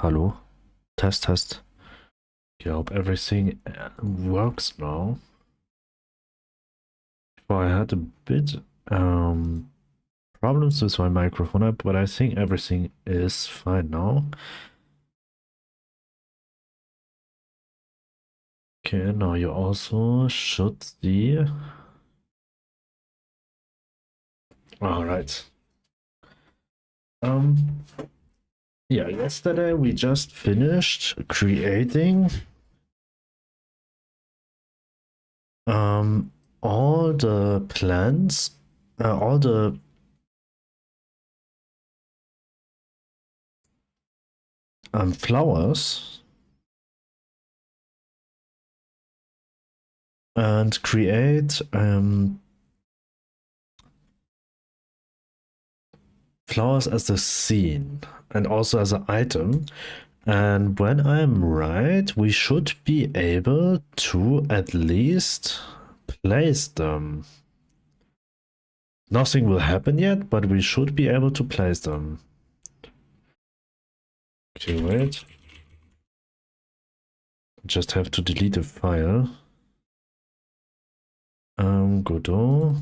Hallo. Test, test. Okay, I hope everything works now. Well, I had a bit problems with my microphone, but I think everything is fine now. Okay, now you also should see. All right. Yeah, yesterday we just finished creating all the plants, all the flowers, and create flowers as a scene and also as an item. And when I'm right, we should be able to at least place them. Nothing will happen yet, but we should be able to place them. Okay, wait. Just have to delete a file. Godot.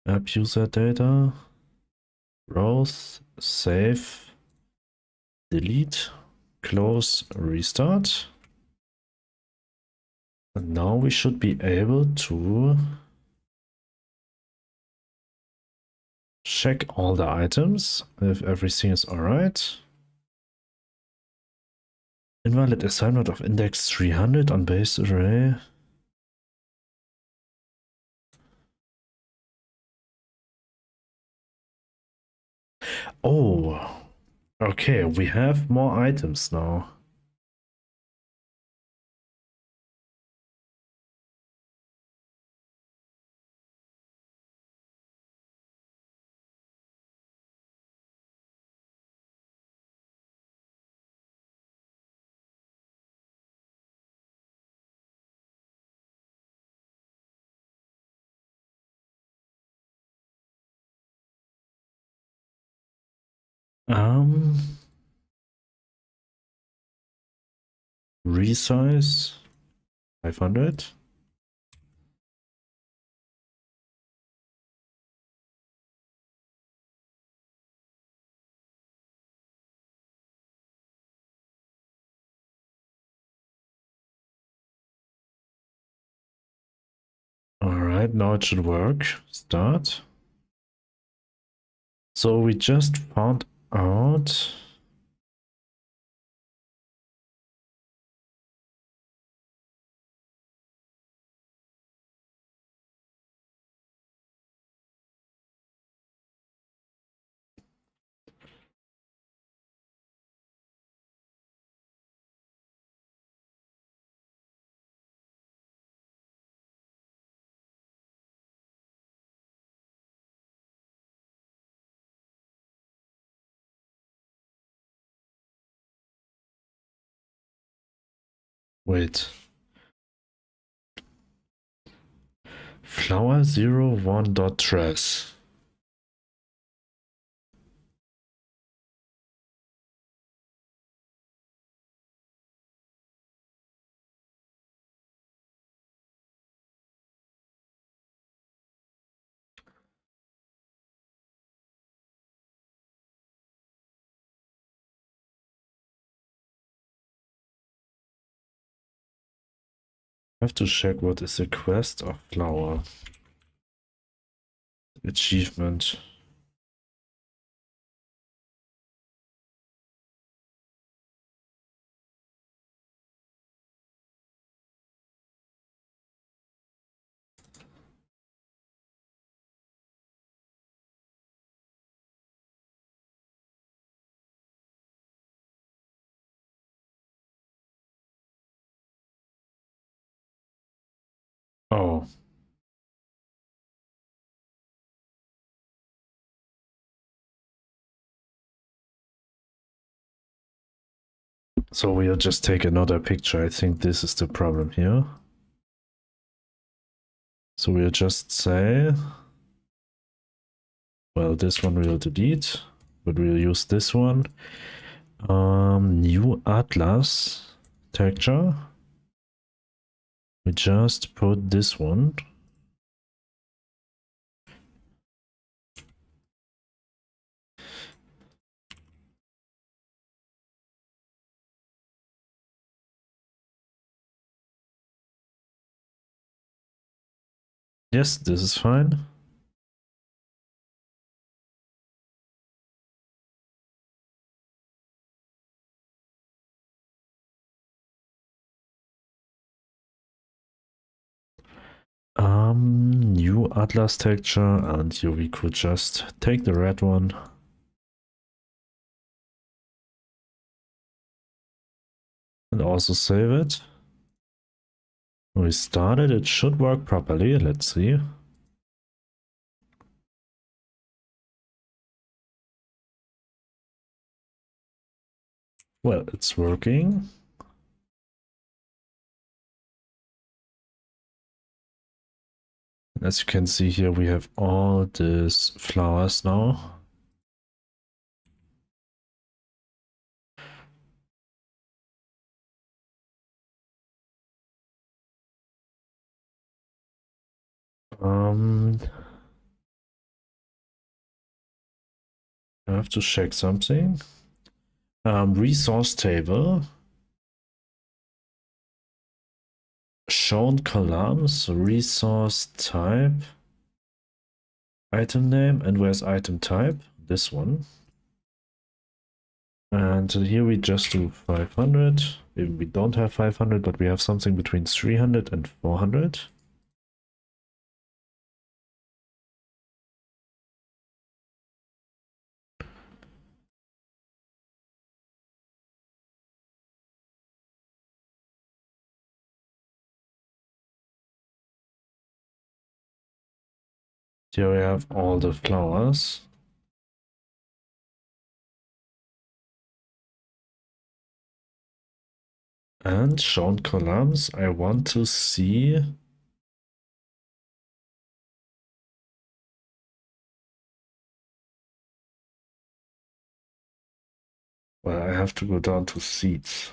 App user data. Browse. Save. Delete. Close. Restart. And now we should be able to check all the items if everything is alright. Invalid assignment of index 300 on base array. Oh, okay, we have more items now. Resize 500. All right, now it should work. Start. So we just found out. Wait. Flower01.trace. I have to check what is the quest of flower. Achievement. Oh. So we'll just take another picture. I think this is the problem here. So we'll just say, well, this one we'll delete, but we'll use this one. New Atlas texture. We just put this one. Yes, this is fine. New Atlas texture, and here we could just take the red one. And also save it. We started, it should work properly, let's see. Well, it's working. As you can see here, we have all these flowers now. I have to check something. Resource table. Shown columns, resource type, item name, and where's item type? This one. And here we just do 500. We don't have 500, but we have something between 300 and 400. Here we have all the flowers. And shown columns, I want to see well, I have to go down to seeds.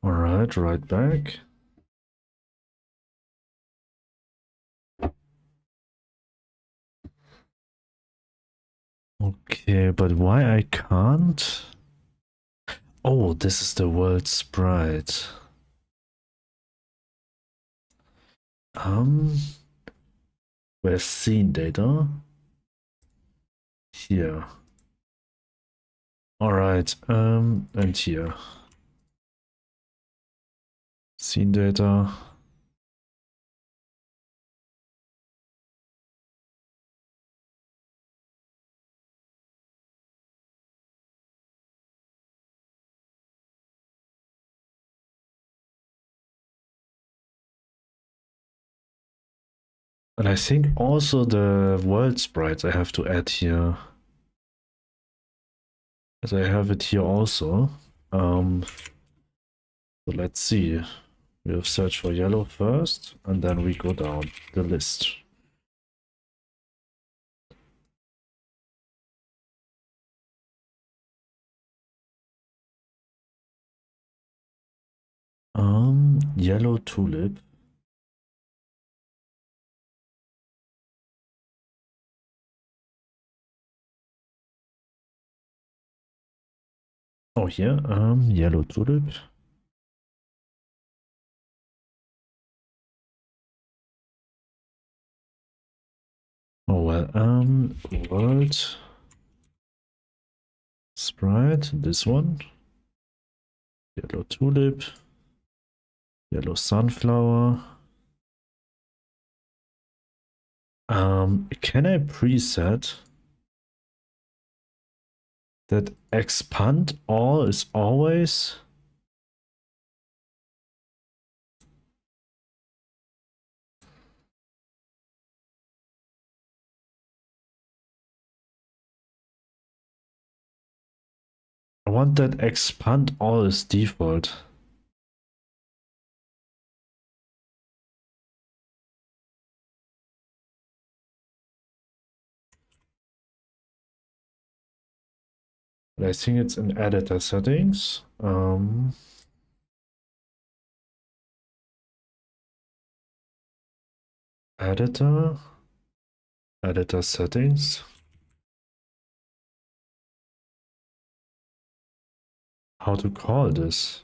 All right, right back. Okay, but why I can't? Oh, this is the world sprite. Where's scene data? Here. All right, and here. Scene data. And I think also the world sprites I have to add here. As I have it here also. So let's see. We'll search for yellow first, and then we go down the list. Yellow tulip. Oh, here, yellow tulip. Oh, well, world sprite, this one. Yellow tulip. Yellow sunflower. Can I preset that expand all is always? I want that expand all is default. But I think it's in editor settings. Editor settings. How to call this?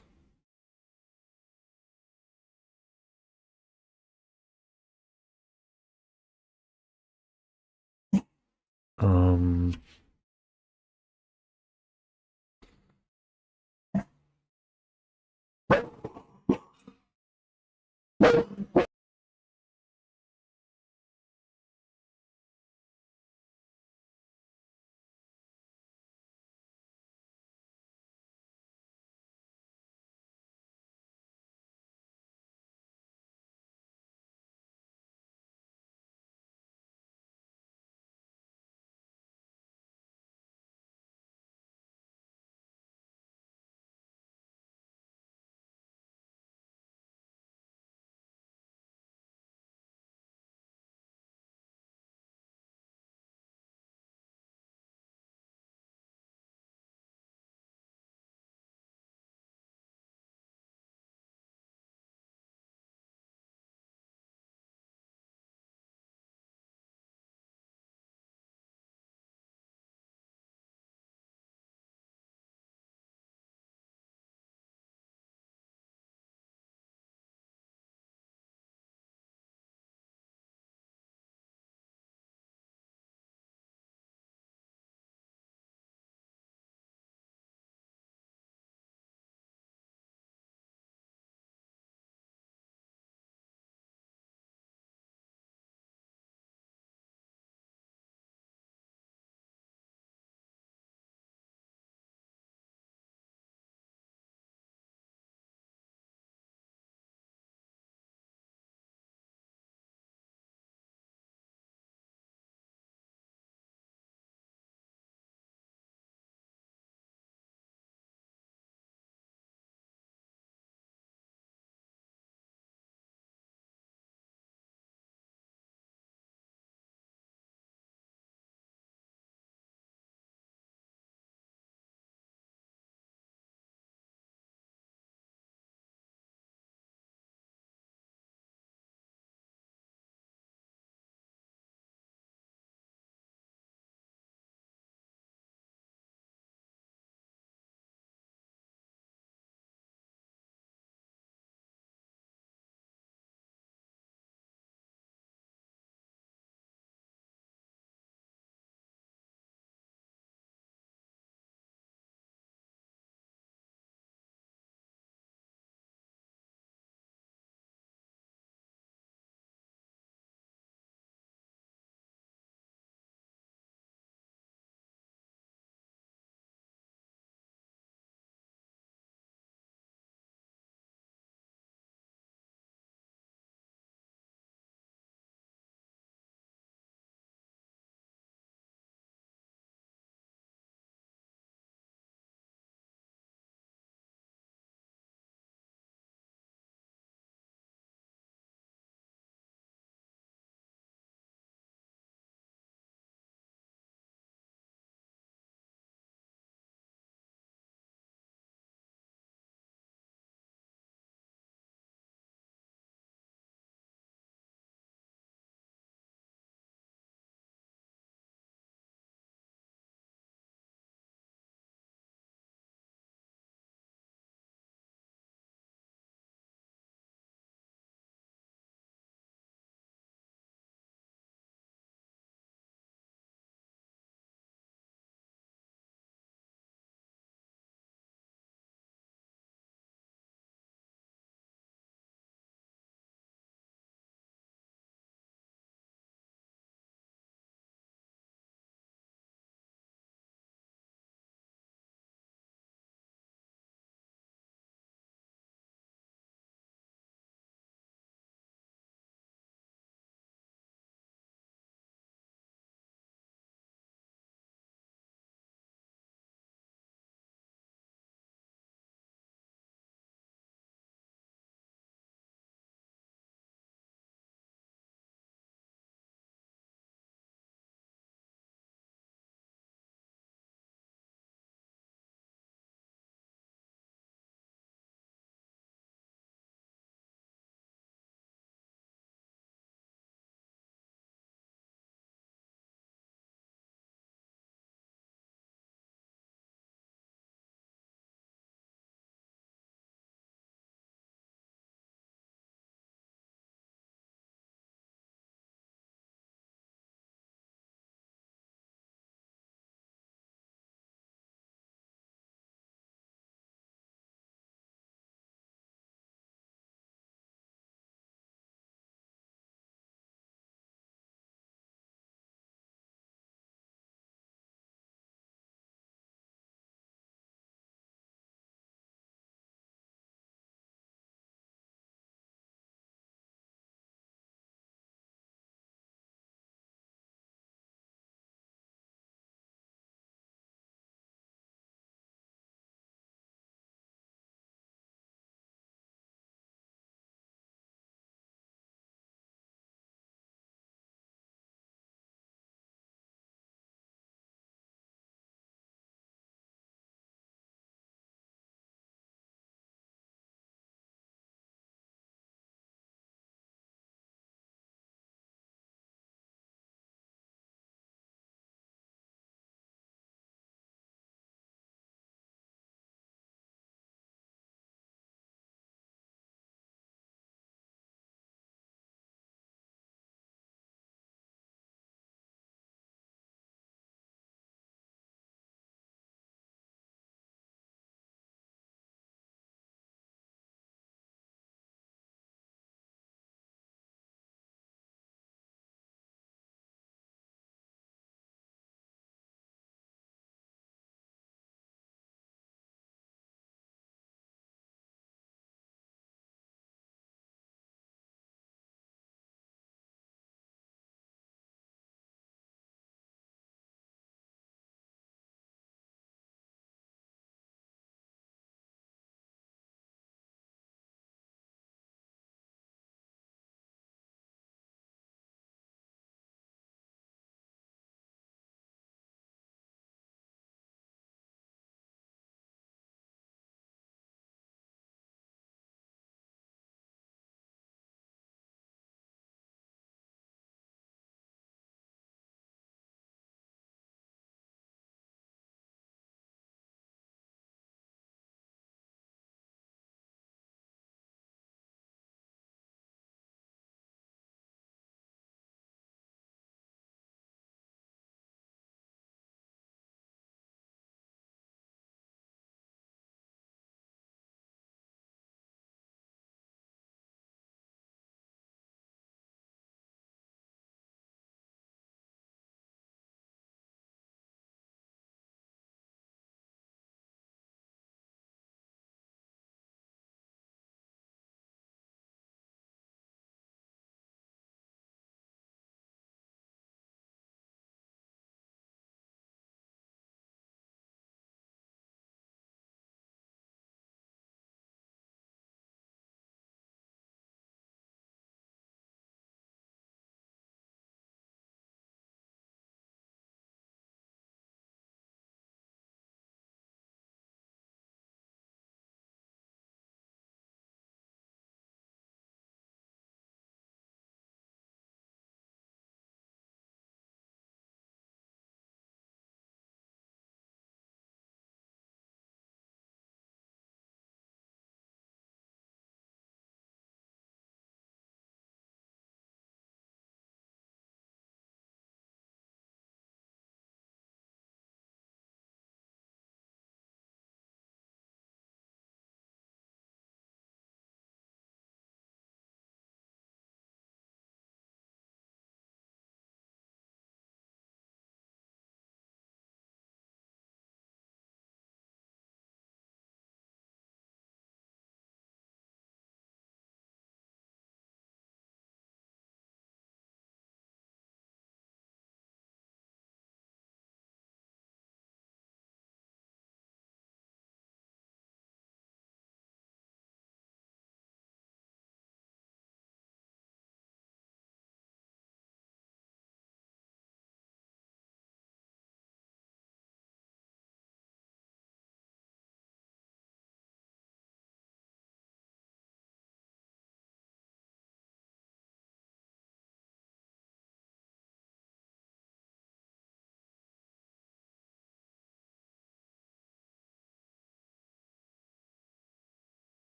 Um,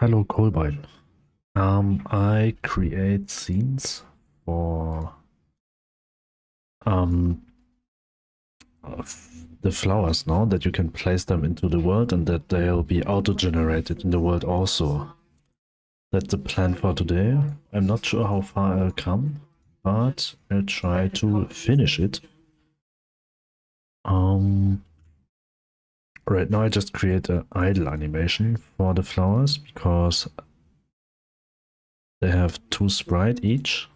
hello Colbine. I create scenes for the flowers now, that you can place them into the world and that they'll be auto-generated in the world also. That's the plan for today. I'm not sure how far I'll come, but I'll try to finish it. Right now I just create an idle animation for the flowers because they have 2 sprites each.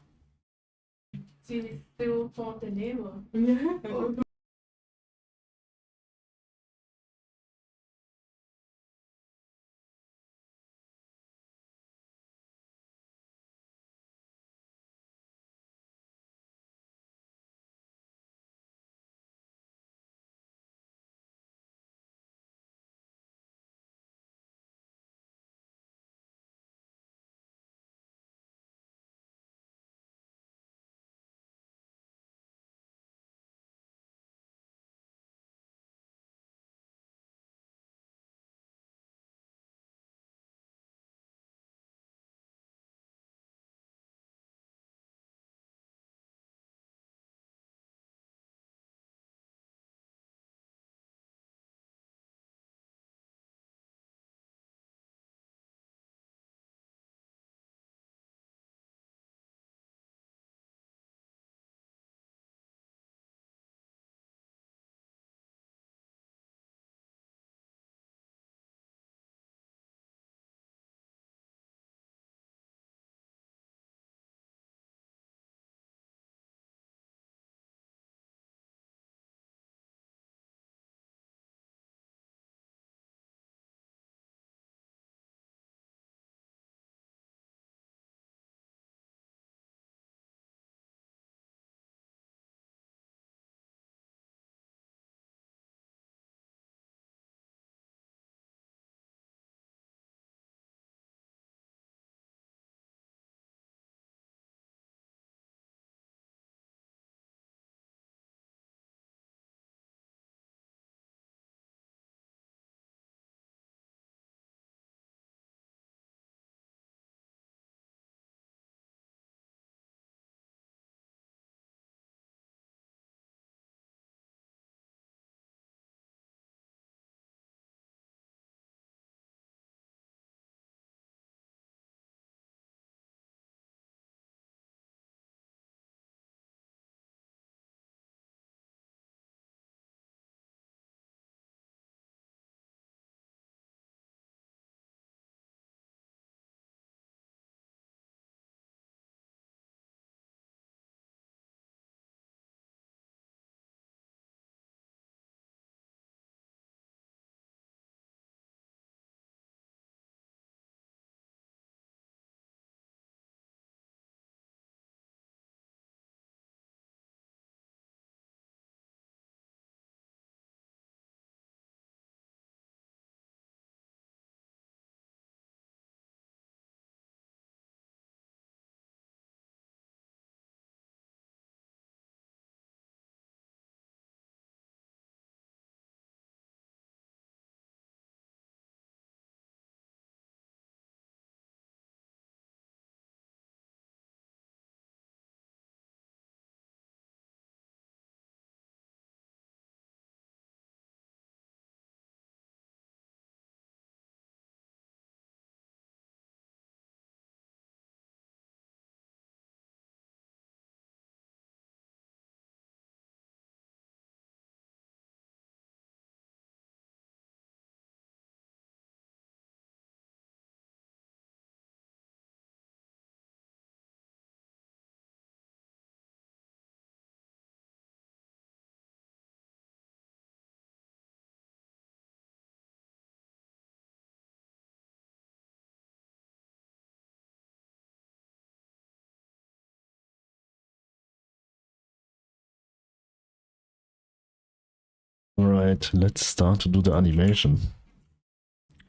Alright, let's start to do the animation.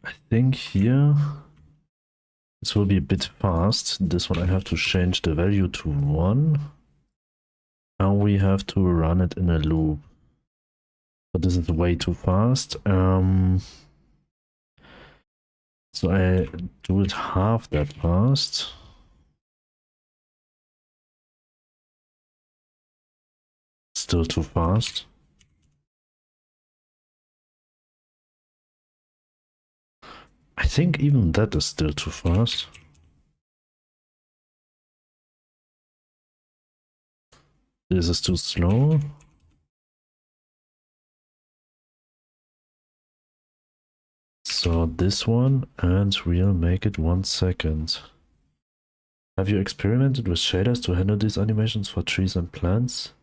I think here this will be a bit fast. This one I have to change the value to 1. Now we have to run it in a loop. But this is way too fast. So I do it half that fast. Still too fast. I think even that is still too fast. This is too slow. So this one, and we'll make it 1 second. Have you experimented with shaders to handle these animations for trees and plants?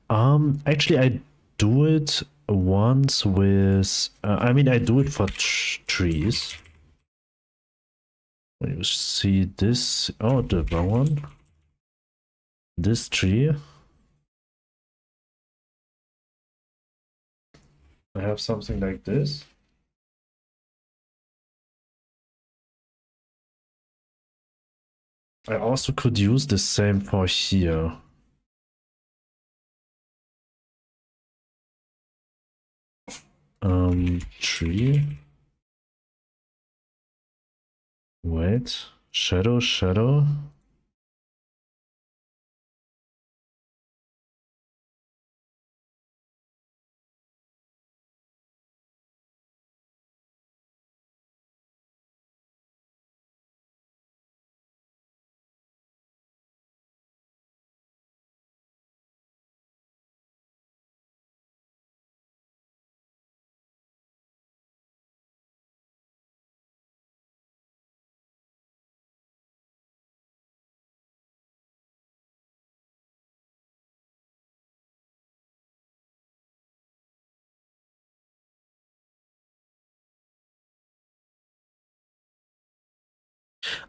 Actually I do it once with, I mean I do it for trees. When you see this, oh, the wrong one. This tree. I have something like this. I also could use the same for here. Tree. Wait. Shadow, shadow.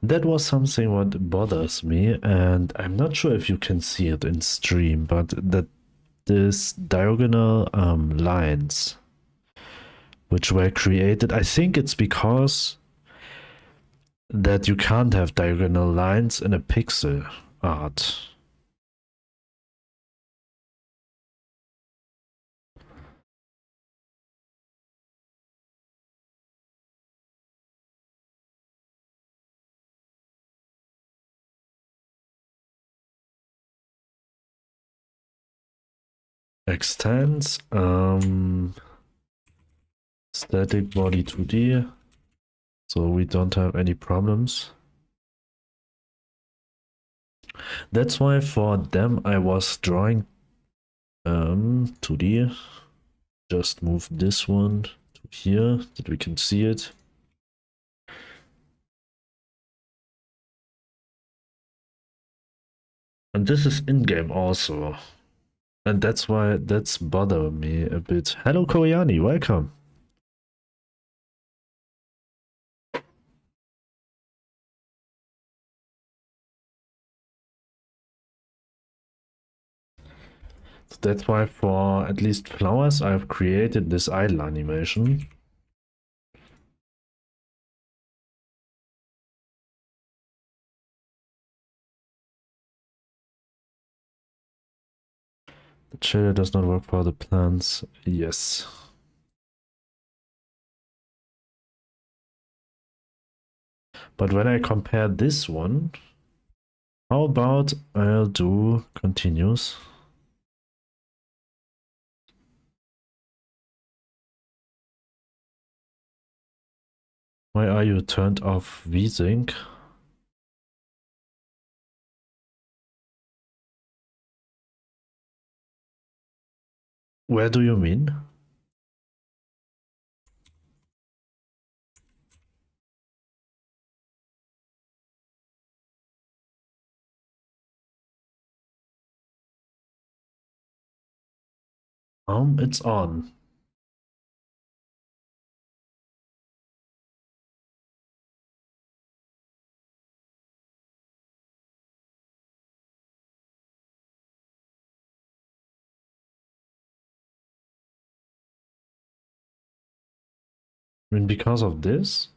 That was something what bothers me, and I'm not sure if you can see it in stream, but that this diagonal lines which were created, I think it's because that you can't have diagonal lines in a pixel art. Extends, static body 2D, so we don't have any problems. That's why for them I was drawing 2D. Just move this one to here that we can see it. And this is in-game also. And that's why that's bother me a bit. Hello Koreani, welcome. So that's why for at least flowers I've created this idle animation. The shader does not work for the plants. Yes. But when I compare this one, how about I'll do continuous? Why are you turned off VSync? Where do you mean? It's on. I mean, because of this?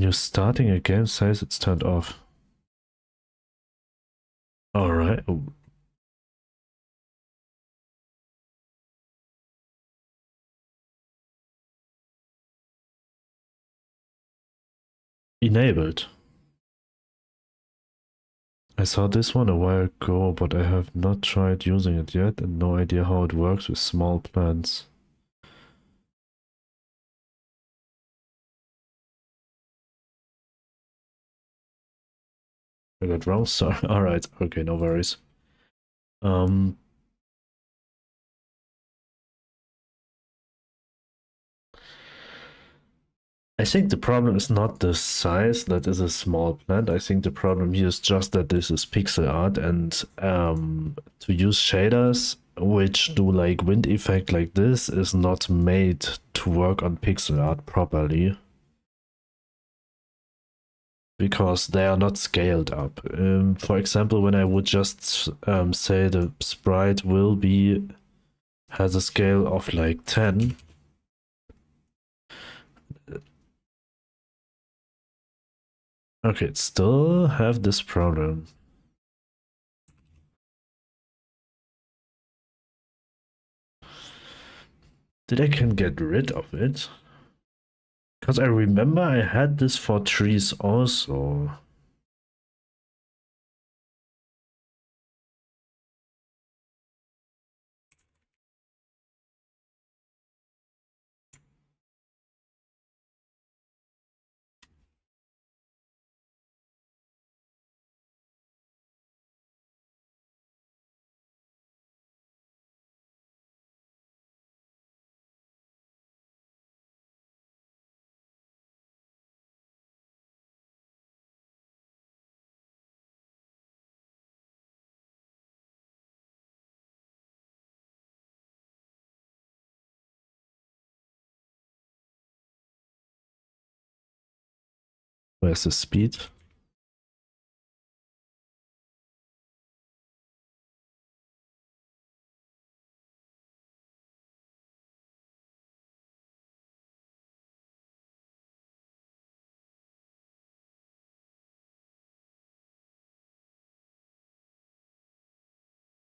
When you're starting a game, says it's turned off. Alright. Enabled. I saw this one a while ago, but I have not tried using it yet and no idea how it works with small plants. I got wrong, sorry. Alright, okay, no worries. I think the problem is not the size that is a small plant. I think the problem here is just that this is pixel art, and to use shaders which do like wind effect like this is not made to work on pixel art properly because they are not scaled up. For example, when I would just say the sprite has a scale of like 10. Okay, it still have this problem. Did I can get rid of it? Because I remember I had this for trees also. Where's the speed?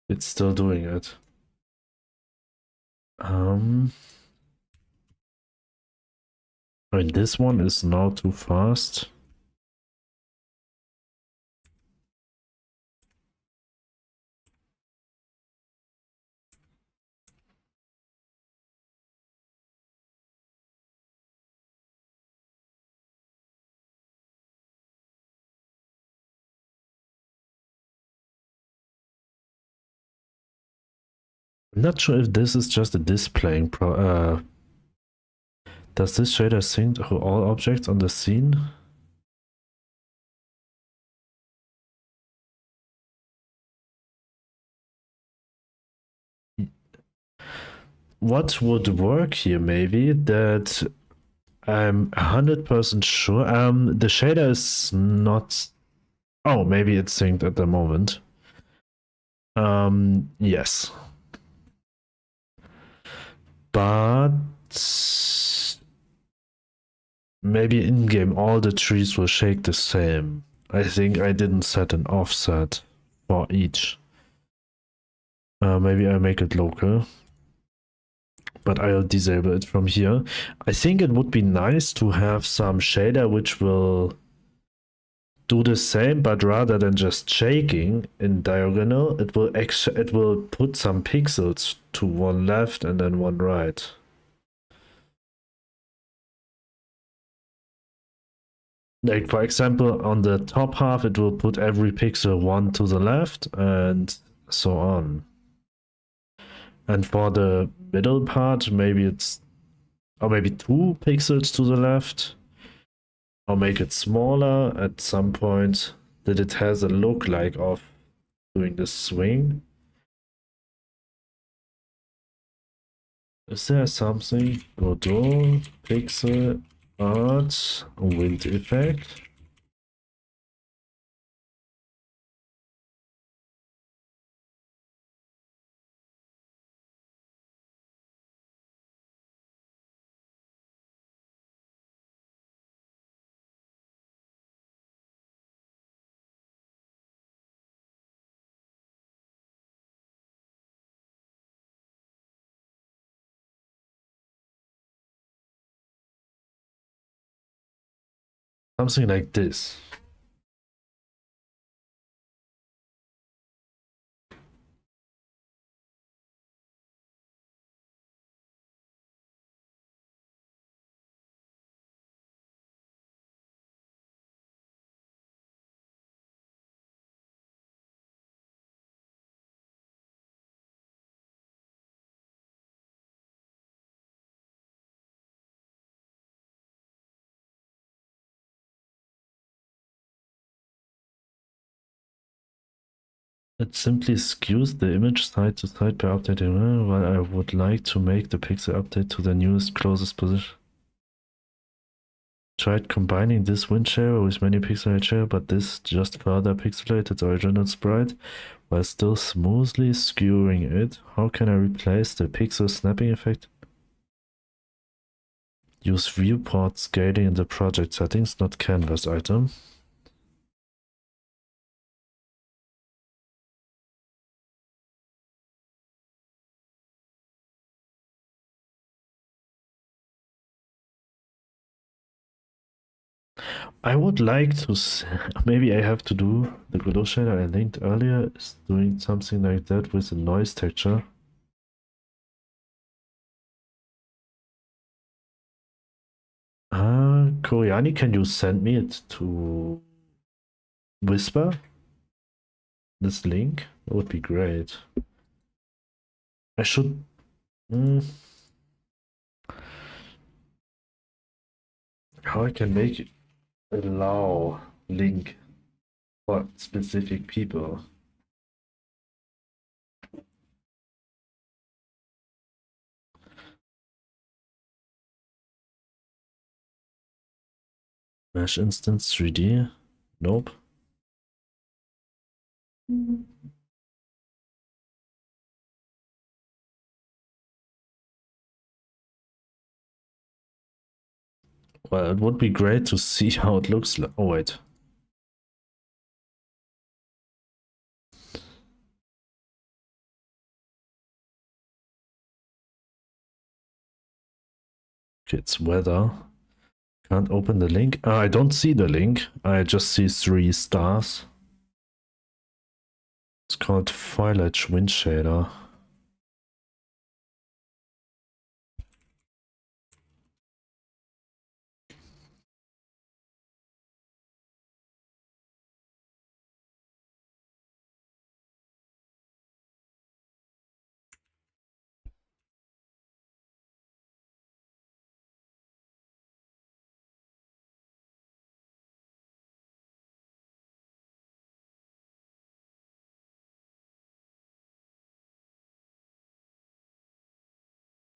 It's still doing it. I mean, this one is now too fast. I'm not sure if this is just a displaying does this shader sync to all objects on the scene? What would work here maybe that I'm 100% sure the shader is not. Oh, maybe it's synced at the moment. Yes. But maybe in game all the trees will shake the same. I think I didn't set an offset for each. Maybe I make it local, but I'll disable it from here. I think it would be nice to have some shader which will do the same, but rather than just shaking in diagonal, it will put some pixels to one left and then one right. Like for example, on the top half, it will put every pixel one to the left and so on. And for the middle part, maybe it's, or maybe 2 pixels to the left, or make it smaller at some point that it has a look like of doing the swing. Is there something? Godot, pixel, art, wind effect. Something like this. It simply skews the image side to side by updating, while I would like to make the pixel update to the newest closest position. Tried combining this wind share with many pixelate share, but this just further pixelates its original sprite while still smoothly skewing it. How can I replace the pixel snapping effect? Use viewport scaling in the project settings, not canvas item. I would like to maybe I have to do the Godot shader I linked earlier is doing something like that with a noise texture. Koreani, can you send me it to Whisper? This link? That would be great. I should... how I can make it allow link for specific people. Mesh instance 3D? Nope. Well, it would be great to see how it looks like. Oh, wait. Okay, it's weather. Can't open the link. I don't see the link. I just see 3 stars. It's called Foliage Wind Shader.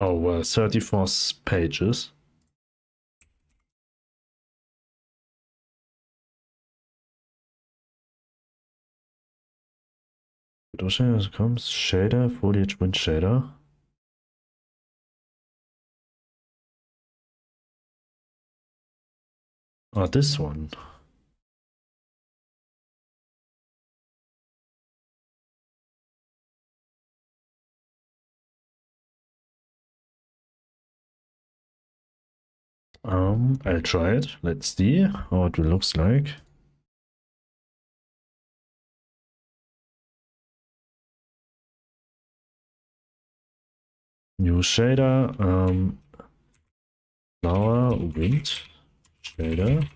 Oh, well, 34 pages. Godot comes shader, foliage wind shader. Oh, this one. I'll try it. Let's see how it looks like. New shader, flower, wind shader.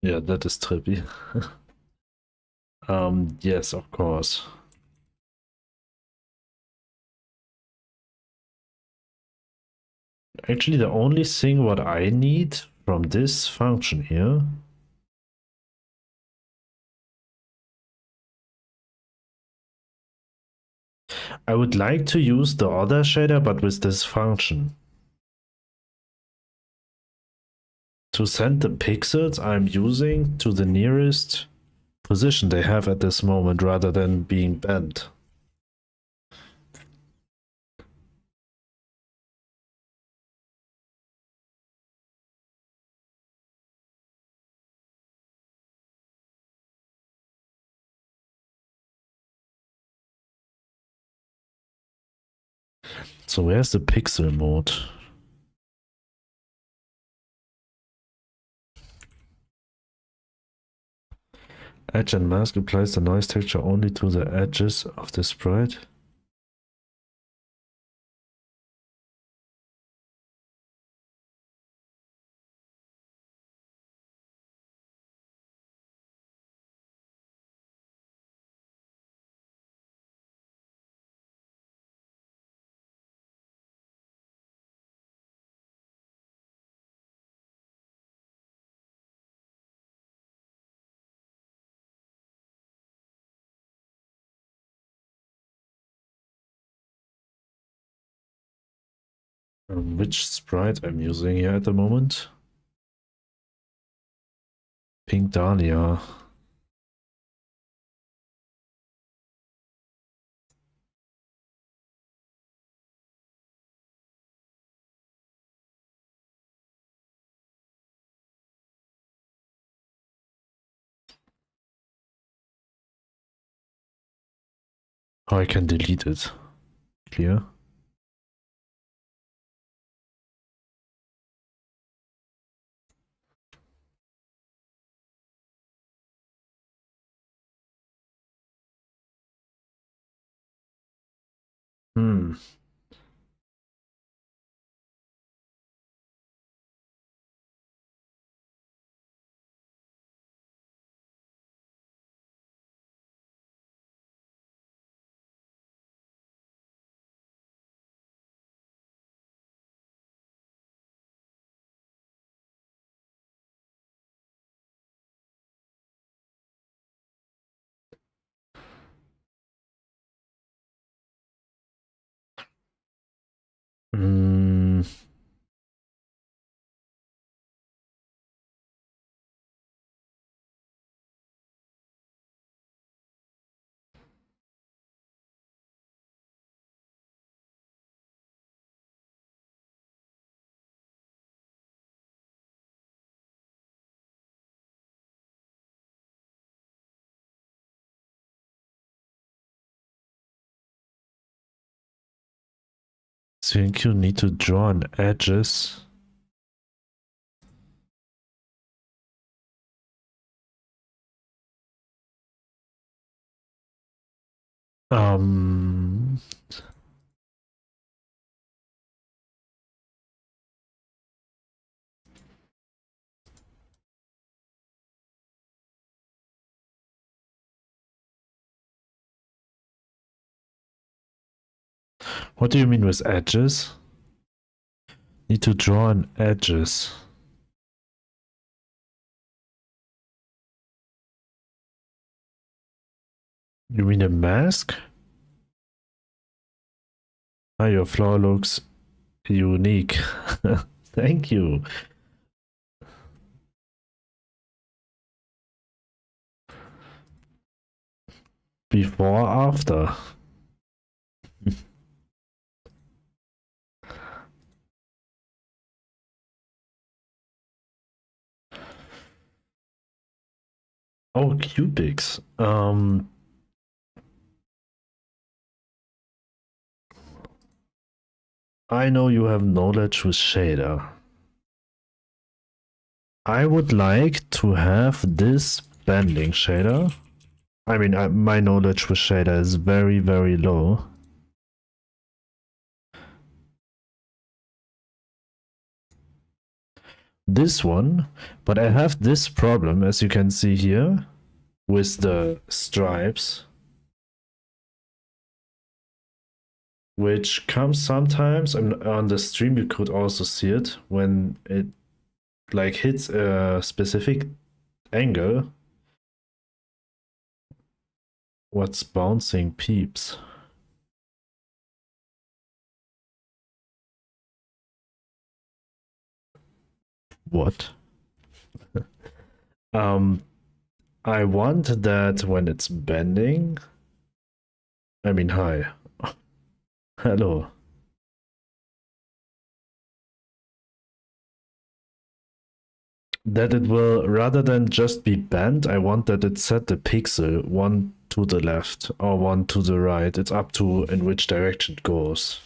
Yeah, that is trippy. Yes, of course. Actually, the only thing what I need from this function here I would like to use the other shader, but with this function. To send the pixels I'm using to the nearest position they have at this moment rather than being bent. So where's the pixel mode? Edge and mask applies the noise texture only to the edges of the sprite. Which sprite I'm using here at the moment? Pink Dahlia. Oh, I can delete it. Clear. Hmm. Hmm. Think you need to draw on edges. Um. What do you mean with edges? Need to draw on edges. You mean a mask? Ah, your floor looks unique. Thank you. Before, after. Oh, cubics. I know you have knowledge with shader. I would like to have this bending shader. I mean, my knowledge with shader is very, very low. this one, but I have this problem, as you can see here, with the stripes, which comes sometimes, and on the stream you could also see it, when it like hits a specific angle. What's bouncing peeps? What? I want that when it's bending. I mean, hi. Hello. That it will, rather than just be bent, I want that it set the pixel one to the left or one to the right. It's up to in which direction it goes.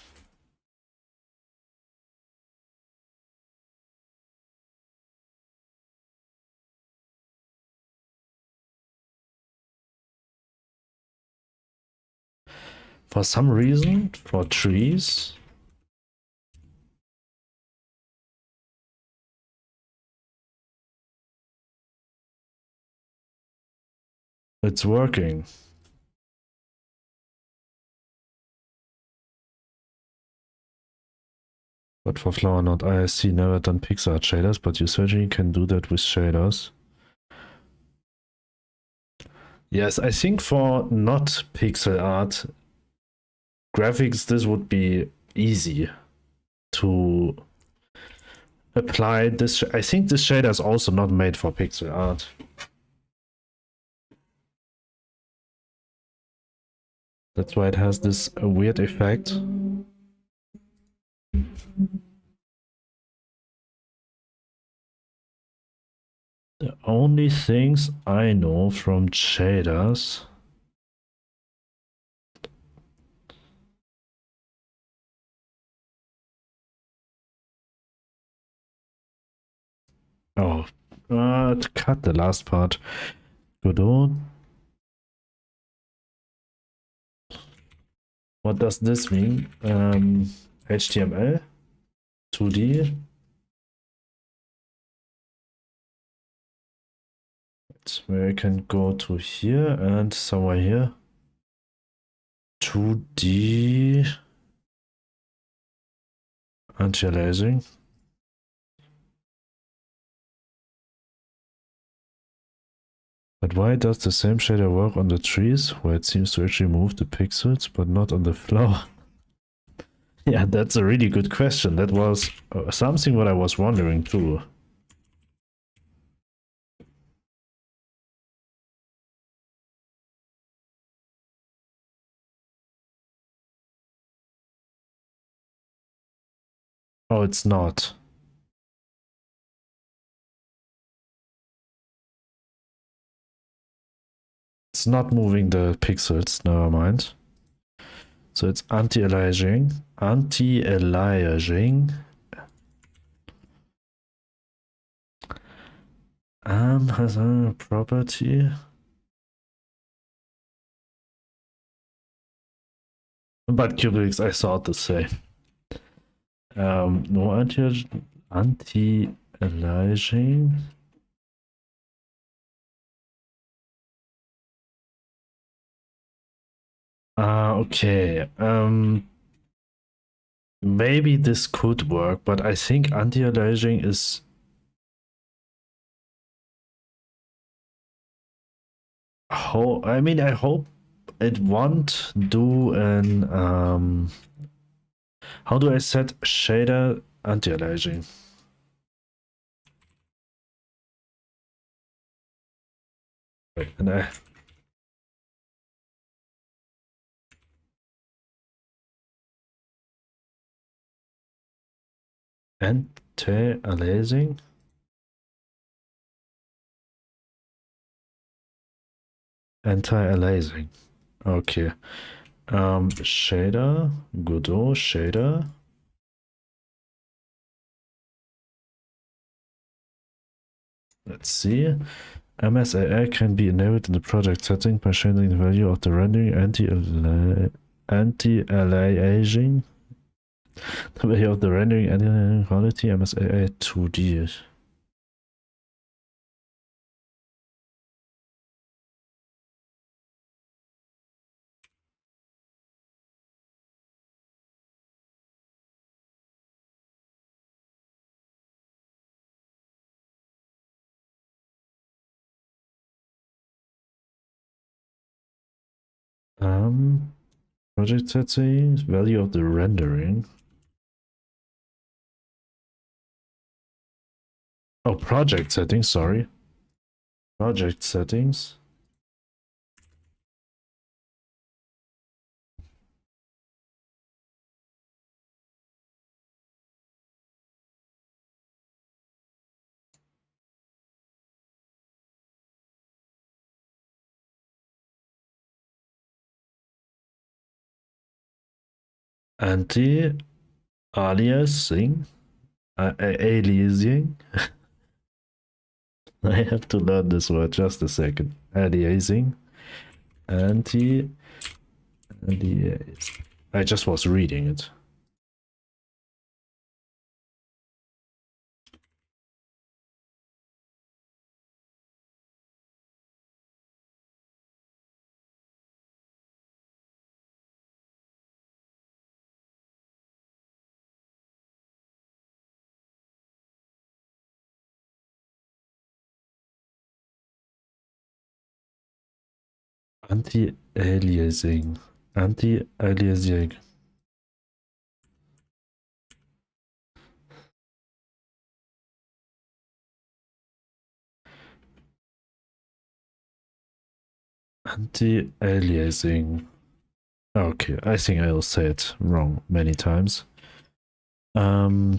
For some reason, for trees, it's working. But for flower node ISC never done pixel art shaders, but you certainly can do that with shaders. Yes, I think for not pixel art graphics, this would be easy to apply this. I think this shader is also not made for pixel art. That's why it has this weird effect. The only things I know from shaders to cut the last part. Godot. What does this mean? HTML, 2D. It's where I can go to here and somewhere here. 2D anti-aliasing. But why does the same shader work on the trees, where it seems to actually move the pixels, but not on the flower? Yeah, that's a really good question. That was something what I was wondering too. Oh, it's not. It's not moving the pixels, never mind. So it's anti-aliasing. Anti-aliasing. And has a property. But Cubics, I thought the same. No anti-aliasing. Okay. Maybe this could work, but I think anti-aliasing is... I mean, I hope it won't do an... How do I set shader anti-aliasing? Wait, and anti-aliasing? Anti-aliasing. Okay. Shader, Godot shader. Let's see. MSAI can be enabled in the project setting by changing the value of the rendering anti-aliasing. The value of the rendering anti-aliasing quality MSAI 2D. Project settings, value of the rendering. Oh, project settings, sorry. Project settings. Anti-aliasing. Aliasing. I have to learn this word just a second. Aliasing. Anti-aliasing. I just was reading it. Anti-aliasing. Anti-aliasing. Anti-aliasing. Okay, I think I'll say it wrong many times. I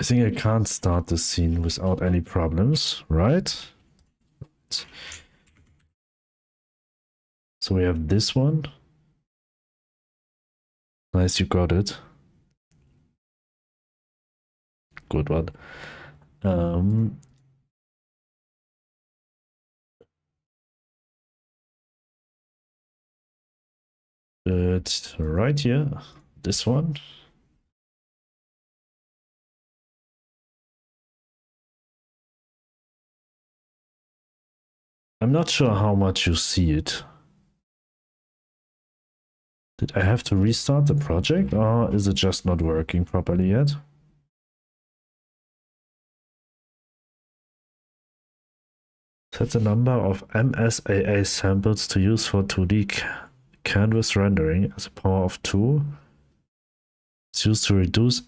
think I can't start the scene without any problems, right? So we have this one. Nice, you got it. Good one. It's right here. This one. I'm not sure how much you see it. Did I have to restart the project, or is it just not working properly yet? Set the number of MSAA samples to use for 2D canvas rendering as a power of 2. It's used to reduce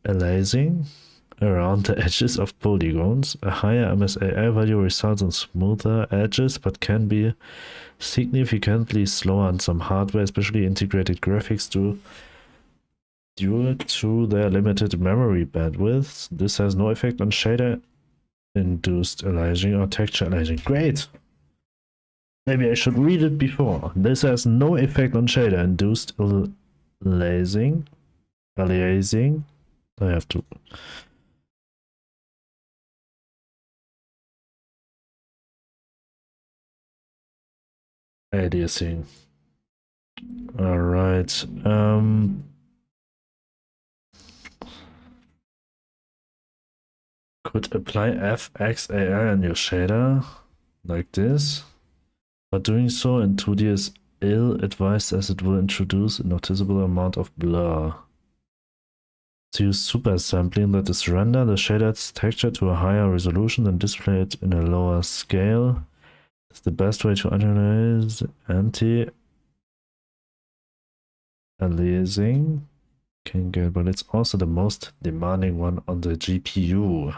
aliasing around the edges of polygons. A higher MSAA value results in smoother edges, but can be significantly slower on some hardware, especially integrated graphics, due to their limited memory bandwidth. This has no effect on shader induced aliasing or texture aliasing. Great! Maybe I should read it before. This has no effect on shader induced aliasing. I have to. Aliasing. Alright. Could apply FXAI on your shader like this, but doing so in 2D is ill-advised as it will introduce a noticeable amount of blur. To use super sampling, that is render the shader's texture to a higher resolution and display it in a lower scale. It's the best way to analyze anti-aliasing can get, but it's also the most demanding one on the GPU.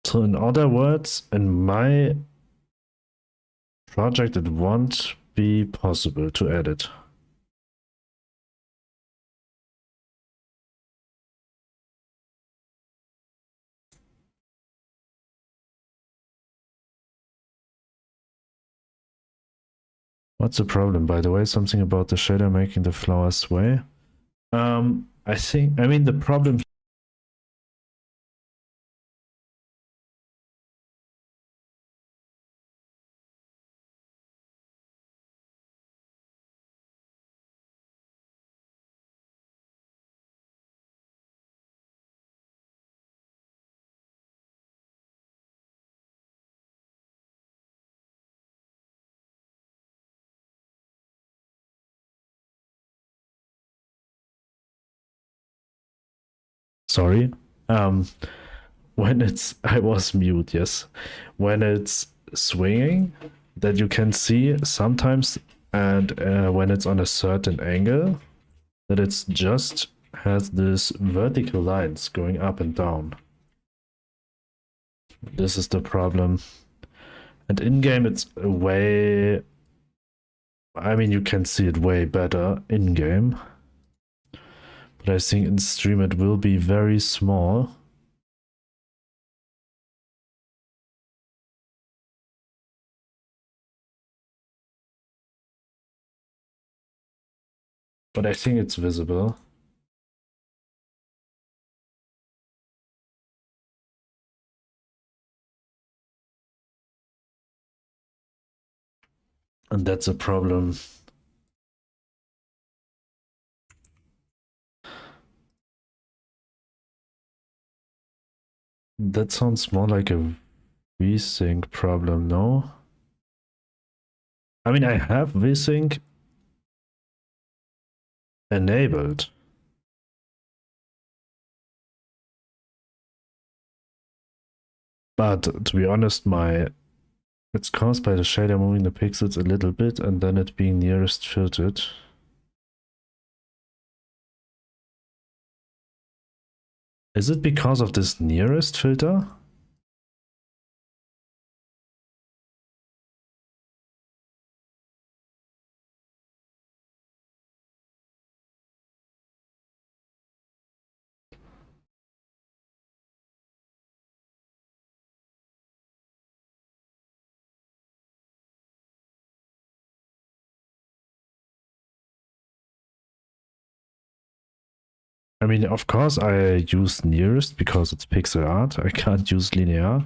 So in other words, in my project, it won't be possible to edit. What's the problem, by the way? Something about the shader making the flower sway? I mean, the problem. Sorry. when it's, I was mute, yes. When it's swinging, that you can see sometimes, and when it's on a certain angle, that it's just has this vertical lines going up and down. This is the problem. And in-game it's way, I mean, you can see it way better in-game. But I think in stream it will be very small. But I think it's visible. And that's a problem. That sounds more like a VSync problem, no? I mean, I have VSync enabled. But to be honest, it's caused by the shader moving the pixels a little bit and then it being nearest filtered. Is it because of this nearest filter? I mean, of course I use nearest because it's pixel art. I can't use linear.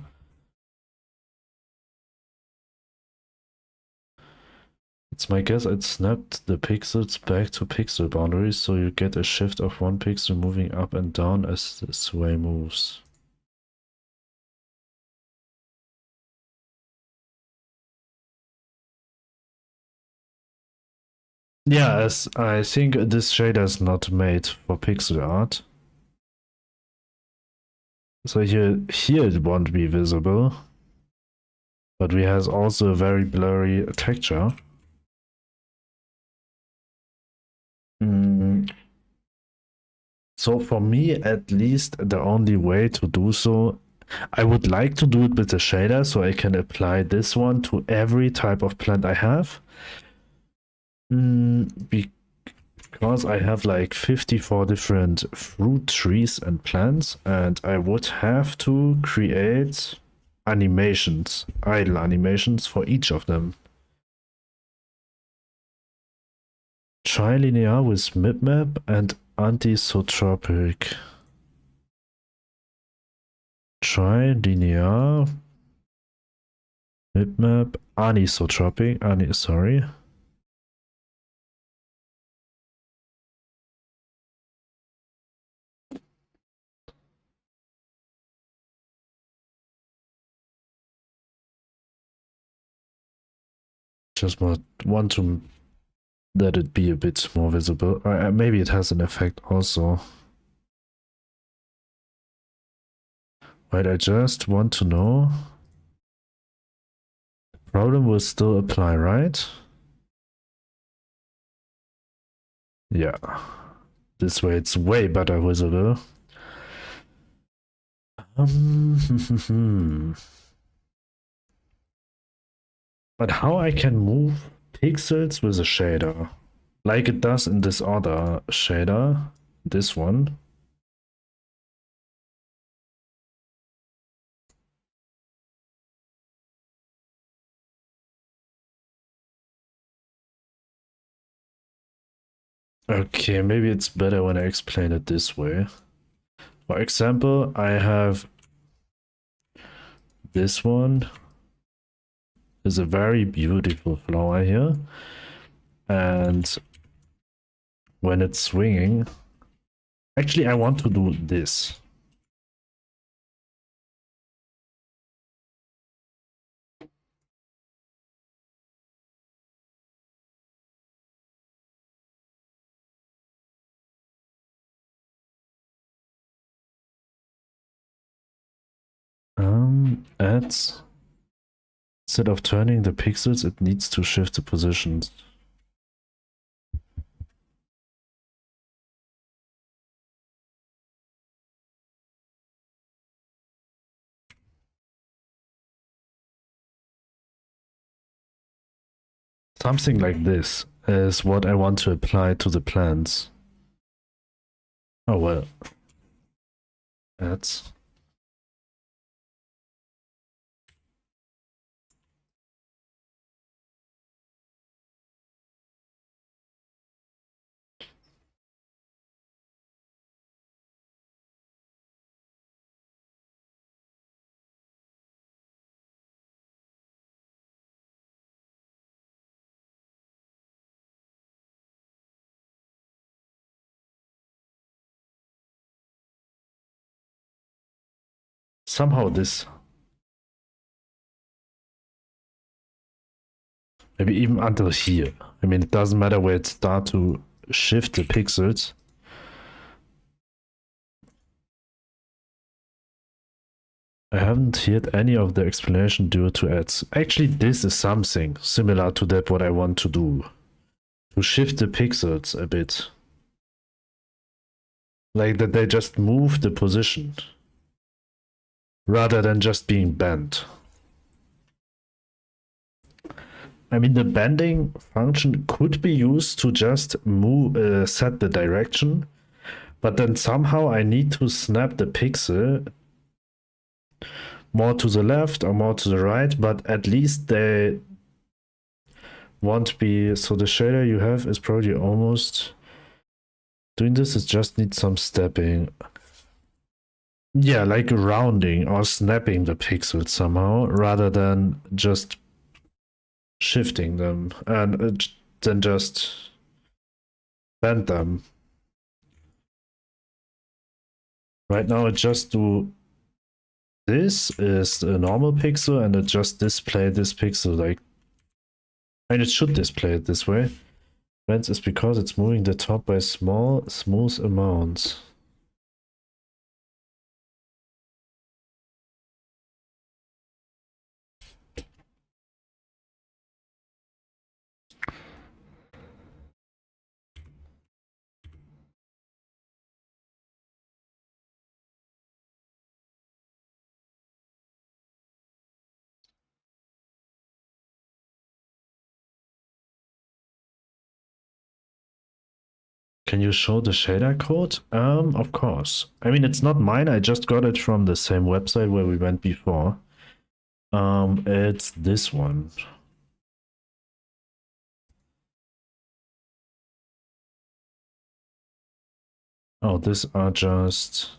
It's my guess it snapped the pixels back to pixel boundaries, so you get a shift of one pixel moving up and down as the sway moves. Yeah, as I think this shader is not made for pixel art. So here it won't be visible. But we has also a very blurry texture. So for me, at least, the only way to do so, I would like to do it with the shader so I can apply this one to every type of plant I have. Because I have like 54 different fruit trees and plants, and I would have to create animations, idle animations for each of them. Trilinear with mipmap and anisotropic. Trilinear, mipmap, anisotropic, sorry. Just want to let it be a bit more visible. Maybe it has an effect also. Right, I just want to know. The problem will still apply, right? Yeah. This way it's way better visible. But how I can move pixels with a shader? Like it does in this other shader, this one. Okay, maybe it's better when I explain it this way. For example, I have this one is a very beautiful flower here. And when it's swinging, actually I want to do this. adds, instead of turning the pixels, it needs to shift the positions. Something like this is what I want to apply to the plants. Oh well. That's somehow this. Maybe even until here. I mean, it doesn't matter where it starts to shift the pixels. I haven't heard any of the explanation due to ads. Actually, this is something similar to that what I want to do. To shift the pixels a bit. Like that they just move the position. Rather than just being bent. I mean, the bending function could be used to just move, set the direction. But then somehow I need to snap the pixel more to the left or more to the right, but at least they won't be. So the shader you have is probably almost doing this. It just needs some stepping. Yeah, like rounding or snapping the pixels somehow rather than just shifting them and then just bend them. Right now it just do this is a normal pixel and it just display this pixel like, and it should display it this way. Bends is because it's moving the top by small smooth amounts. Can you show the shader code? Of course. I mean, it's not mine. I just got it from the same website where we went before. It's this one. Oh, these are just...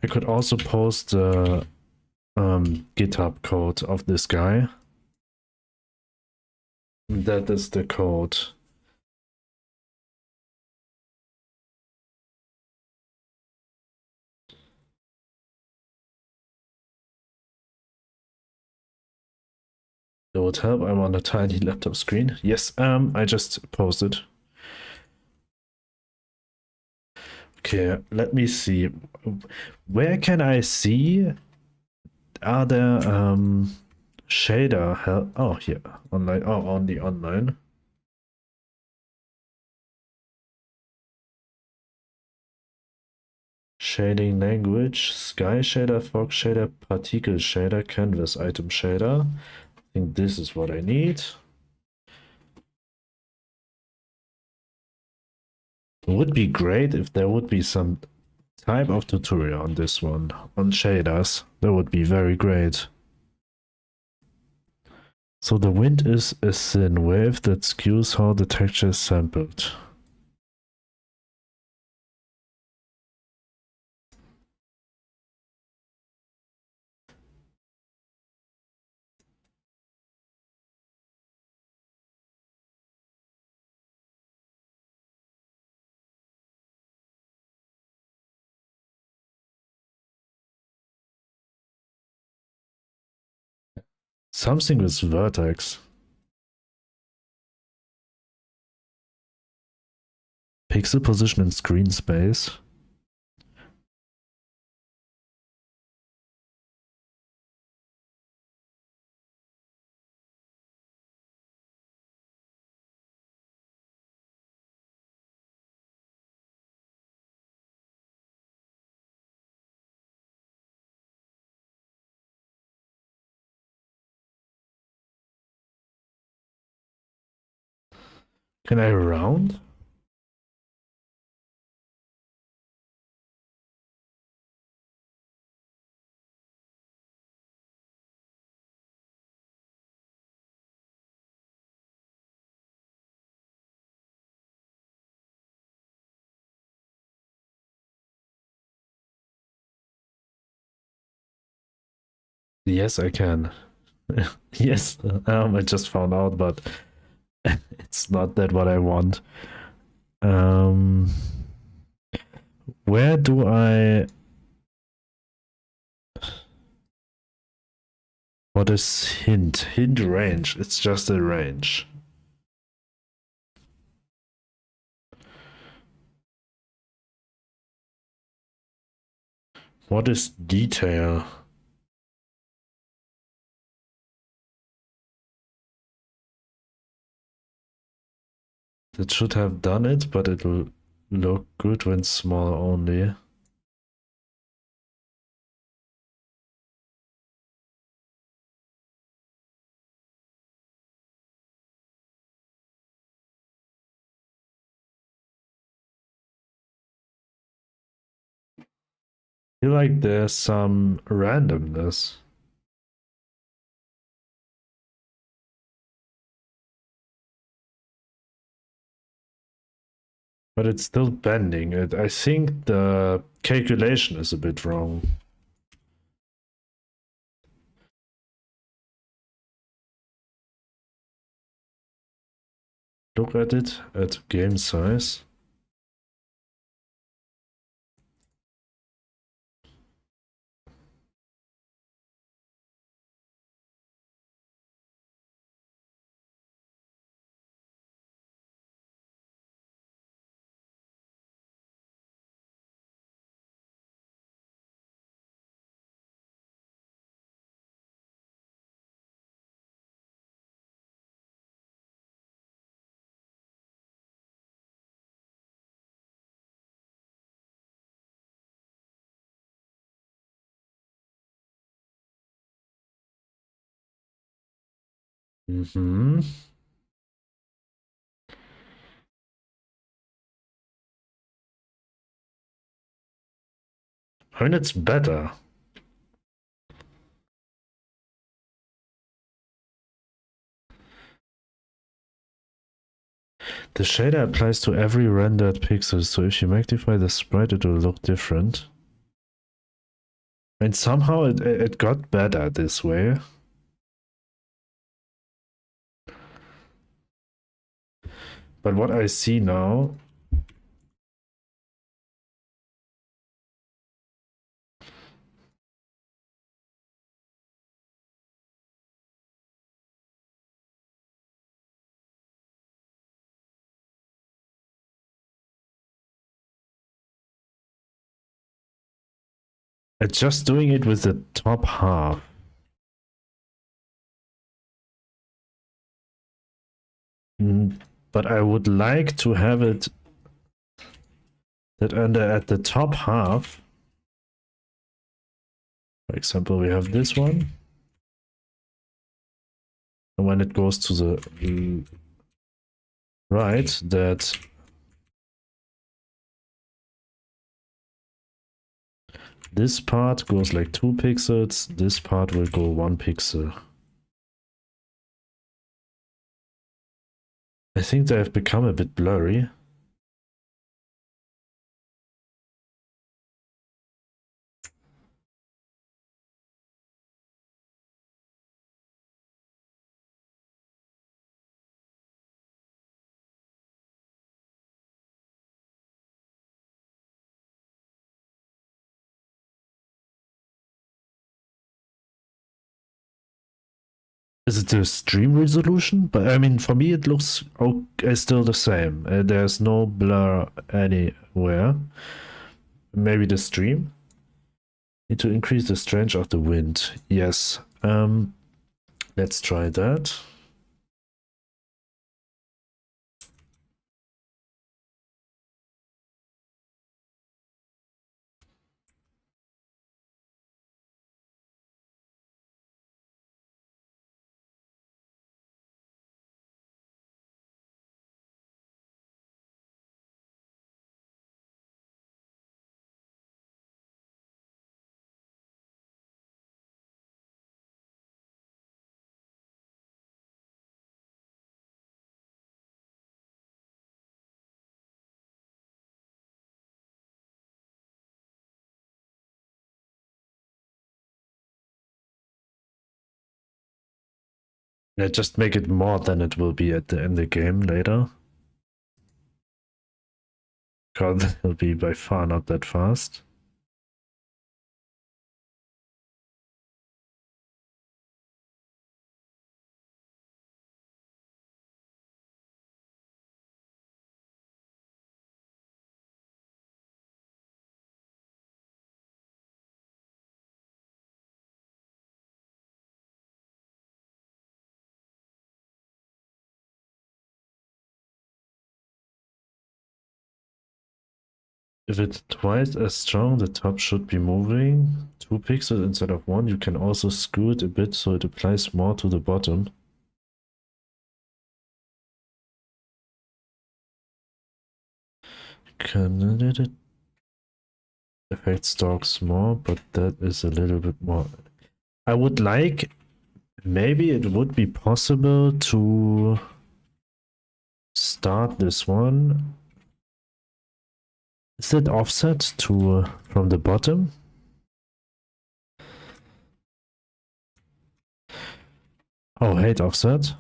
I could also post the GitHub code of this guy. That is the code. That would help. I'm on a tiny laptop screen. Yes, I just posted. Okay, let me see. Where can I see? Are there shader help? Oh, here, online. Oh, on the online. Shading language, sky shader, fog shader, particle shader, canvas item shader. I think this is what I need. It would be great if there would be some type of tutorial on this one, on shaders. That would be very great. So the wind is a thin wave that skews how the texture is sampled. Something with vertex. Pixel position and screen space. Can I round? Yes, I can. Yes, I just found out, but it's not that what I want. Um, where do I... What is hint? Hint range. It's just a range. What is detail? That should have done it, but it will look good when small only. I feel like there's some randomness. But it's still bending. I think the calculation is a bit wrong. Look at it at game size. Mm-hmm. I mean, it's better. The shader applies to every rendered pixel, so if you magnify the sprite, it will look different. And somehow it got better this way. But what I see now... It's just doing it with the top half. But I would like to have it that at the top half, for example, we have this one. And when it goes to the right, that this part goes like 2 pixels, this part will go 1 pixel. I think they have become a bit blurry. Is it the stream resolution? But I mean, for me, it looks okay, still the same. There's no blur anywhere. Maybe the stream? Need to increase the strength of the wind. Yes. Let's try that. Yeah, just make it more than it will be at in the game later. Because it'll be by far not that fast. If it's twice as strong, the top should be moving 2 pixels instead of 1. You can also skew it a bit so it applies more to the bottom. Can affect stalks more, but that is a little bit more. I would like, maybe it would be possible to start this one. Is it offset to from the bottom? Oh, hate offset.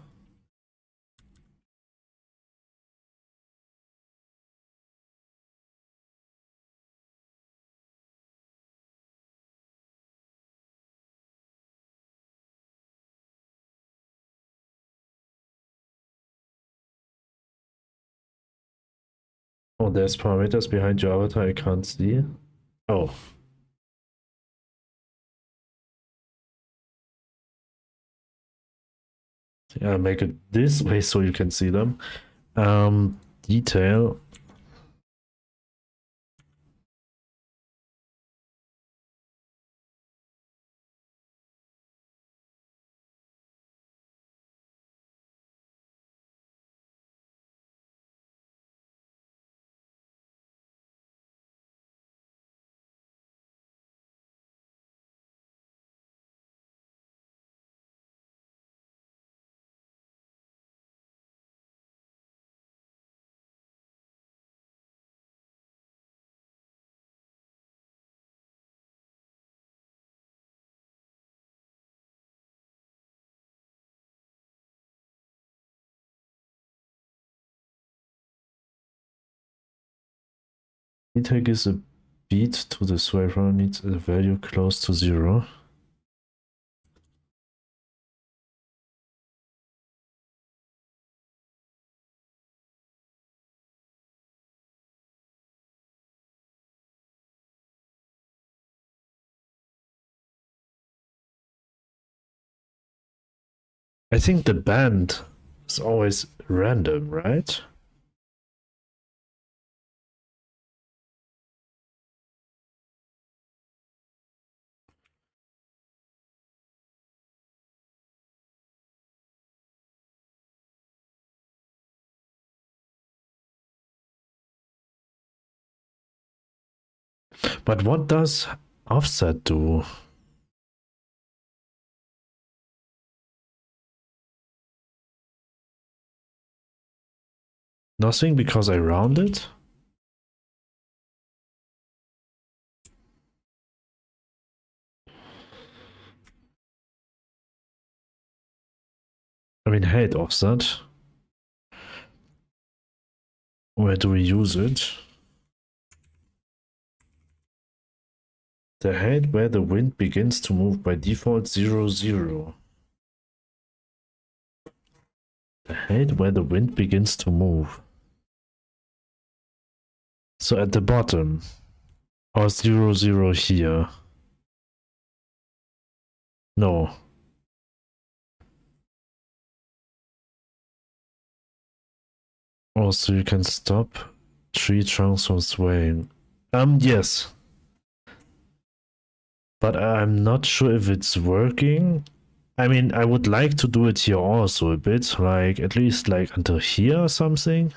Oh, there's parameters behind your avatar I can't see. Oh. Yeah, make it this way so you can see them. Detail. Detail gives a beat to the swiper, needs a value close to 0. I think the band is always random, right? But what does offset do? Nothing because I round it? I mean, hate offset. Where do we use it? The height where the wind begins to move by default 0, 0. The height where the wind begins to move. So at the bottom. Or 0, 0 here. No. Also, you can stop tree trunks from swaying. Yes. But I'm not sure if it's working. I mean, I would like to do it here also a bit, like at least like until here or something.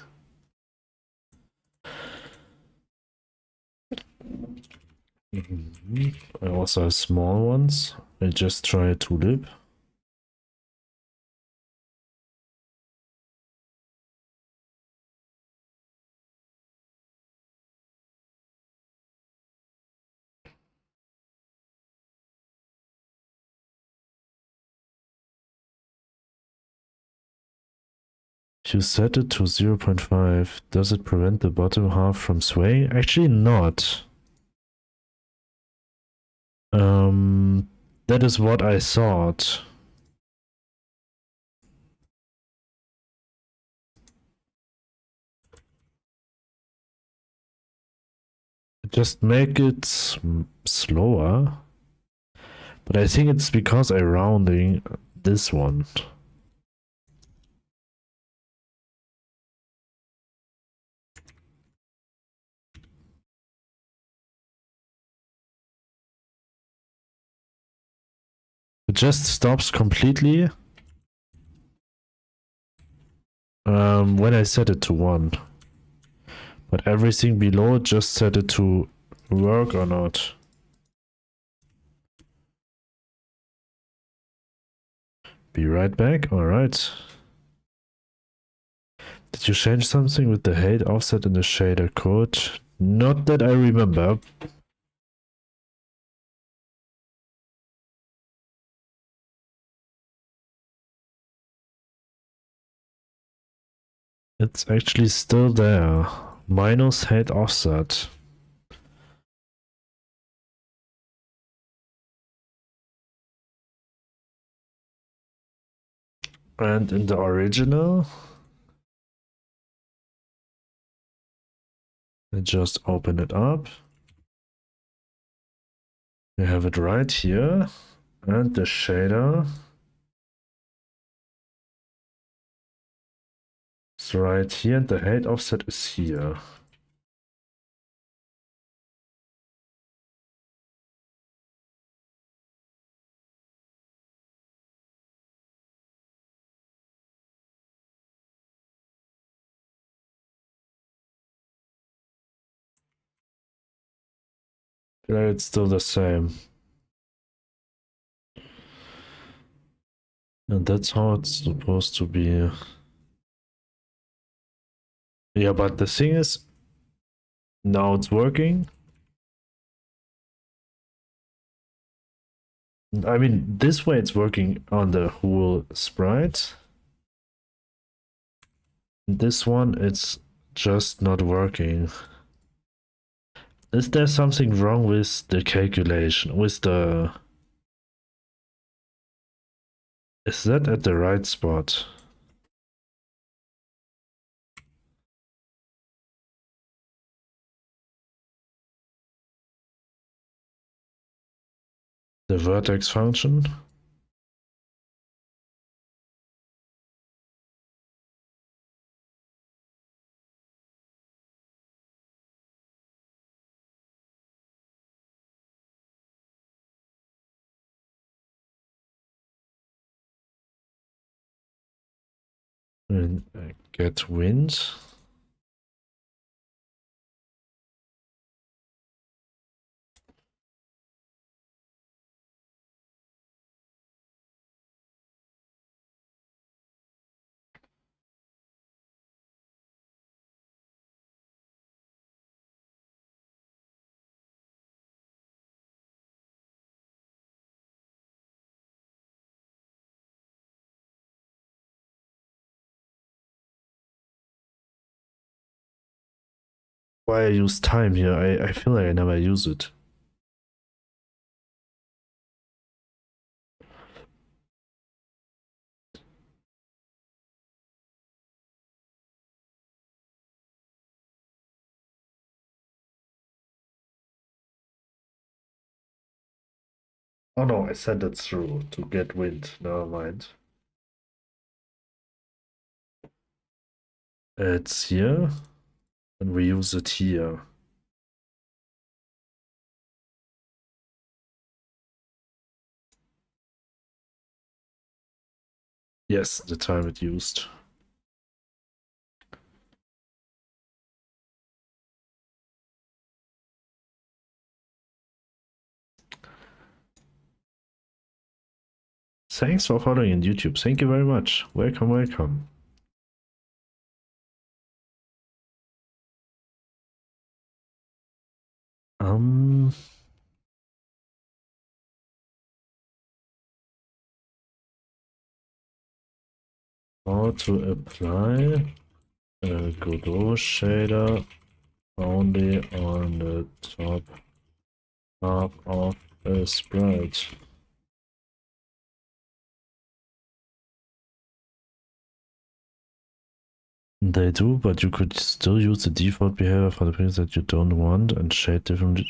I also have small ones. I just try a tulip. If you set it to 0.5, does it prevent the bottom half from swaying? Actually not. That is what I thought. Just make it slower. But I think it's because I'm rounding this one. It just stops completely when I set it to 1. But everything below, just set it to work or not. Be right back. Alright. Did you change something with the height offset in the shader code? Not that I remember. It's actually still there. Minus height offset. And in the original, I just open it up. We have it right here. And the shader is right here, and the height offset is here. There it's still the same. And that's how it's supposed to be. Yeah, but the thing is, now it's working. I mean, this way it's working on the whole sprite. This one, it's just not working. Is there something wrong with the calculation? With the... Is that at the right spot? The vertex function? And get wind. Why I use time here? I feel like I never use it. Oh no, I sent it through to get wind. Never mind. It's here, and we use it here. Yes, the time it used. Thanks for following on YouTube. Thank you very much. Welcome, welcome. how to apply a Godot shader only on the top half of a sprite. They do, but you could still use the default behavior for the things that you don't want and shade different.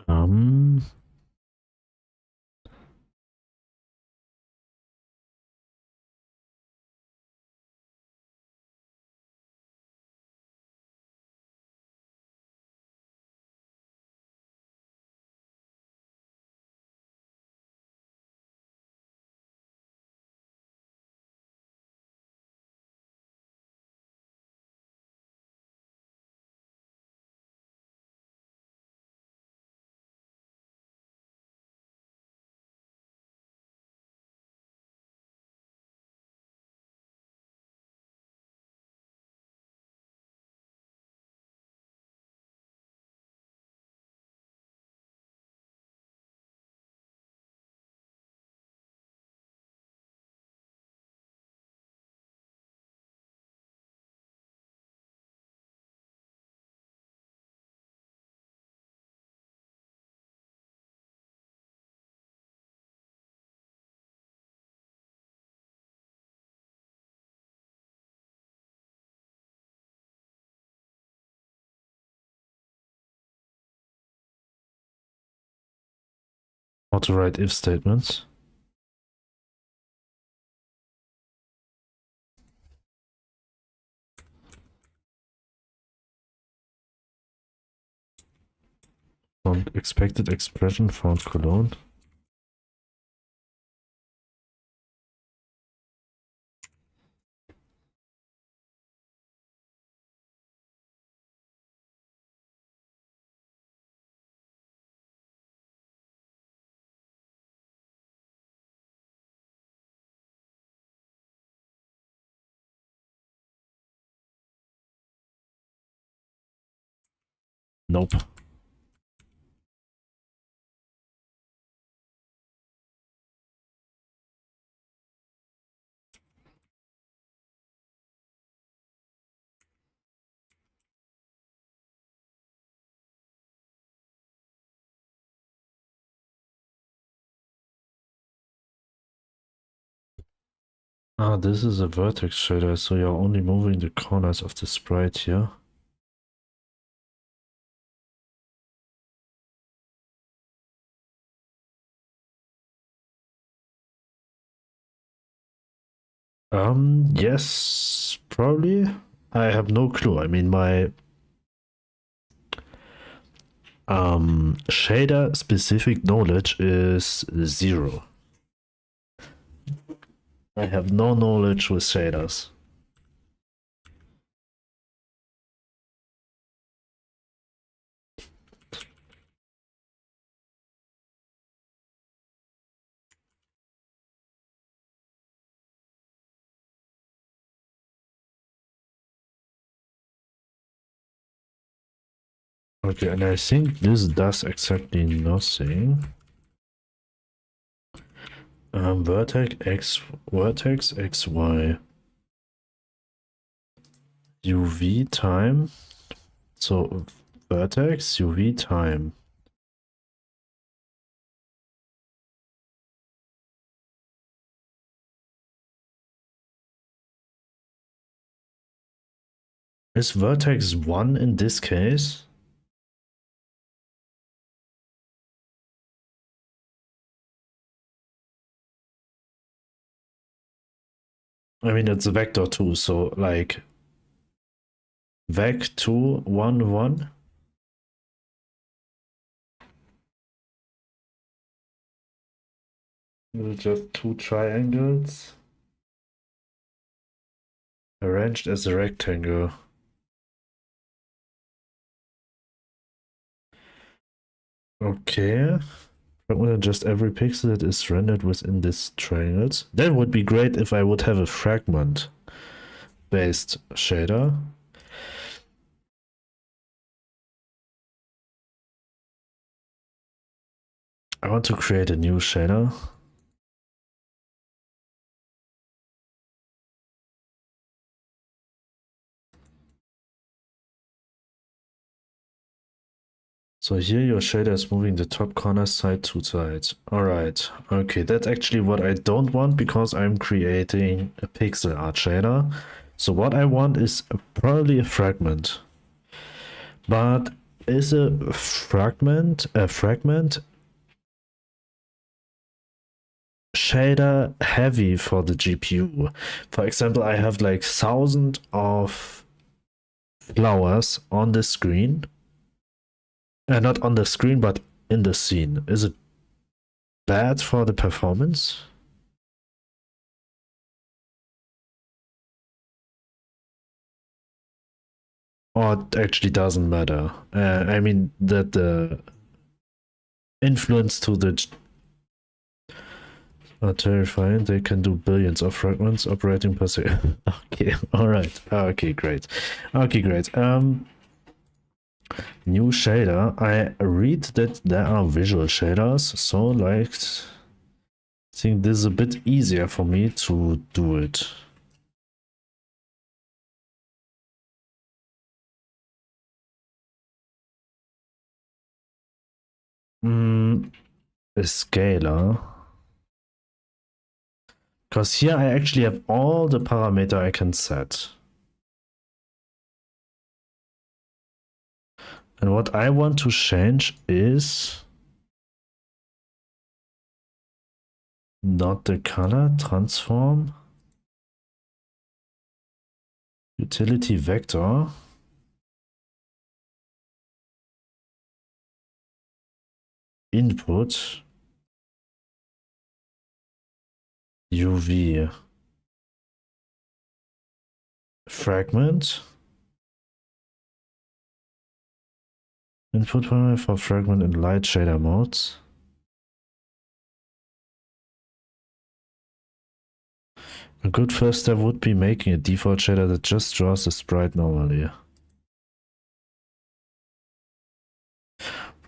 Um, how to write if statements. Found expected expression, found colon. Nope. Ah, this is a vertex shader, so you're only moving the corners of the sprite here. Yes, probably. I have no clue. I mean, my shader specific knowledge is 0. I have no knowledge with shaders. Okay, and I think this does exactly nothing. Vertex xy uv time. So vertex uv time. Is vertex 1 in this case? I mean, it's a vector too, so like vec 2 1 1. Just two triangles arranged as a rectangle. Okay. Just every pixel that is rendered within this triangles. That would be great if I would have a fragment based shader. I want to create a new shader. So here your shader is moving the top corner side to side. Alright, okay, that's actually what I don't want because I'm creating a pixel art shader. So what I want is probably a fragment. But is a fragment shader heavy for the GPU? For example, I have like thousands of flowers on the screen. Not on the screen, but in the scene. Is it bad for the performance? Or it actually doesn't matter? I mean, that the influence to the are terrifying. They can do billions of fragments operating per second. Okay, alright. Okay, great. Okay, great. New shader. I read that there are visual shaders, so like I think this is a bit easier for me to do it. A scalar. Because here I actually have all the parameter I can set. And what I want to change is not the color, transform, utility vector, input, UV, fragment, input parameter for fragment and light shader modes. A good first step would be making a default shader that just draws the sprite normally.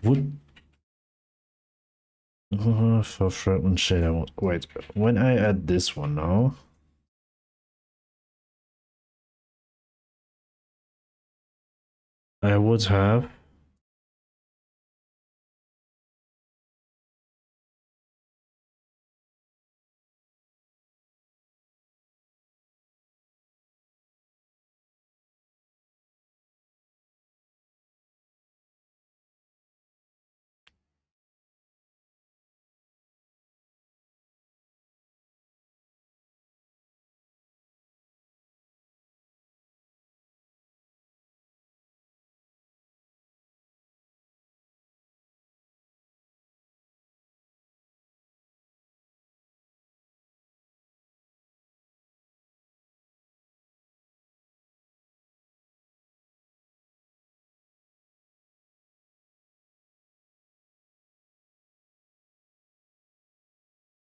Would for fragment shader mode. Wait, when I add this one now, I would have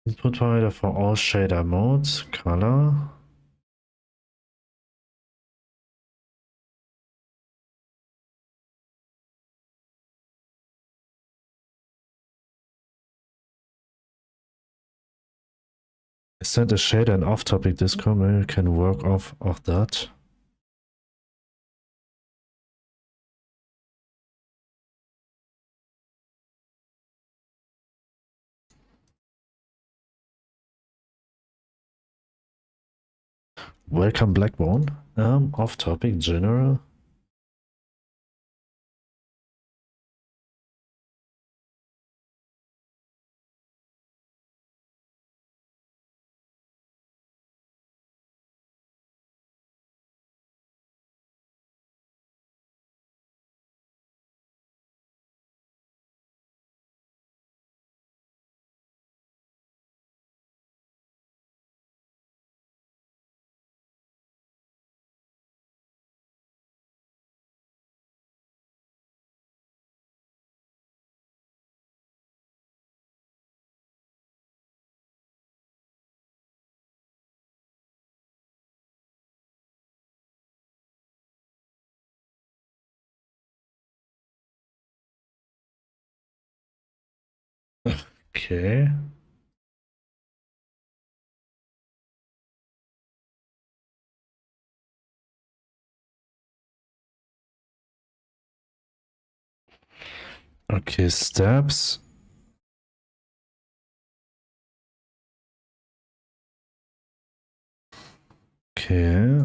input parameter for all shader modes, color. Set a shader and off-topic discord. Maybe we can work off of that. Welcome Blackbone. Off-topic general. Okay. Okay, steps. Okay,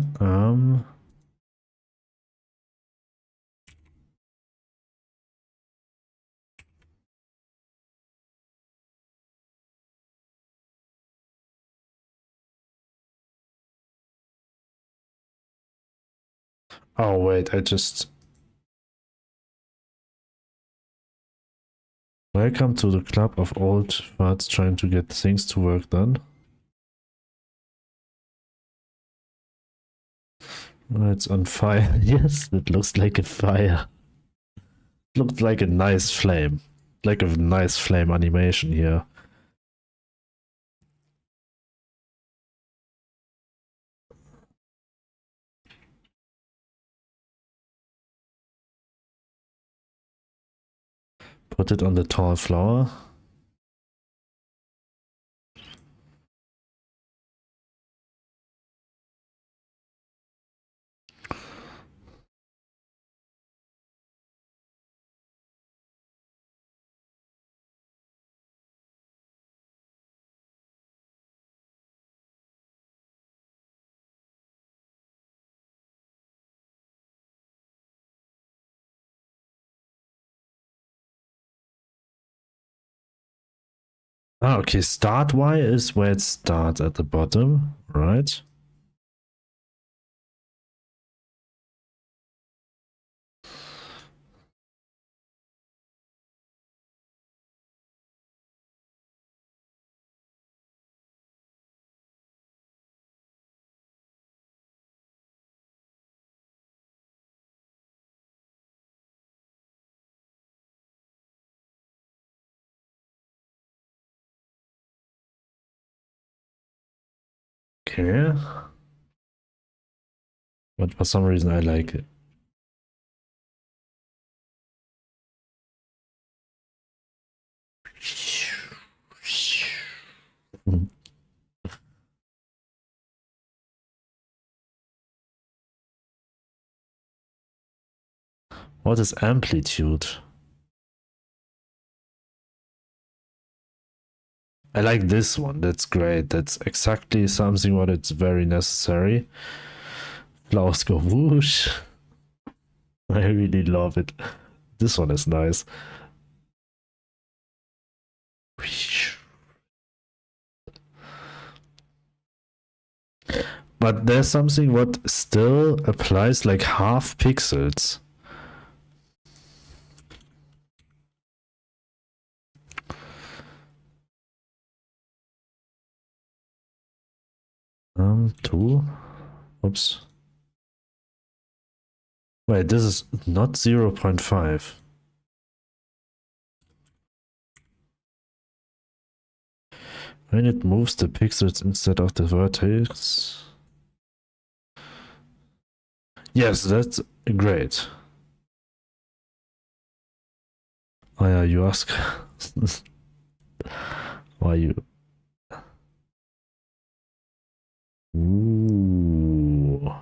oh wait, I just... Welcome to the club of old farts trying to get things to work done. Oh, it's on fire. Yes, it looks like a fire. Looks like a nice flame. Like a nice flame animation here. Put it on the tall flower. Ah, okay, start Y is where it starts at the bottom, right? Okay. But for some reason I like it. What is amplitude? I like this one. That's great. That's exactly something what it's very necessary. Flowers go whoosh. I really love it. This one is nice. But there's something what still applies like half pixels. Two. Oops. Wait, this is not 0.5. When it moves the pixels instead of the vertex. Yes, that's great. Oh yeah, you ask. Why you? Ooh.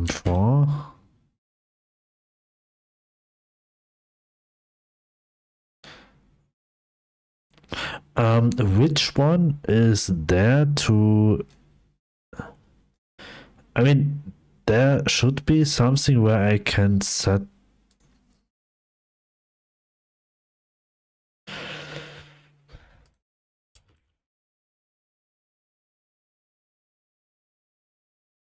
Four. Which one is there to... I mean, there should be something where I can set...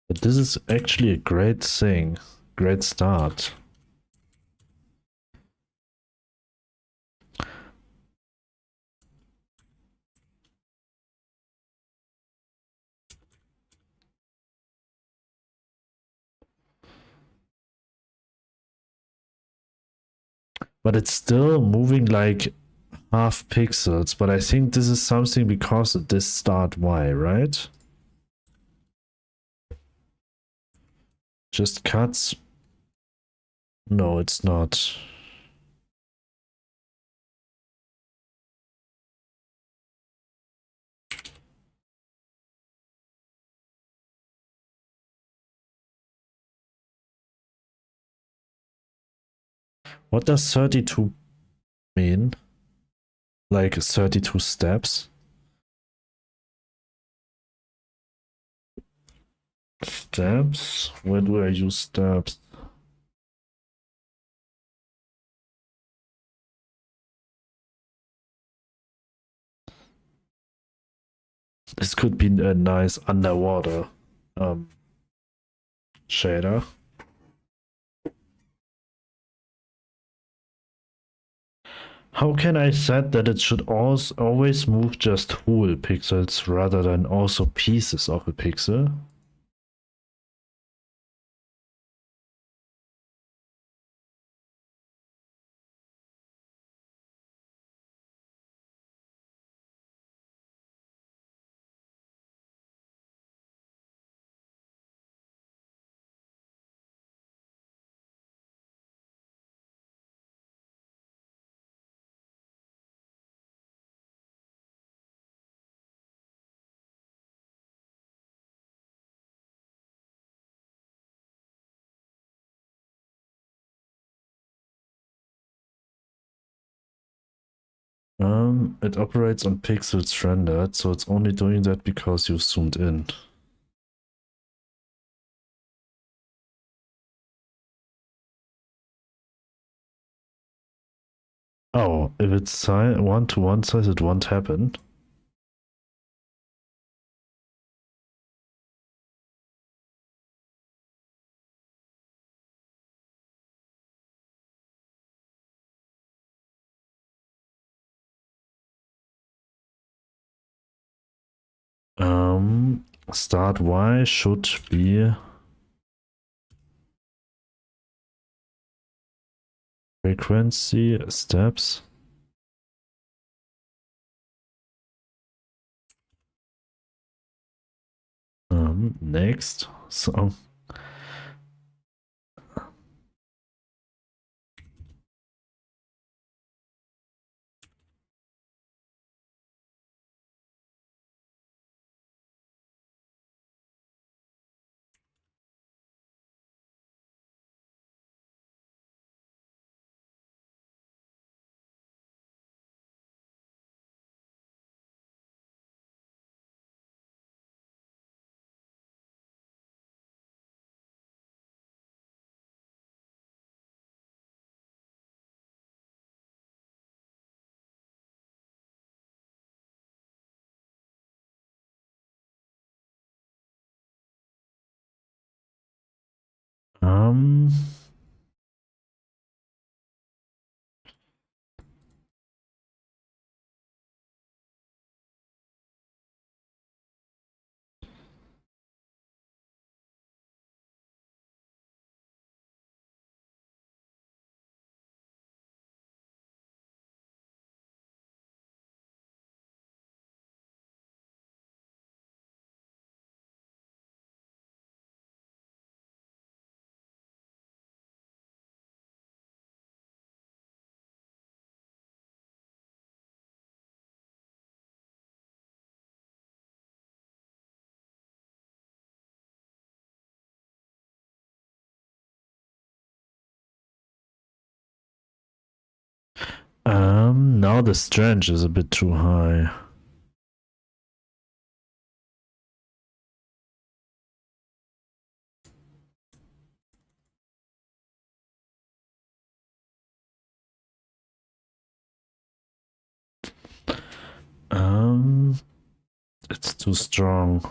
But this is actually a great thing. Great start. but it's still moving like half pixels. But I think this is something because of this start Y, right? Just cuts. No, it's not. What does 32 mean? Like 32 steps? Steps? Where do I use steps? This could be a nice underwater shader. How can I set that it should always move just whole pixels rather than also pieces of a pixel? It operates on pixels rendered, so it's only doing that because you zoomed in. Oh, if it's one-to-one size, it won't happen. Start Y should be frequency steps. Next. So now the strength is a bit too high. It's too strong.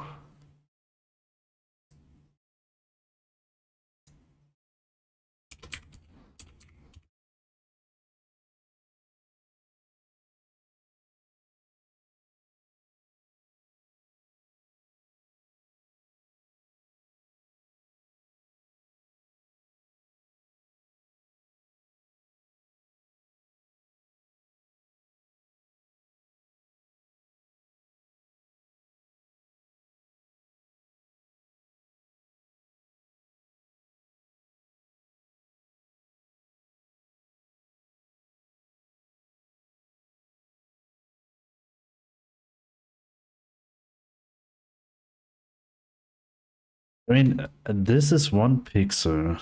I mean, this is 1 pixel,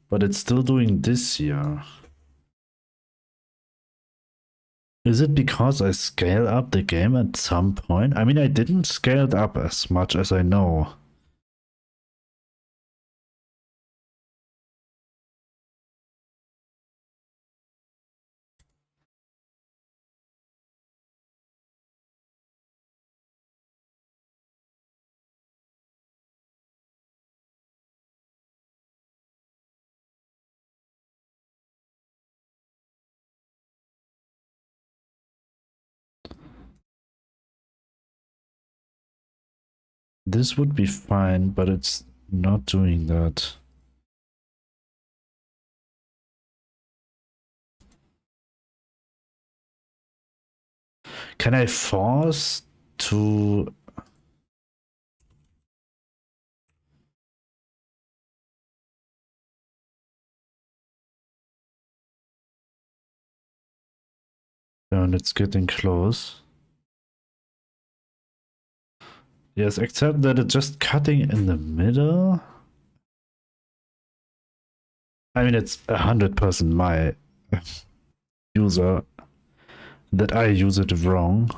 but it's still doing this here. Is it because I scale up the game at some point? I mean, I didn't scale it up as much as I know. This would be fine, but it's not doing that. Can I force to... And it's getting close. Yes, except that it's just cutting in the middle. I mean, it's 100% my user that I use it wrong.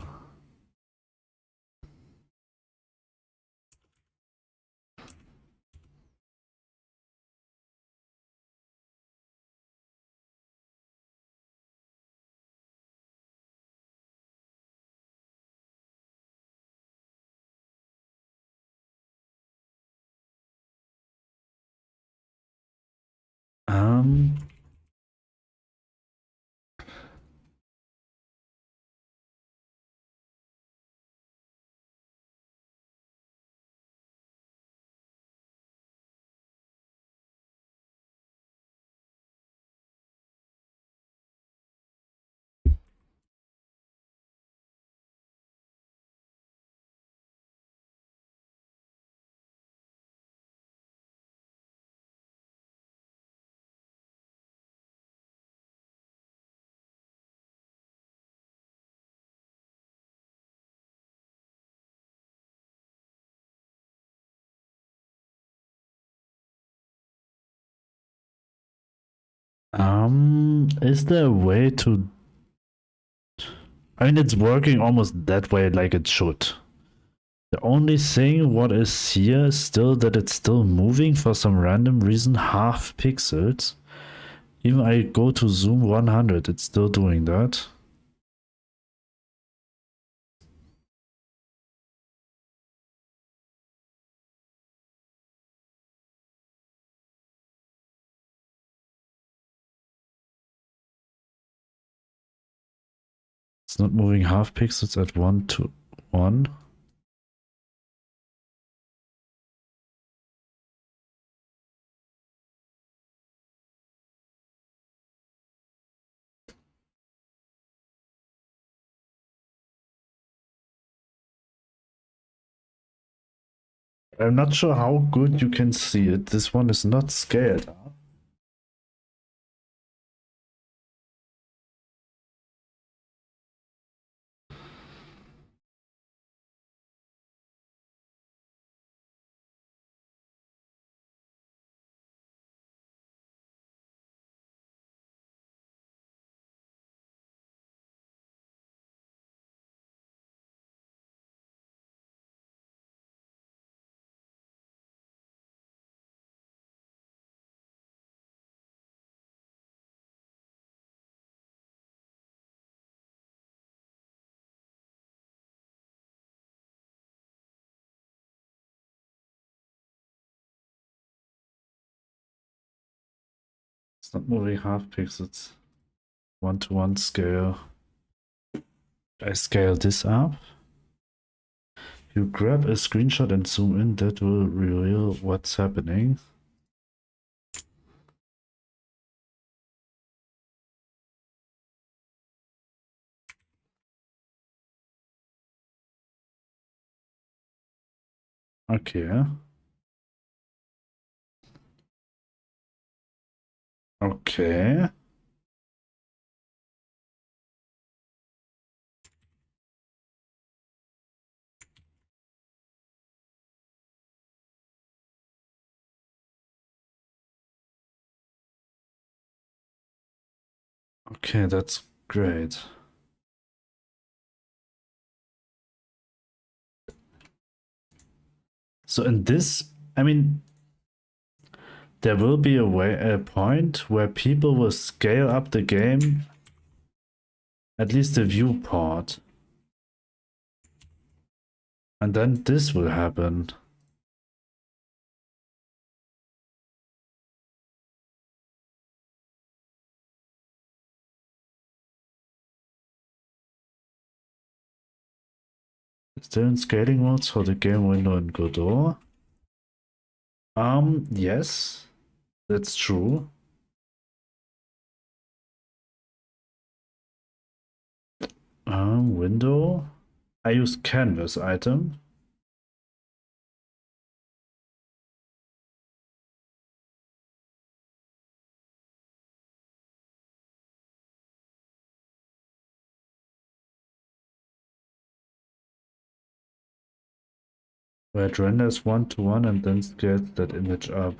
Um, is there a way to... I mean, it's working almost that way like it should. The only thing what is here is still that it's still moving for some random reason half pixels. Even I go to zoom 100, it's still doing that. It's not moving half pixels at 1 to 1. I'm not sure how good you can see it. This one is not scaled up. It's not moving half pixels. 1 to 1 scale. I scale this up. You grab a screenshot and zoom in, that will reveal what's happening. Okay. Okay. Okay, that's great. So in this, I mean, there will be a point where people will scale up the game, at least the viewport. And then this will happen. Is there in scaling modes for the game window in Godot? Yes, that's true. Window. I use canvas item. Where it renders 1:1 and then scales that image up.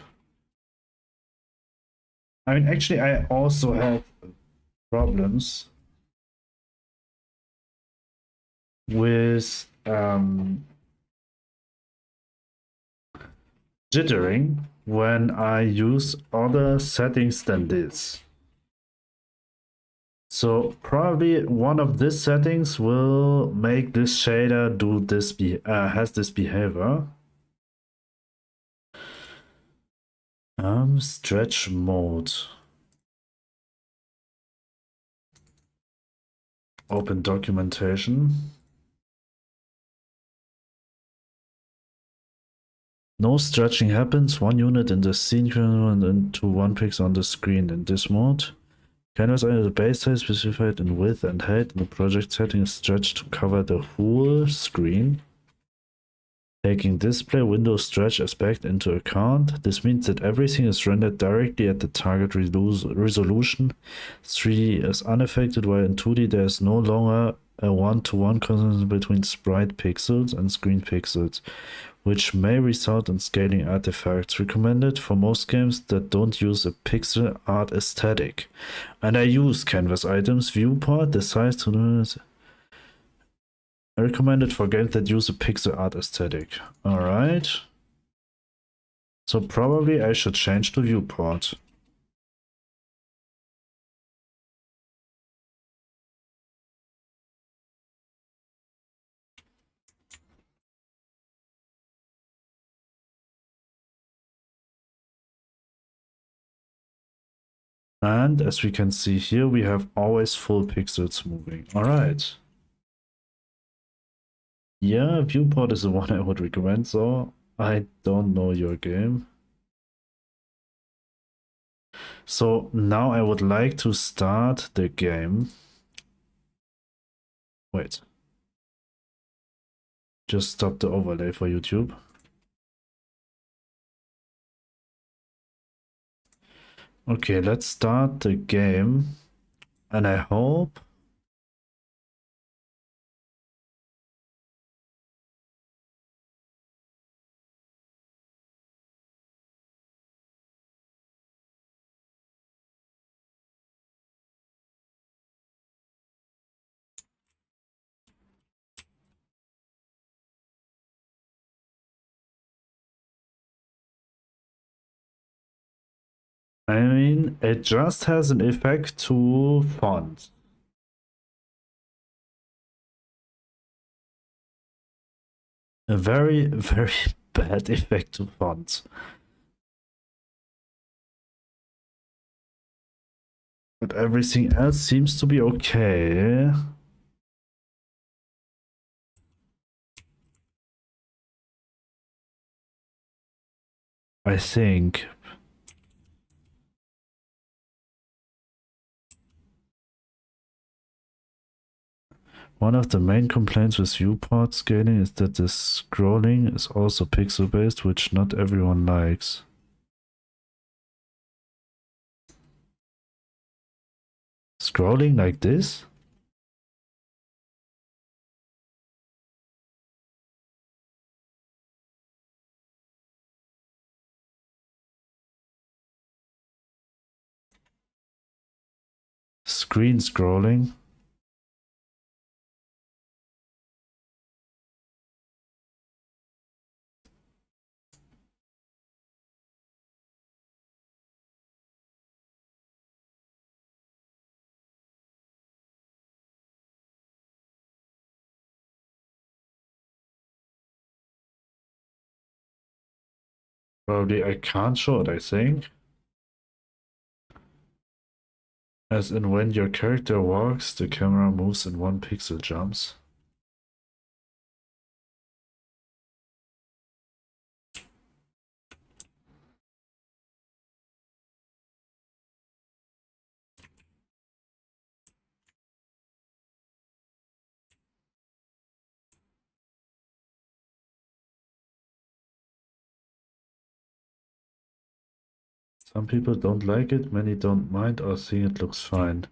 I mean, actually, I also have problems with jittering when I use other settings than this. So probably one of these settings will make this shader do this has this behavior. Stretch mode. Open documentation. No stretching happens. One unit in the scene and into one pixel on the screen in this mode. Canvas under the base size specified in width and height in the project setting is stretched to cover the whole screen. Taking display window stretch aspect into account, this means that everything is rendered directly at the target resolution. 3D is unaffected, while in 2D there is no longer a one-to-one correlation between sprite pixels and screen pixels, which may result in scaling artifacts. Recommended for most games that don't use a pixel art aesthetic. And I use canvas items, viewport, the size to recommended for games that use a pixel art aesthetic. Alright. So probably I should change the viewport. And as we can see here, we have always full pixels moving. Alright. Yeah, viewport is the one I would recommend, so I don't know your game. So now I would like to start the game. Wait. Just stop the overlay for YouTube. Okay, let's start the game. And I hope I mean, it just has an effect to fonts. A very, very bad effect to fonts. But everything else seems to be okay. I think. One of the main complaints with viewport scaling is that the scrolling is also pixel-based, which not everyone likes. Scrolling like this? Screen scrolling. Probably I can't show it, I think. As in when your character walks, the camera moves in 1 pixel jumps. Some people don't like it, many don't mind or think it looks fine.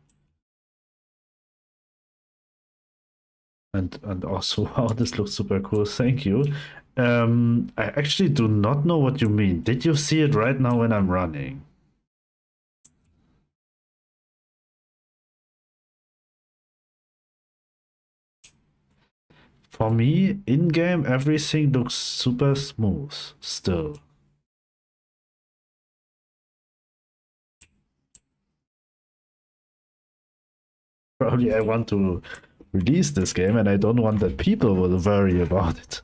And also, wow, this looks super cool. Thank you. I actually do not know what you mean. Did you see it right now when I'm running? For me, in-game, everything looks super smooth still. Probably I want to release this game and I don't want that people will worry about it.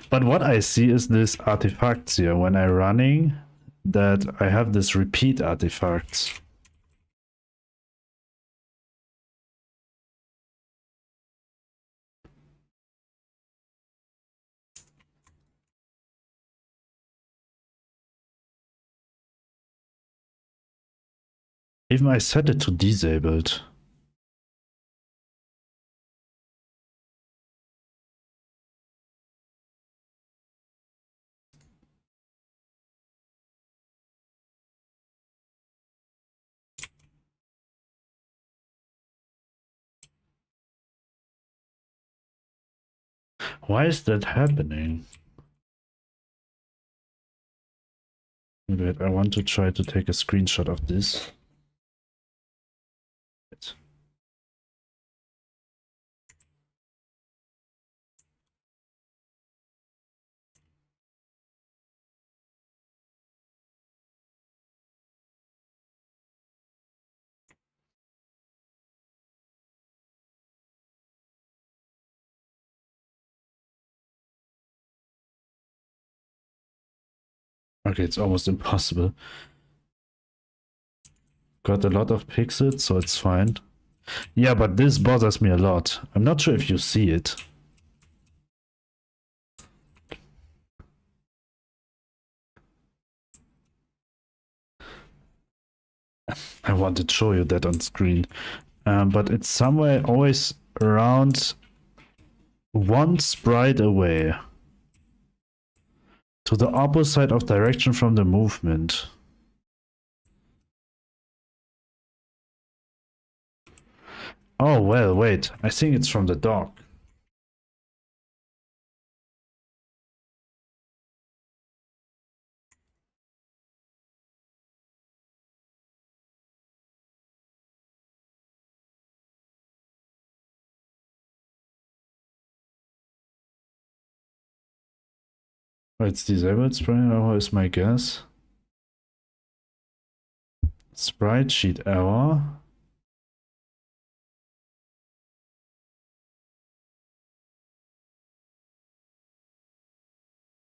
But what I see is this artifacts here when I'm running, that I have this repeat artifacts. Even I set it to disabled. Why is that happening? Wait, I want to try to take a screenshot of this. Okay, it's almost impossible. Got a lot of pixels, so it's fine. Yeah, but this bothers me a lot. I'm not sure if you see it. I wanted to show you that on screen. But it's somewhere always around 1 sprite away. To the opposite of direction from the movement. Oh, well, wait. I think it's from the dog. Oh, it's disabled sprite error is my guess. Sprite sheet error.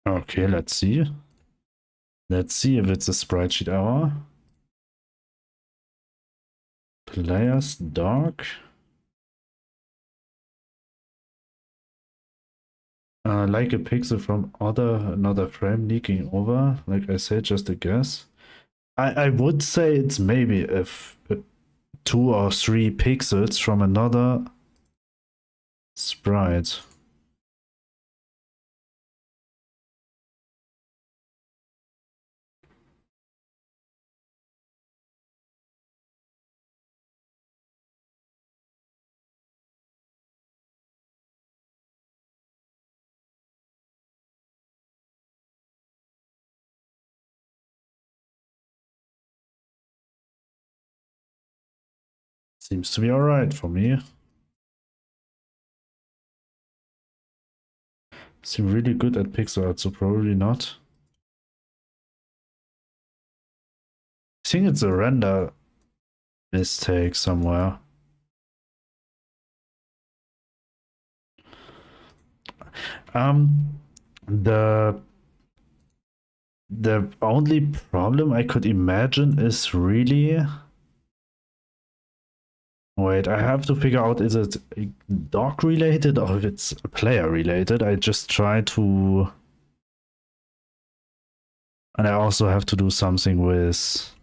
Okay, let's see. Let's see if it's a sprite sheet error. Player's dog. Like a pixel from another frame leaking over. Like I said, just a guess. I would say it's maybe if 2 or 3 pixels from another sprite. Seems to be alright for me. Seem really good at pixel art, so probably not. I think it's a render mistake somewhere. The only problem I could imagine is really. Wait, I have to figure out, is it dog related or if it's player related. I just try to. And I also have to do something with.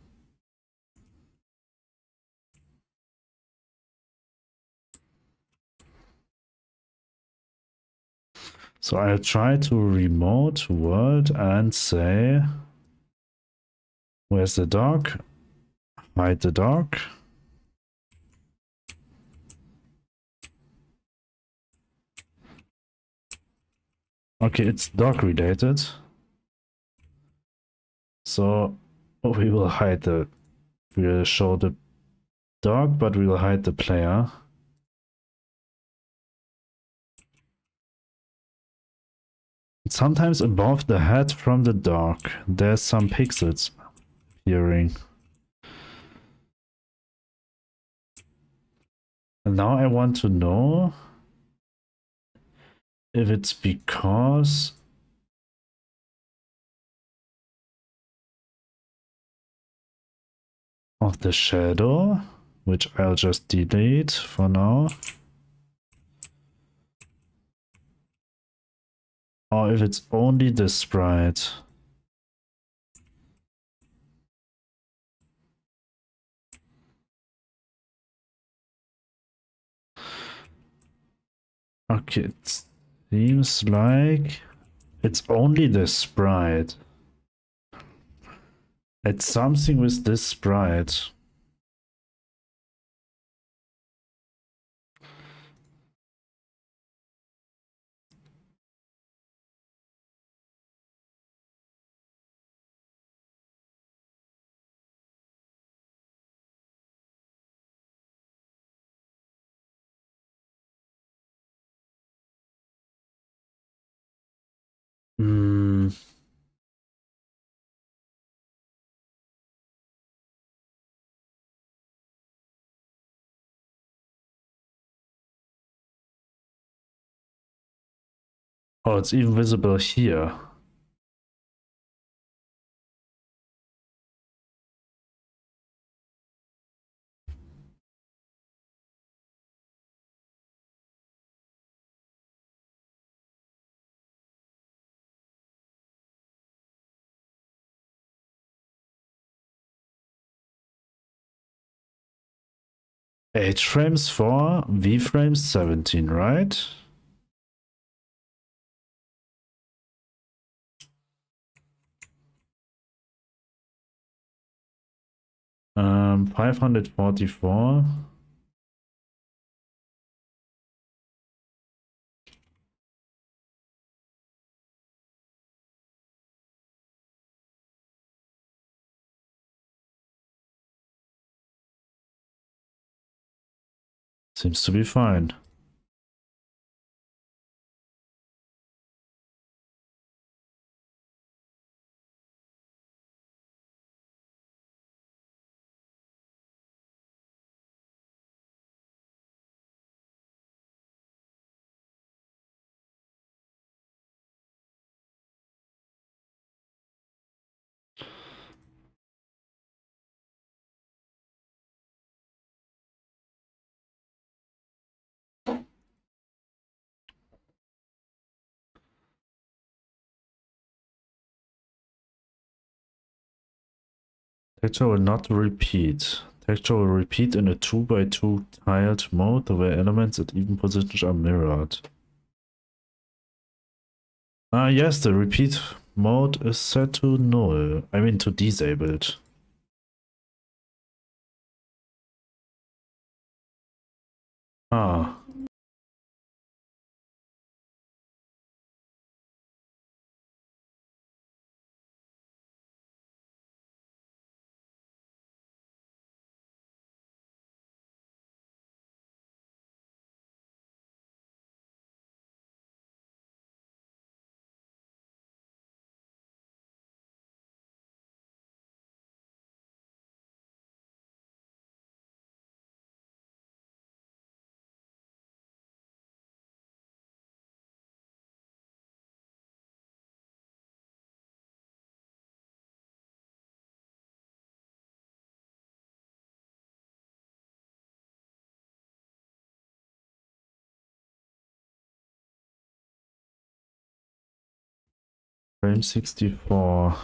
So I'll try to remote world and say, where's the dog? Hide the dog. Okay, it's dog related. So we will hide the, we'll show the dog, but we will hide the player. Sometimes above the head from the dog, there's some pixels appearing. And now I want to know if it's because of the shadow, which I'll just delete for now. Or if it's only the sprite. Okay, it seems like it's only the sprite. It's something with this sprite. Hmm. Oh, it's even visible here. H frames 4, V frames 17, right? Um, 544. Seems to be fine. Texture will not repeat. Texture will repeat in a 2x2 tiled mode where elements at even positions are mirrored. Ah, yes, the repeat mode is set to null. I mean to disabled. Ah. Frame 64.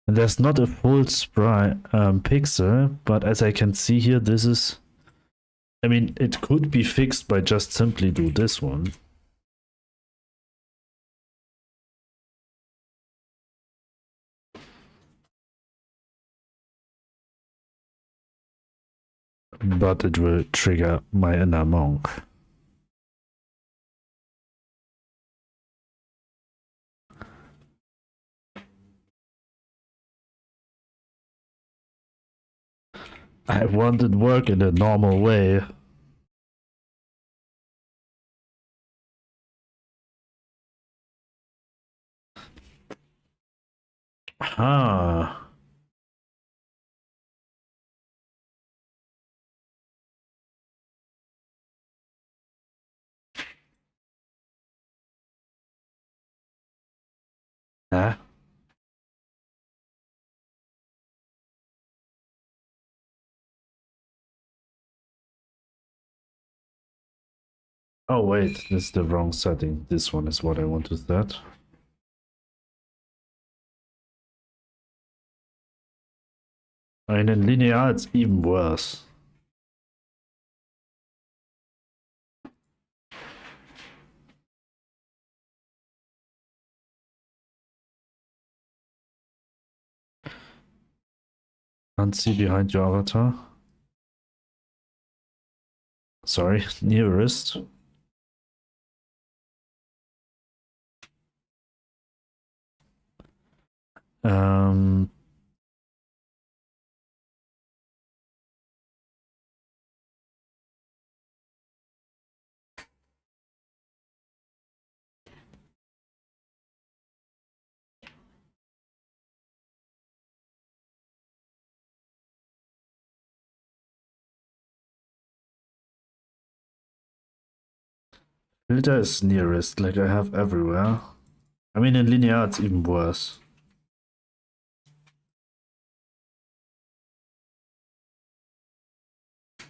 And there's not a full sprite pixel, but as I can see here, this is... I mean, it could be fixed by just simply do this one. But it will trigger my inner monk. I want it work in a normal way. Ah. Huh? Oh wait, this is the wrong setting. This one is what I want to set. I mean, in linear, it's even worse. Can't see behind your avatar. Sorry, nearest. Um, Filter is nearest, like I have everywhere. I mean, in linear, it's even worse.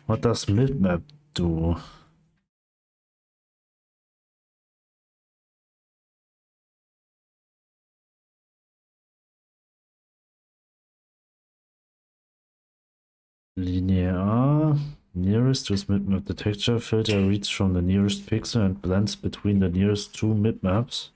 What does mipmap do? Linear. Nearest with mipmap. The texture filter reads from the nearest pixel and blends between the nearest two mipmaps.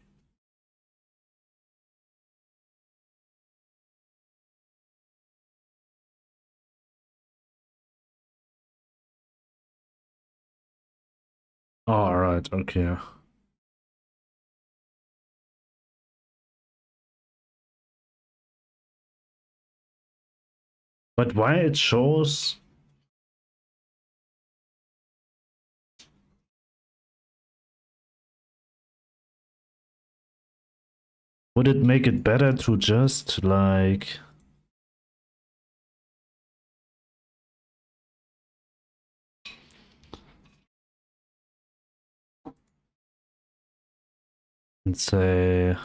Alright, okay. But why it shows... Would it make it better to just, like... and say...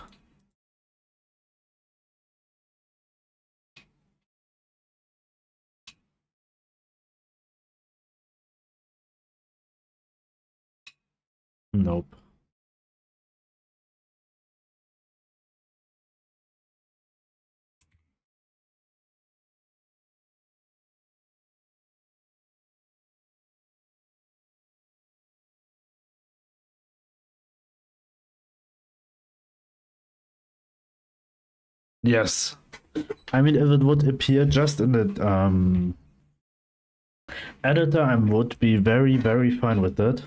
Nope. Yes. I mean, if it would appear just in the editor, I would be very, very fine with that.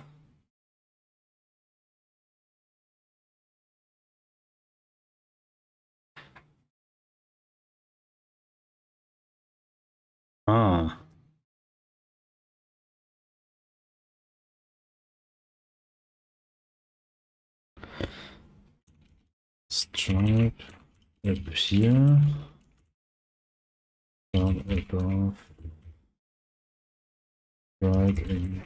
Ah. Stripe appear from above right in.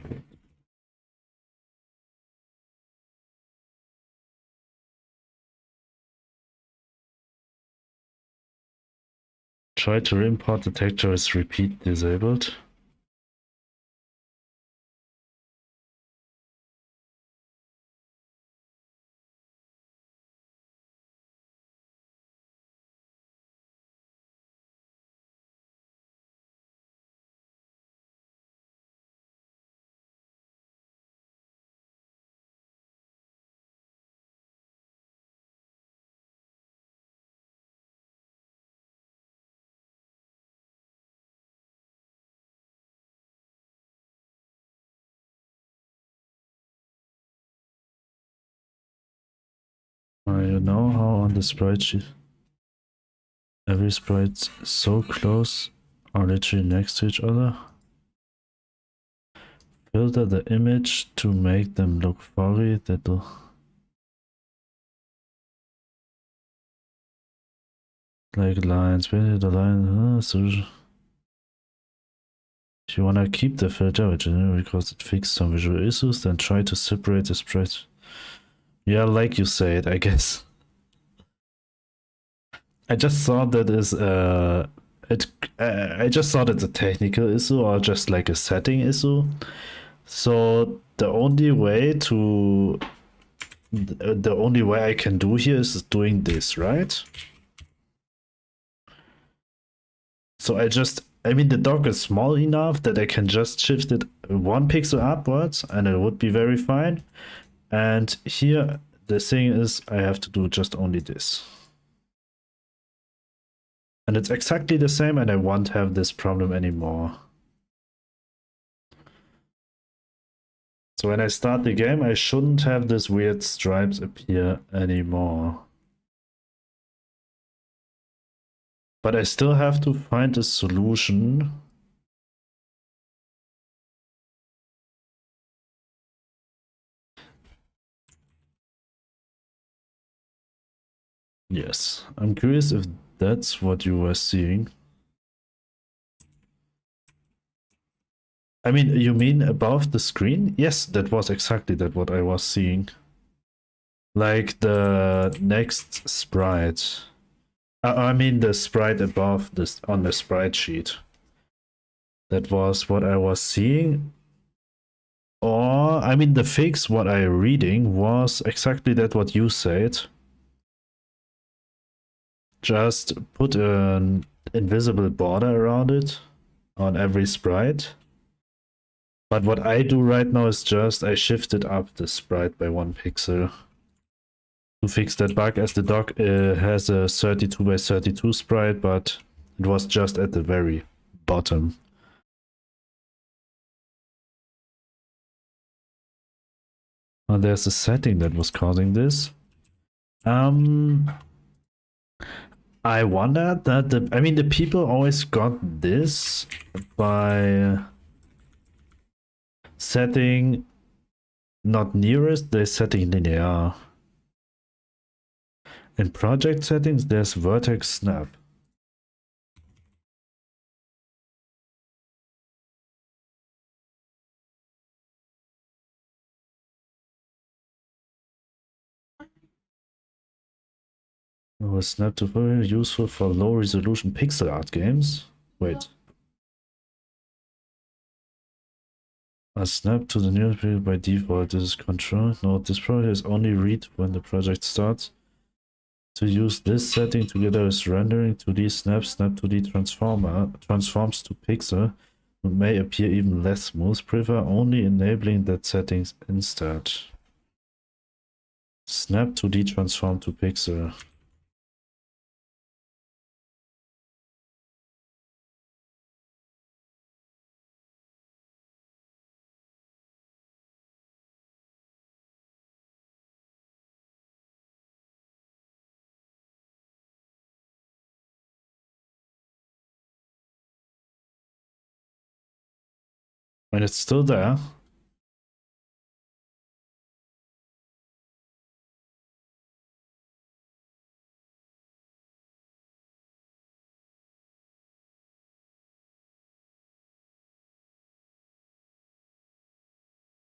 Try to import the texture is repeat disabled. You know how on the sprite sheet every sprite so close are literally next to each other? Filter the image to make them look furry. That'll like lines, maybe the line. So if you wanna keep the filter, which because it fixed some visual issues, then try to separate the sprite. Yeah, like you said, I guess. I just thought that is I just thought it's a technical issue or just like a setting issue. So the only way I can do here is doing this, right? So I mean the dock is small enough that I can just shift it 1 pixel upwards and it would be very fine. And here the thing is I have to do just only this. And it's exactly the same and I won't have this problem anymore. So when I start the game, I shouldn't have this weird stripes appear anymore. But I still have to find a solution. Yes, I'm curious if that's what you were seeing. I mean, you mean above the screen? Yes, that was exactly that what I was seeing. Like the next sprite. I mean the sprite above this on the sprite sheet. That was what I was seeing. Or, I mean, the fix what I reading was exactly that what you said. Just put an invisible border around it on every sprite. But what I do right now is just I shifted up the sprite by 1 pixel to fix that bug, as the dock has a 32 by 32 sprite, but it was just at the very bottom. Oh, there's a setting that was causing this. I wonder that the people always got this by setting not nearest, they're setting linear. In project settings, there's vertex snap. Oh, snap to very useful for low resolution pixel art games. Wait. A snap to the nearest project by default. This is control. No, this project is only read when the project starts. To use this setting together with rendering 2D snap 2D transforms to pixel may appear even less smooth. Prefer only enabling that settings instead. Snap 2D transform to pixel. And it's still there.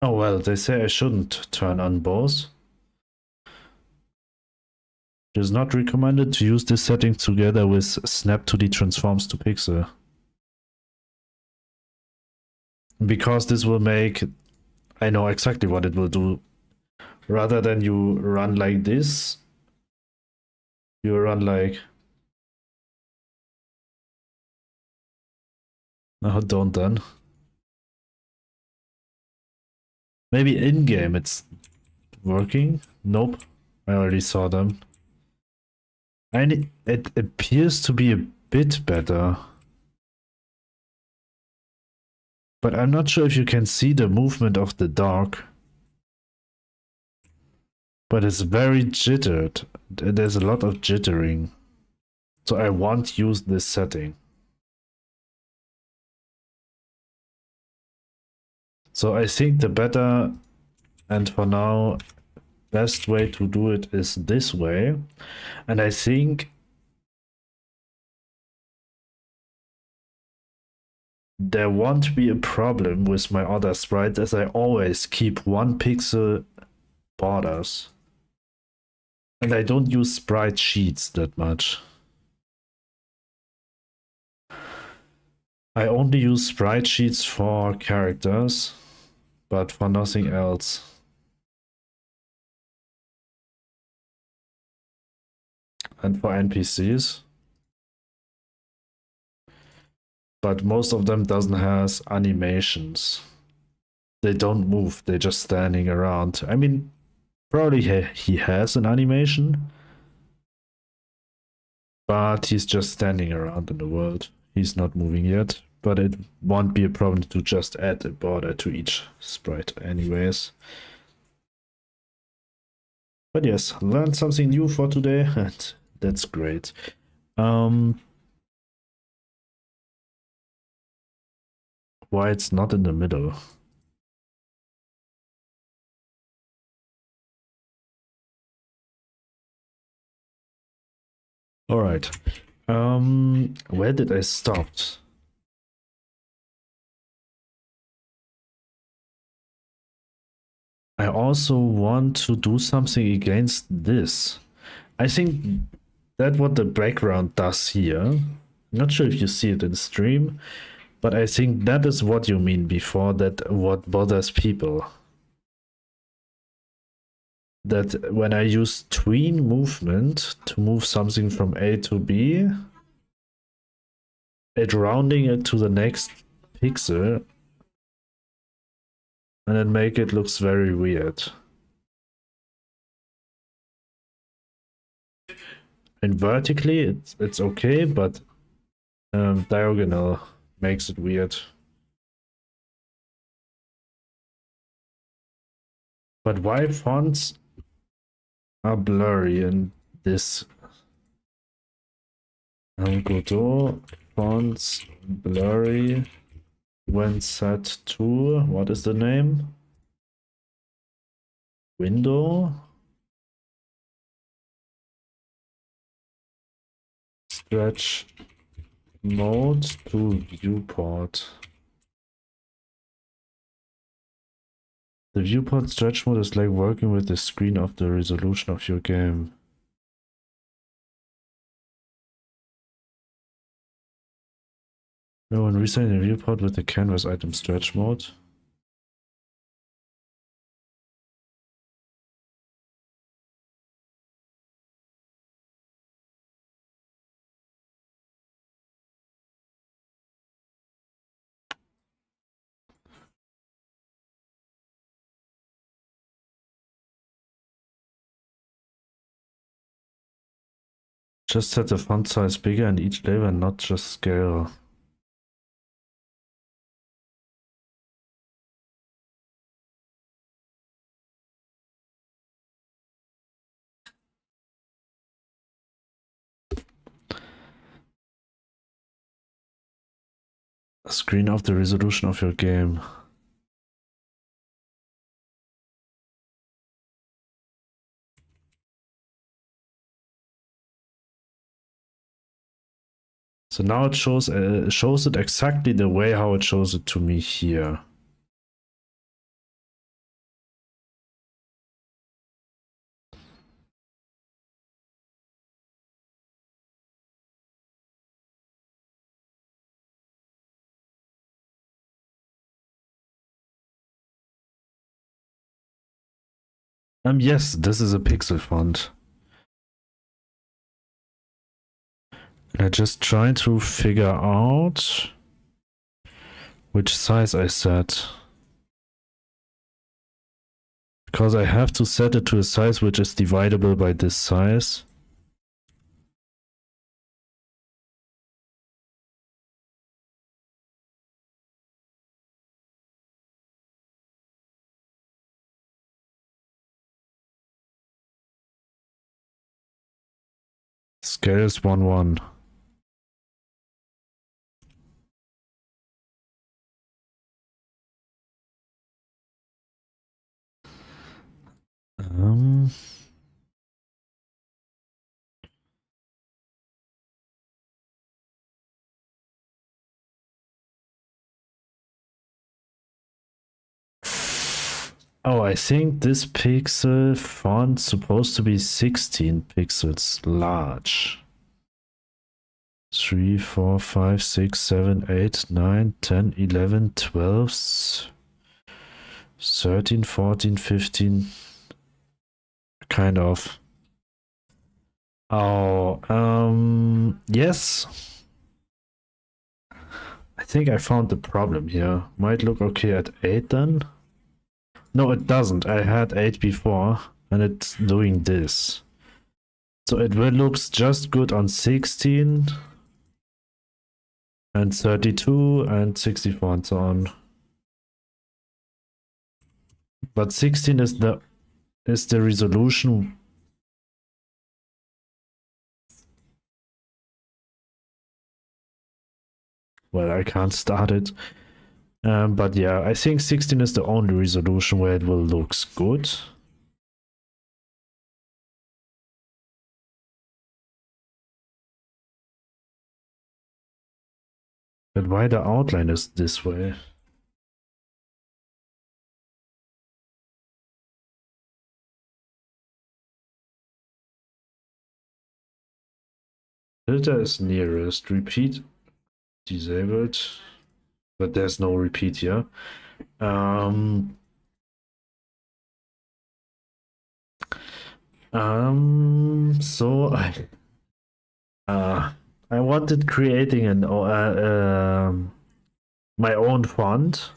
Oh well, they say I shouldn't turn on both. It is not recommended to use this setting together with snap 2D transforms to pixel. Because this will make... I know exactly what it will do. Rather than you run like this, you run like... No, don't then. Maybe in-game it's working? Nope. I already saw them. And it appears to be a bit better. But I'm not sure if you can see the movement of the dog. But it's very jittered. There's a lot of jittering. So I won't use this setting. So I think the better, and for now, best way to do it is this way. And I think there won't be a problem with my other sprites, as I always keep 1 pixel borders. And I don't use sprite sheets that much. I only use sprite sheets for characters, but for nothing else. And for NPCs. But most of them doesn't has animations. They don't move, they're just standing around. I mean, probably he has an animation, but he's just standing around in the world. He's not moving yet, but it won't be a problem to just add a border to each sprite anyways. But yes, learned something new for today, and that's great. Why it's not in the middle? All right. Where did I stop? I also want to do something against this. I think that what the background does here. Not sure if you see it in stream, but I think that is what you mean before, that what bothers people. That when I use tween movement to move something from A to B, it rounding it to the next pixel, and then make it looks very weird. And vertically it's okay, but diagonal makes it weird. But why fonts are blurry in this? Godot fonts blurry when set to, what is the name? Window? Stretch mode to viewport. The viewport stretch mode is like working with the screen of the resolution of your game. No, when resetting the viewport with the canvas item stretch mode. Just set the font size bigger in each layer and not just scale. Screen of the resolution of your game. So now it shows it exactly the way how it shows it to me here. Yes, this is a pixel font. And I just try to figure out which size I set. Because I have to set it to a size which is dividable by this size. Scale is 1, 1. Um, oh, I think this pixel font's supposed to be 16 pixels large. 3, 4, 5, 6, 7, 8, 9, 10, 11, 12, 13, 14, 15. Kind of. Oh, yes. I think I found the problem here. Might look okay at 8 then. No, it doesn't. I had 8 before, and it's doing this. So it will looks just good on 16 and 32 and 64 and so on. But 16 is the resolution. Well, I can't start it. But yeah, I think 16 is the only resolution where it will looks good. But why the outline is this way? Filter is nearest. Repeat disabled. But there's no repeat here. So I wanted creating an my own font,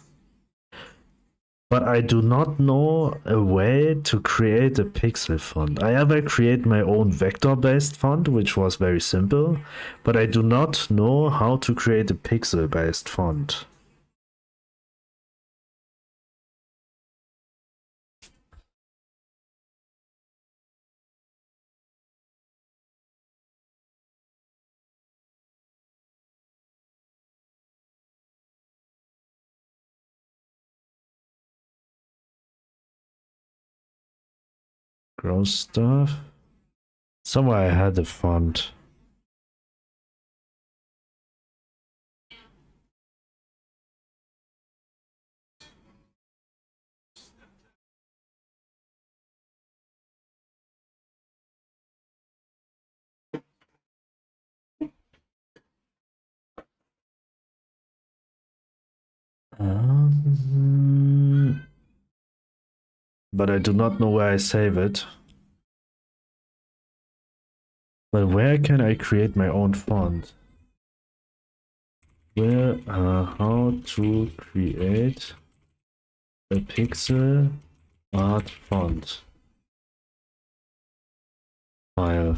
but I do not know a way to create a pixel font. I ever create my own vector-based font, which was very simple, but I do not know how to create a pixel-based font. Gross stuff. Somewhere I had a font. But I do not know where I save it. But where can I create my own font? Where, how to create a pixel art font file.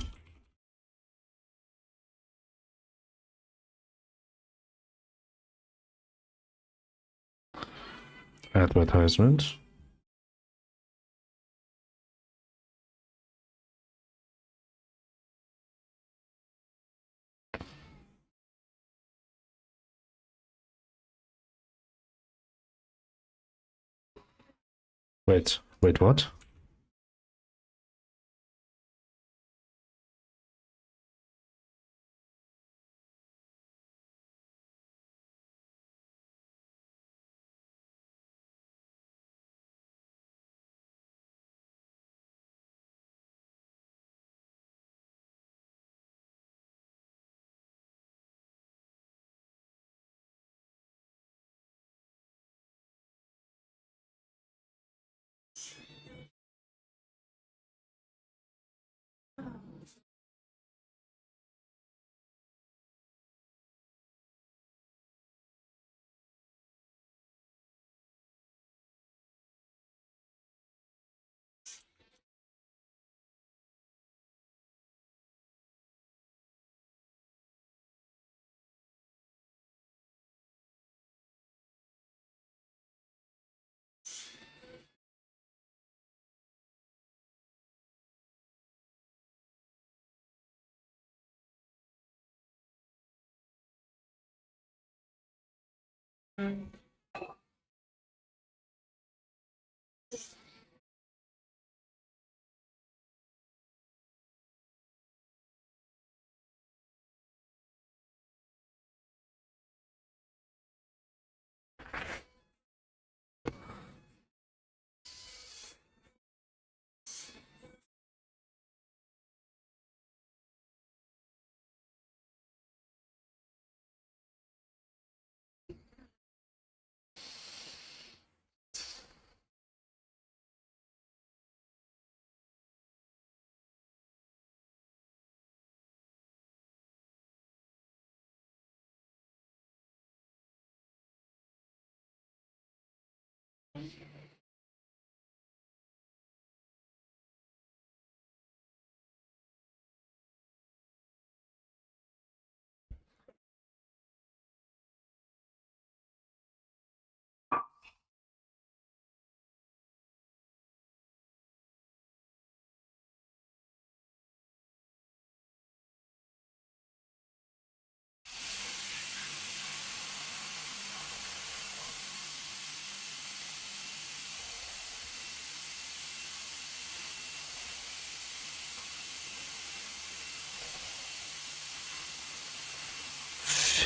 Advertisement. Wait, what?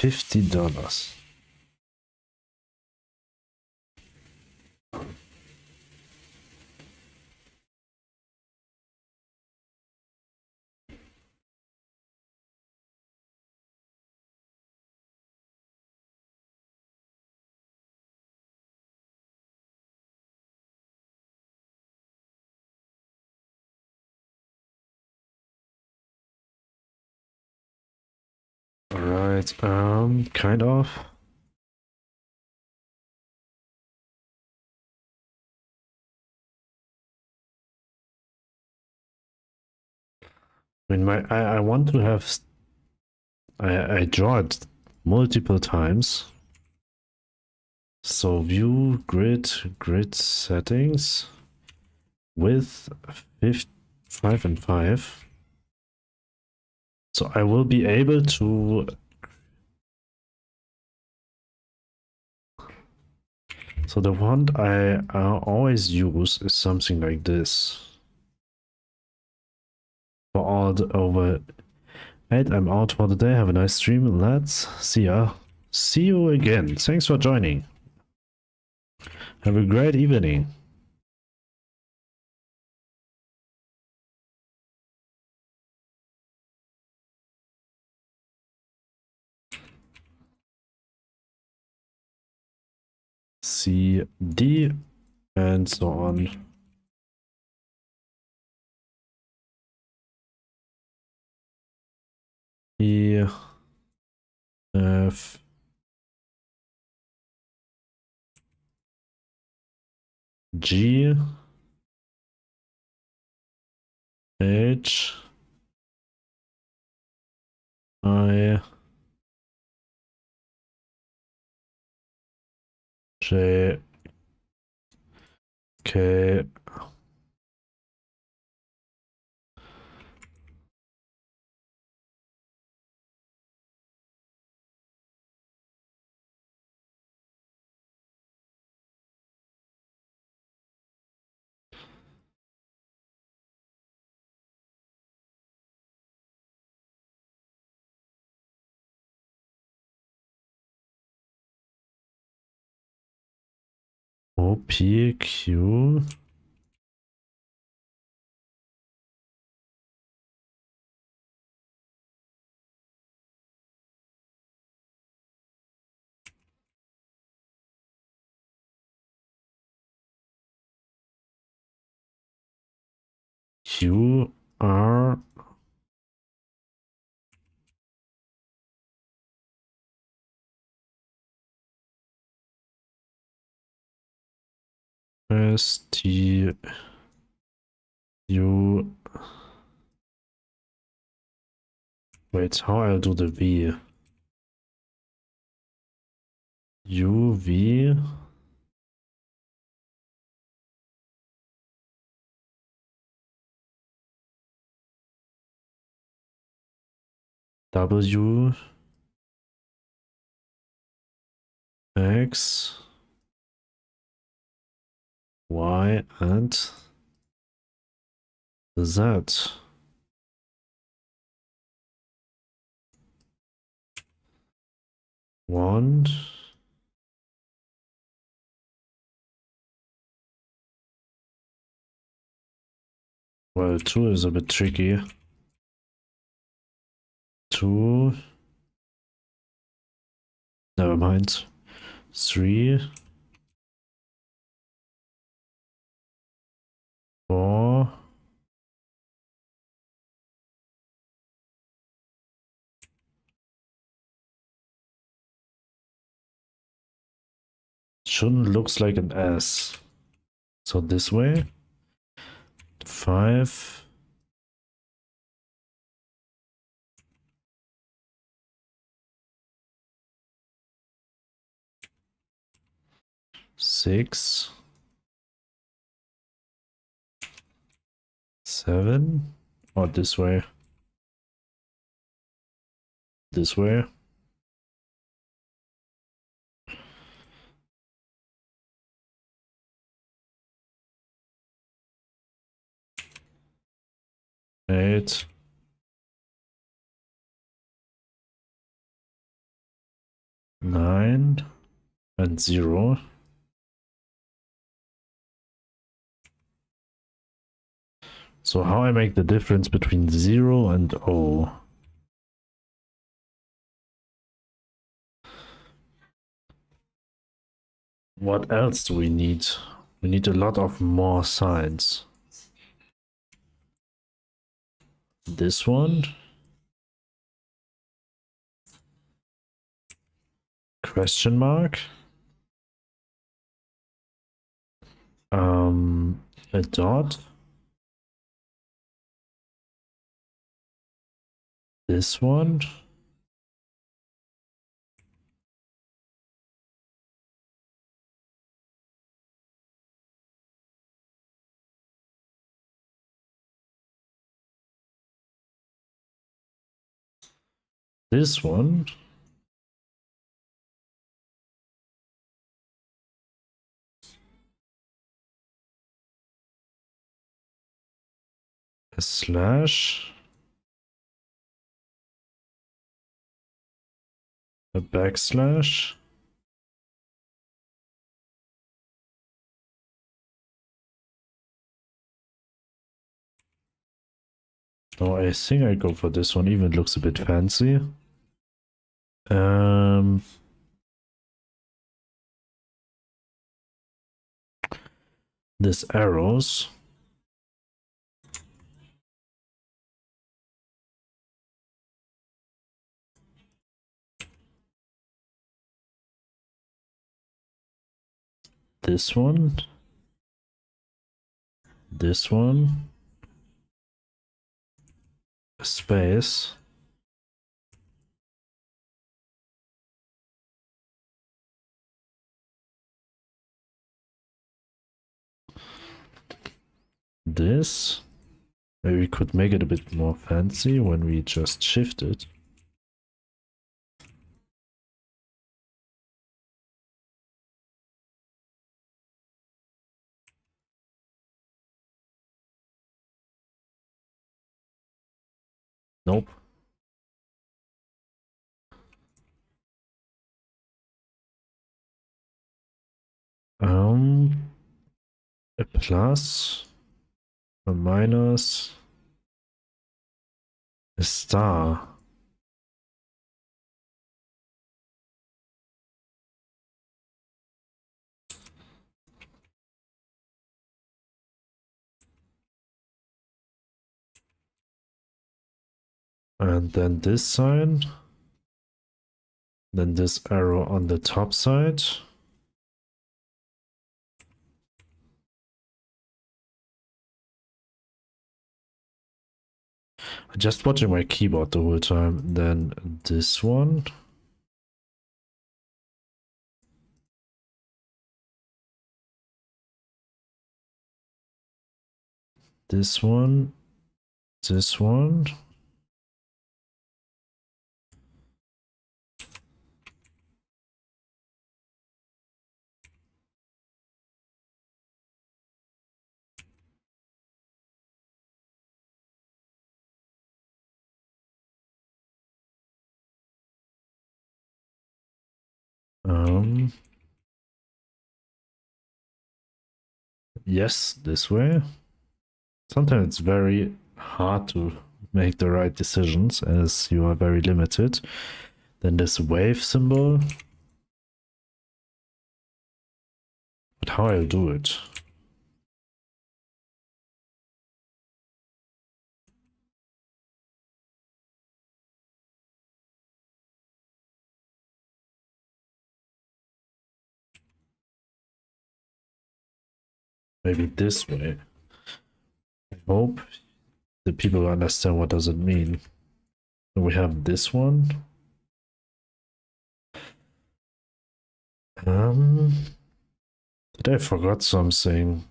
$50. Alright, kind of. I mean, I want to have. I draw it multiple times. So view grid settings with 5 and 5. So I will be able to. So the font I always use is something like this. For all the over 8, I'm out for the day. Have a nice stream. Let's see ya. See you again. Thanks for joining. Have a great evening. C, D, and so on. E, F, G, H, I, J, K, O, P, Q, Q, R, S, T, U. Wait, how I'll do the V? U, V, W, X, Y, and Z. One. Well, two is a bit tricky. Two. Never mind. Three. Four. Shouldn't looks like an S. So this way. 5. 6. 7. Or this way. This way. 8. 9. And 0. So how I make the difference between 0 and O? What else do we need? We need a lot of more signs. This one. Question mark. A dot. This one. This one. A slash. A backslash. No, I think I go for this one, even looks a bit fancy. This arrows. This one. This one. A space. This. Maybe we could make it a bit more fancy when we just shift it. Nope. A plus, a minus, a star. And then this sign. Then this arrow on the top side. Just watching my keyboard the whole time. Then this one. This one. This one. Yes, this way. Sometimes it's very hard to make the right decisions as you are very limited. Then this wave symbol. But how I'll do it? Maybe this way. I hope the people understand what does it mean. So we have this one. Did I forgot something?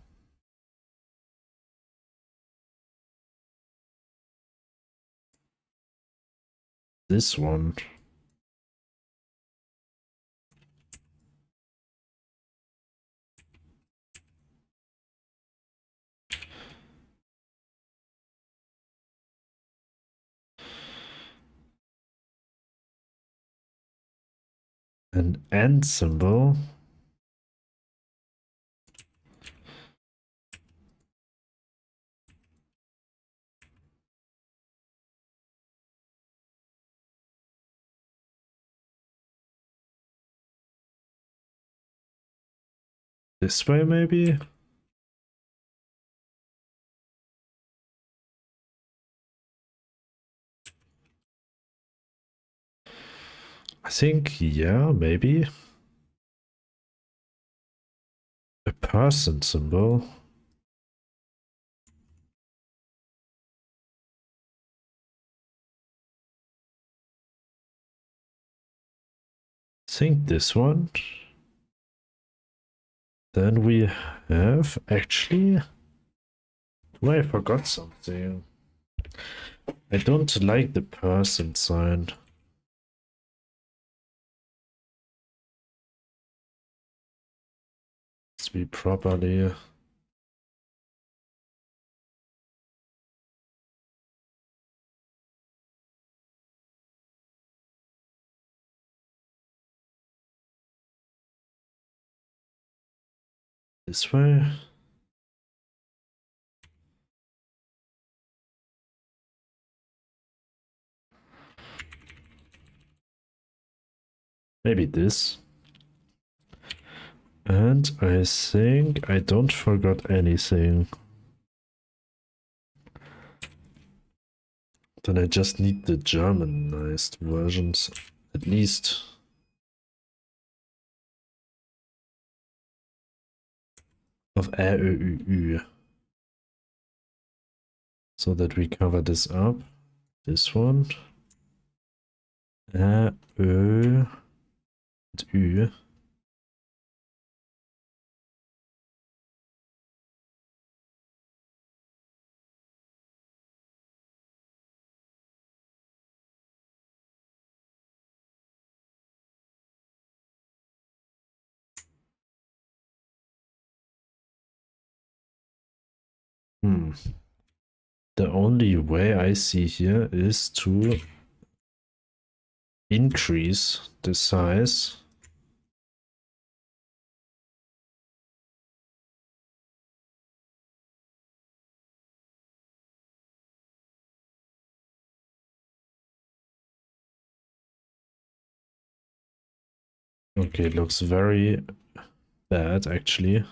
This one. An and symbol. This way, maybe? I think, yeah, maybe. A person symbol. I think this one. Then we have actually. Well, I forgot something. I don't like the person sign. Let's be properly. This way. Maybe this. And I think I don't forgot anything. Then I just need the Germanized versions, at least. Of Ä, Ö, Ü, Ü. So that we cover this up. This one. Ä, Ö, and Ü. The only way I see here is to increase the size. Okay, it looks very bad actually.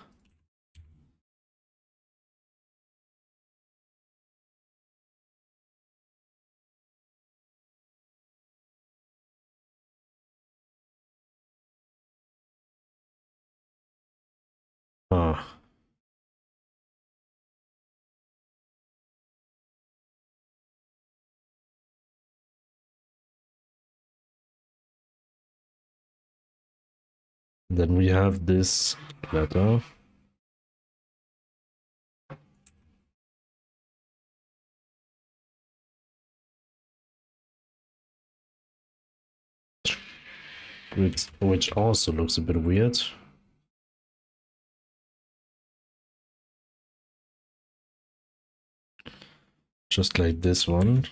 Ah. Then we have this letter. Which also looks a bit weird. Just like this one.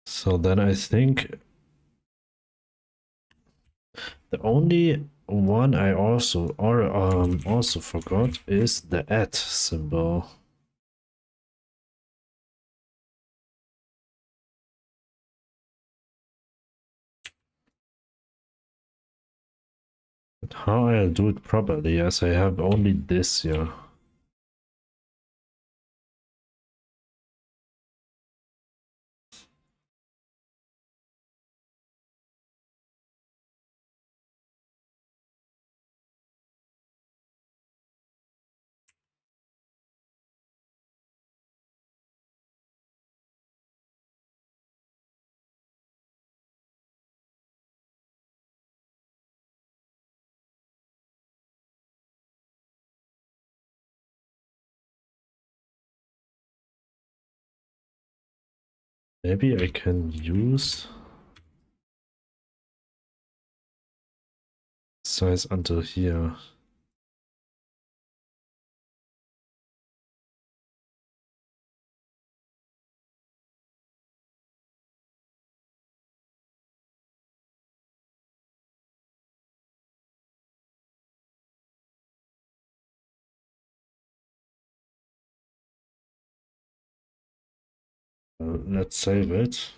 So then I think The only one I also forgot is the @ symbol. But how I'll do it properly, as I have only this here. Maybe I can use size until here. Let's save it.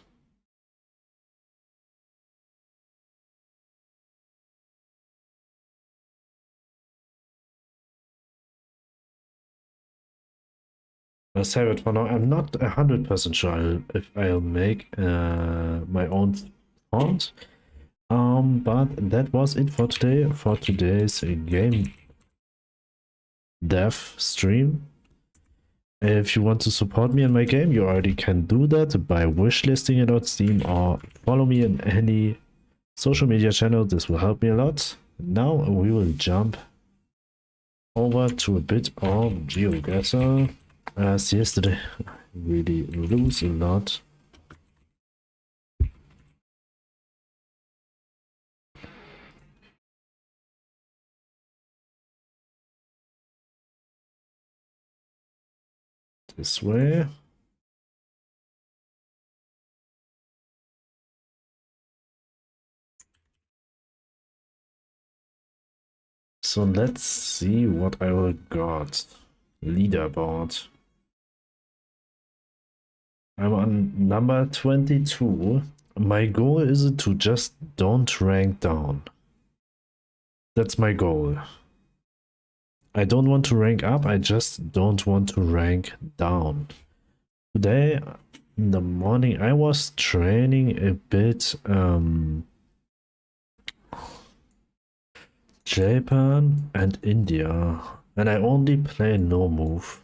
I'll save it for now. I'm not 100% sure if I'll make my own font. But that was it for today, for today's game dev stream. If you want to support me in my game, you already can do that by wishlisting it on Steam or follow me in any social media channel. This will help me a lot. Now we will jump over to a bit of GeoGuessr. As yesterday, I really lose a lot. This way. So let's see what I will got. Leaderboard. I'm on number 22. My goal is to just don't rank down. That's my goal. I don't want to rank up, I just don't want to rank down. Today in the morning I was training a bit Japan and India, and I only play no move.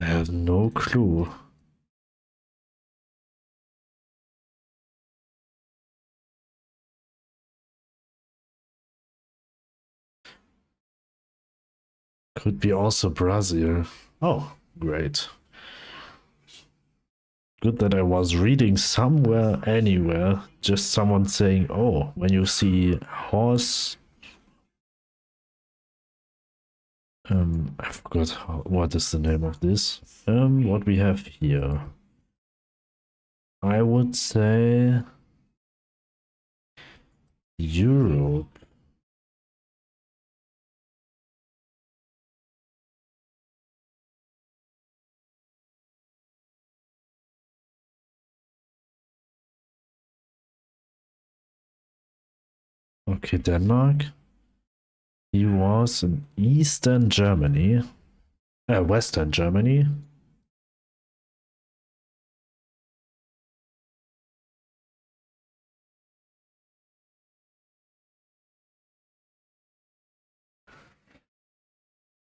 I have no clue. Could be also Brazil. Oh, great. Good that I was reading somewhere, anywhere, just someone saying, oh, when you see horse... I forgot what is the name of this. What we have here. I would say... Europe. Okay, Denmark. He was in Eastern Germany. Western Germany.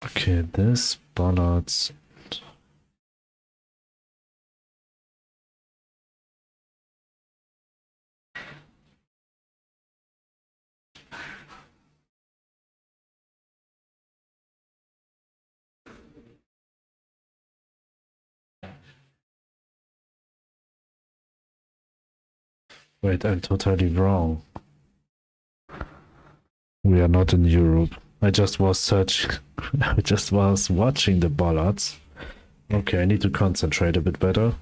Okay, this Ballards. Wait, I'm totally wrong. We are not in Europe. I just was searching. I just was watching the bollards. Okay, I need to concentrate a bit better.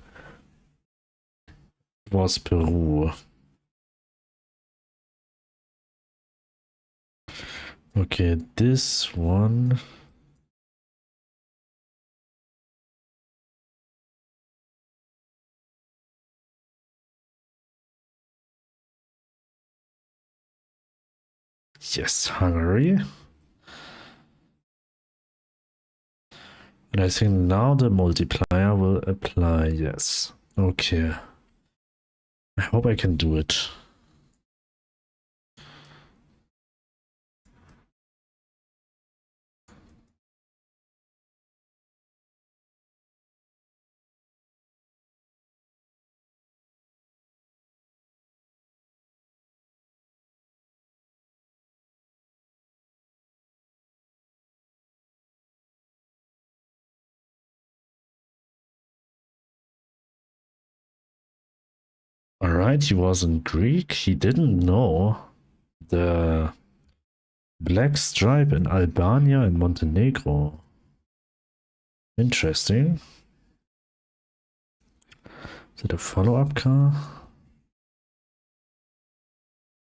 It was Peru. Okay, this one. Yes, Hungary. And I think now the multiplier will apply. Yes. Okay. I hope I can do it. Alright, he wasn't Greek. He didn't know the black stripe in Albania and Montenegro. Interesting. Is it a follow-up car?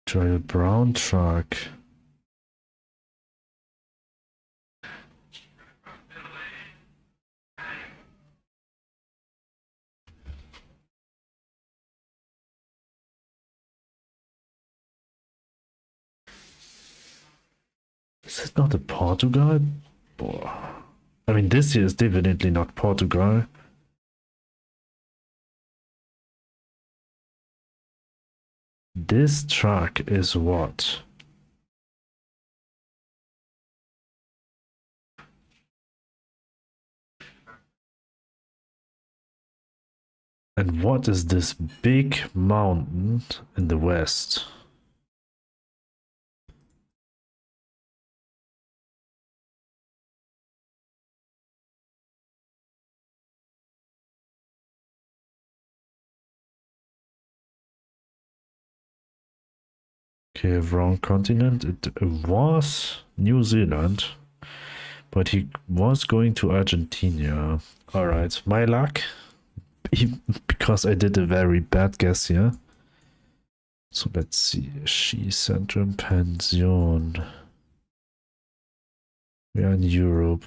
Try a brown truck. Is it not a Portugal? I mean, this here is definitely not Portugal. This truck is what? And what is this big mountain in the west? Okay, wrong continent. It was New Zealand, but he was going to Argentina. Alright, my luck. Because I did a very bad guess here. So let's see. Skicentrum Pension. We are in Europe.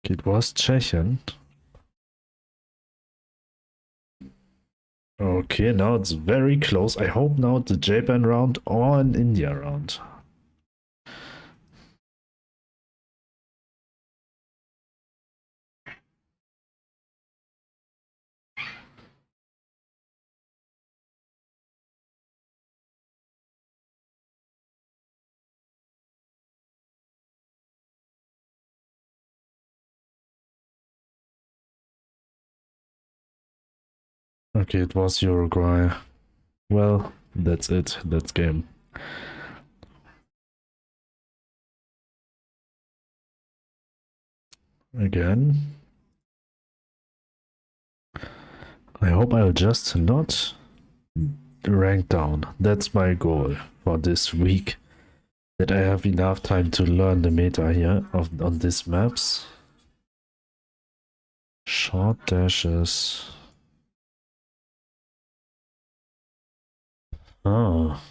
It was Czechien. Okay, now it's very close. I hope now the Japan round or an India round. Okay, it was Uruguay. Well, that's it. That's game. Again. I hope I'll just not rank down. That's my goal for this week. That I have enough time to learn the meta here on these maps. Short dashes. Oh.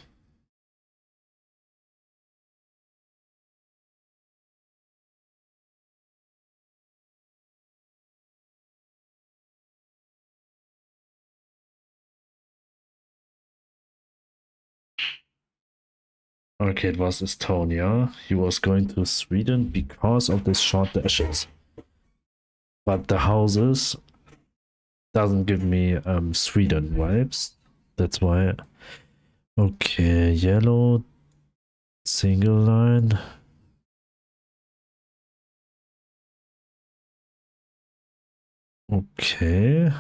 Okay, it was Estonia. He was going to Sweden because of the short dashes. But the houses doesn't give me Sweden vibes. That's why Okay, yellow, single line. Okay.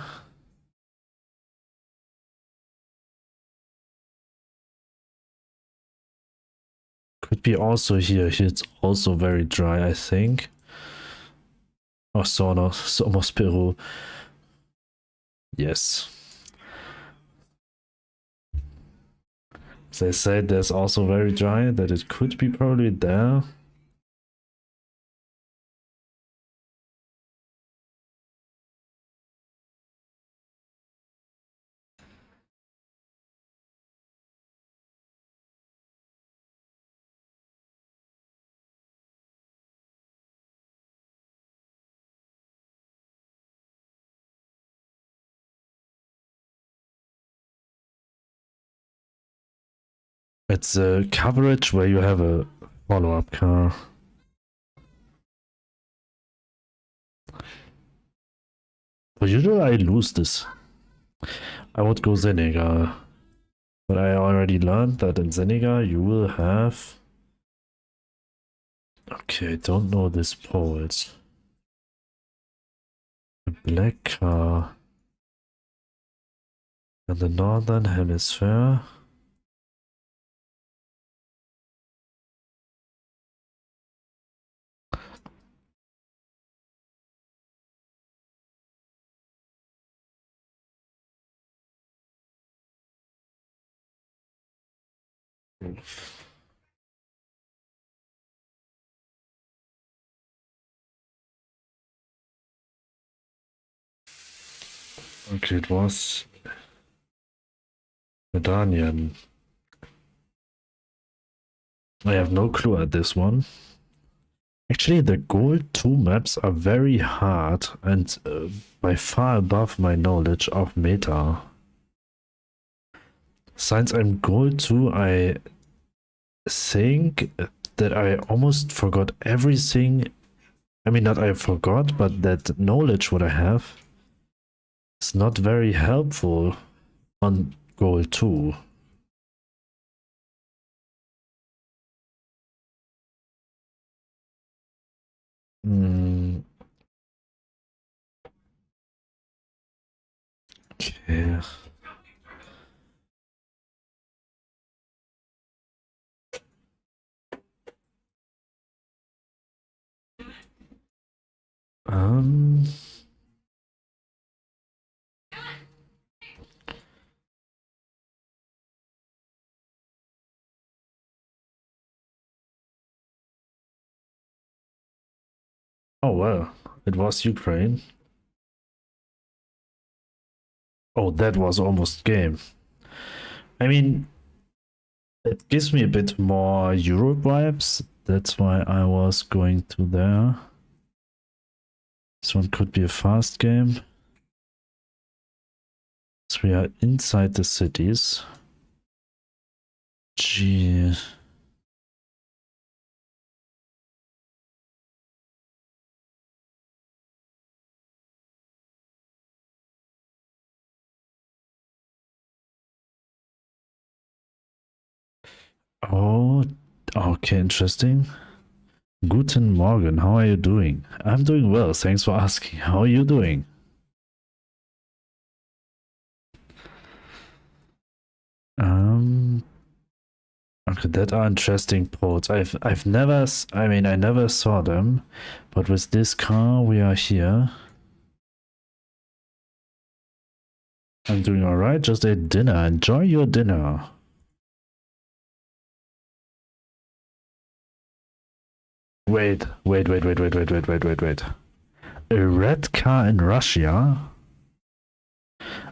Could be also here. Here it's also very dry, I think. Oh, Somos Peru. Yes. They say there's also very dry, that it could be probably there. It's a coverage where you have a follow-up car. For usually I lose this. I would go Senegal. But I already learned that in Senegal you will have... Okay, I don't know this poet. A black car. In the northern hemisphere. Okay, it was Medanian. I have no clue at this one. Actually, the Gold 2 maps are very hard and by far above my knowledge of meta. Since I'm Gold 2, I think that I almost forgot everything. I mean, not I forgot, but that knowledge what I have is not very helpful on Gold 2. Mm. Okay. Um. Oh well, it was Ukraine. Oh, that was almost game. I mean, it gives me a bit more Europe vibes. That's why I was going to there. This one could be a fast game. So we are inside the cities. Gee. Oh, okay, interesting. Guten Morgen, how are you doing? I'm doing well, thanks for asking. How are you doing? Um, okay, that are interesting ports. I've never, I mean, I never saw them, but with this car, we are here. I'm doing alright, just ate dinner. Enjoy your dinner. Wait. A red car in Russia?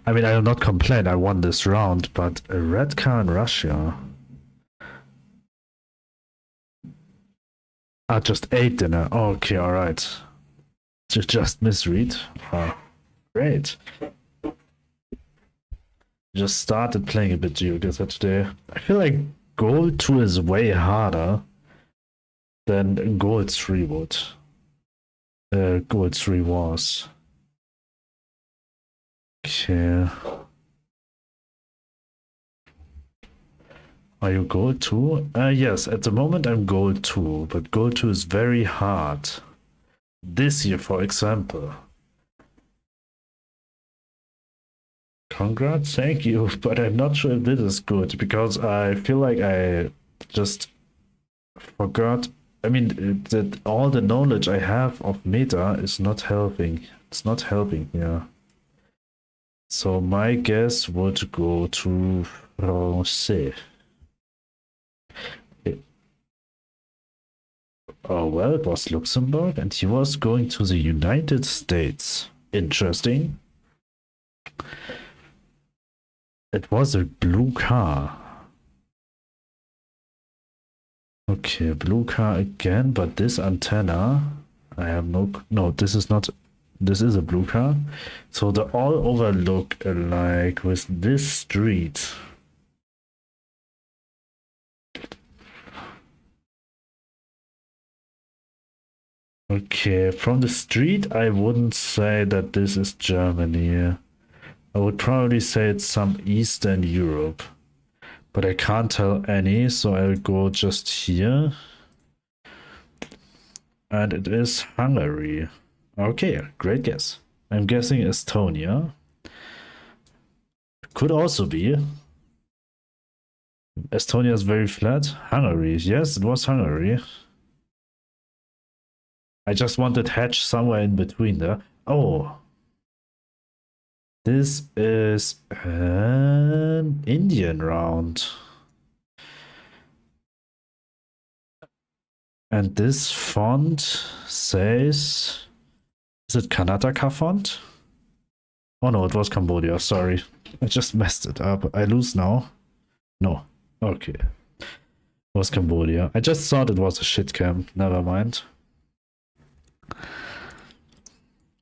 I mean, I will not complain, I won this round, but a red car in Russia? I just ate dinner. Okay, alright. Just misread. Oh, great. Just started playing a bit GeoGuessr today. I feel like Gold 2 is way harder than Gold 3 would. Gold 3 was. Okay. Are you gold 2? Yes, at the moment I'm gold 2, but gold 2 is very hard. This year, for example. Congrats, thank you, but I'm not sure if this is good, because I feel like I just forgot. I mean, that all the knowledge I have of meta is not helping. It's not helping, yeah. So my guess would go to Francais. Oh, well, it was Luxembourg, and he was going to the United States. Interesting. It was a blue car. Okay, blue car again, but this antenna, I have no, this is not, this is a blue car. So they all overlook alike with this street. Okay, from the street, I wouldn't say that this is Germany. I would probably say it's some Eastern Europe. But I can't tell any, so I'll go just here. And it is Hungary. Okay, great guess. I'm guessing Estonia. Could also be. Estonia is very flat. Hungary, yes, it was Hungary. I just wanted hatch somewhere in between there. Oh. This is an Indian round. And this font says... Is it Karnataka font? Oh no, it was Cambodia, sorry. I just messed it up. I lose now. No. Okay. It was Cambodia. I just thought it was a shit cam. Never mind.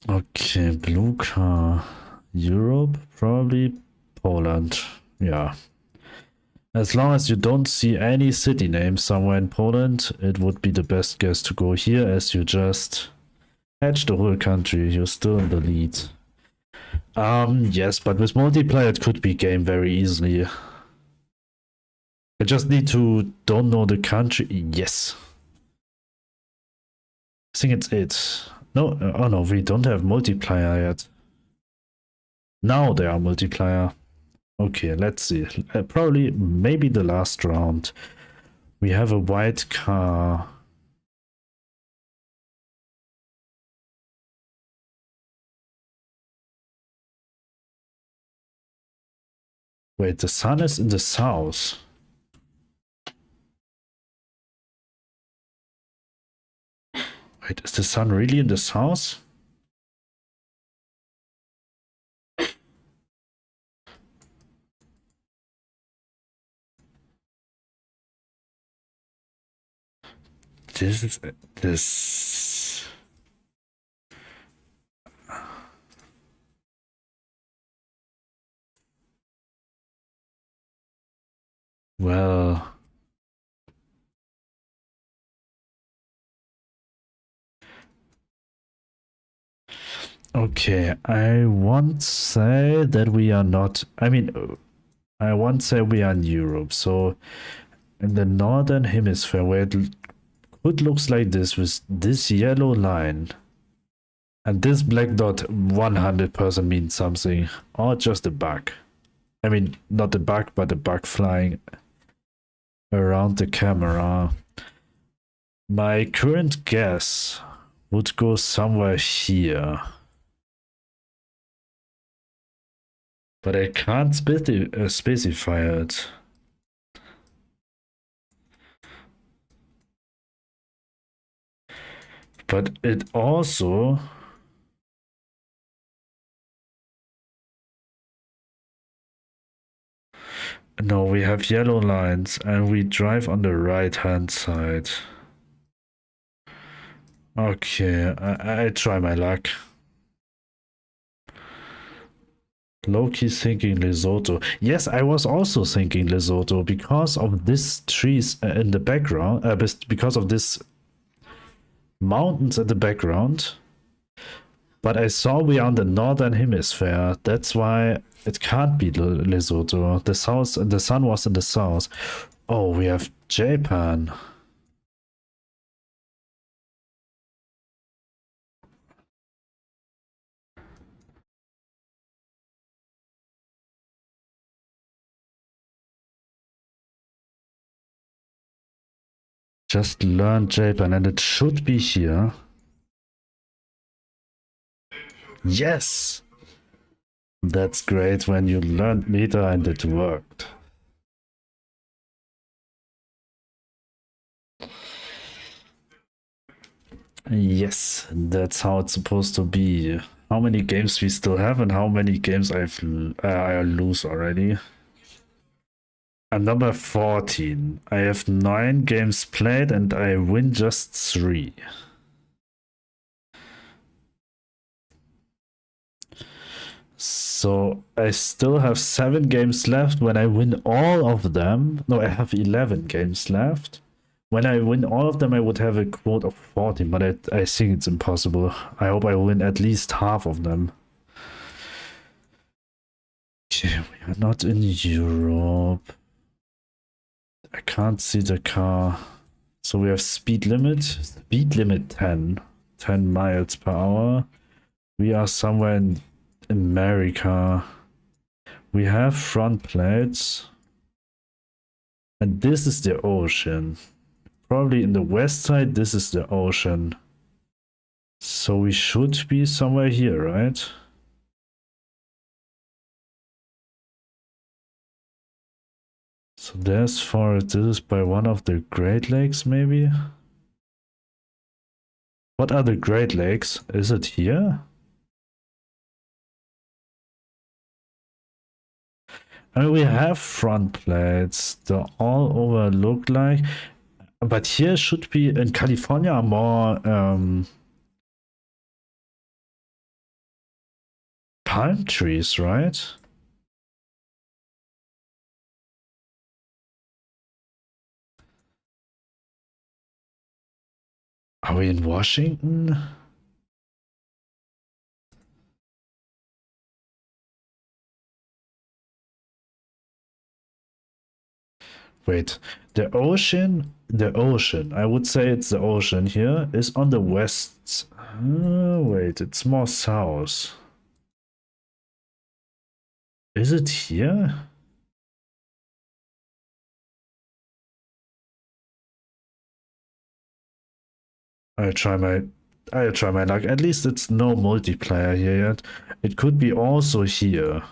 Okay, blue car. Europe, probably Poland. Yeah. As long as you don't see any city names somewhere in Poland, it would be the best guess to go here, as you just hatch the whole country. You're still in the lead. Yes, but with multiplayer it could be game very easily. I just need to don't know the country. Yes. I think it's it. No, oh no, we don't have multiplayer yet. Now there are multiplayer. Okay, let's see. Probably, maybe the last round. We have a white car. Wait, the sun is in the south. Wait, is the sun really in the south? This is this. Well, okay, I won't say that we are not. I mean, I won't say we are in Europe. So, in the northern hemisphere, where it looks like this with this yellow line. And this black dot 100% means something, or just a bug. I mean, not a bug, but a bug flying around the camera. My current guess would go somewhere here. But I can't specify it. But it also... No, we have yellow lines and we drive on the right hand side. Okay, I try my luck. Loki thinking Lesotho. Yes, I was also thinking Lesotho because of this trees in the background, because of this mountains in the background. But I saw we are on the northern hemisphere. That's why It can't be Lesotho. The sun was in the south. Oh, we have Japan. Just learn Japan and it should be here. Yes! That's great when you learned Meta and it worked. Yes, that's how it's supposed to be. How many games we still have and how many games I lose already? I'm number 14. I have 9 games played and I win just 3. So I still have 7 games left. When I win all of them, no, I have 11 games left. When I win all of them, I would have a quote of 14, but I think it's impossible. I hope I win at least half of them. Okay, we are not in Europe. I can't see the car. So we have speed limit. Speed limit 10. 10 miles per hour. We are somewhere in America. We have front plates. And this is the ocean. Probably in the west side, this is the ocean. So we should be somewhere here, right? So there's forest. This is by one of the Great Lakes, maybe? What are the Great Lakes? Is it here? I mean, we have front plates. They're all over look like. But here should be, in California, are more palm trees, right? Are we in Washington? Wait, the ocean, I would say it's the ocean here, is on the west. Wait, it's more south. Is it here? I'll try my luck. At least it's no multiplayer here yet. It could be also here.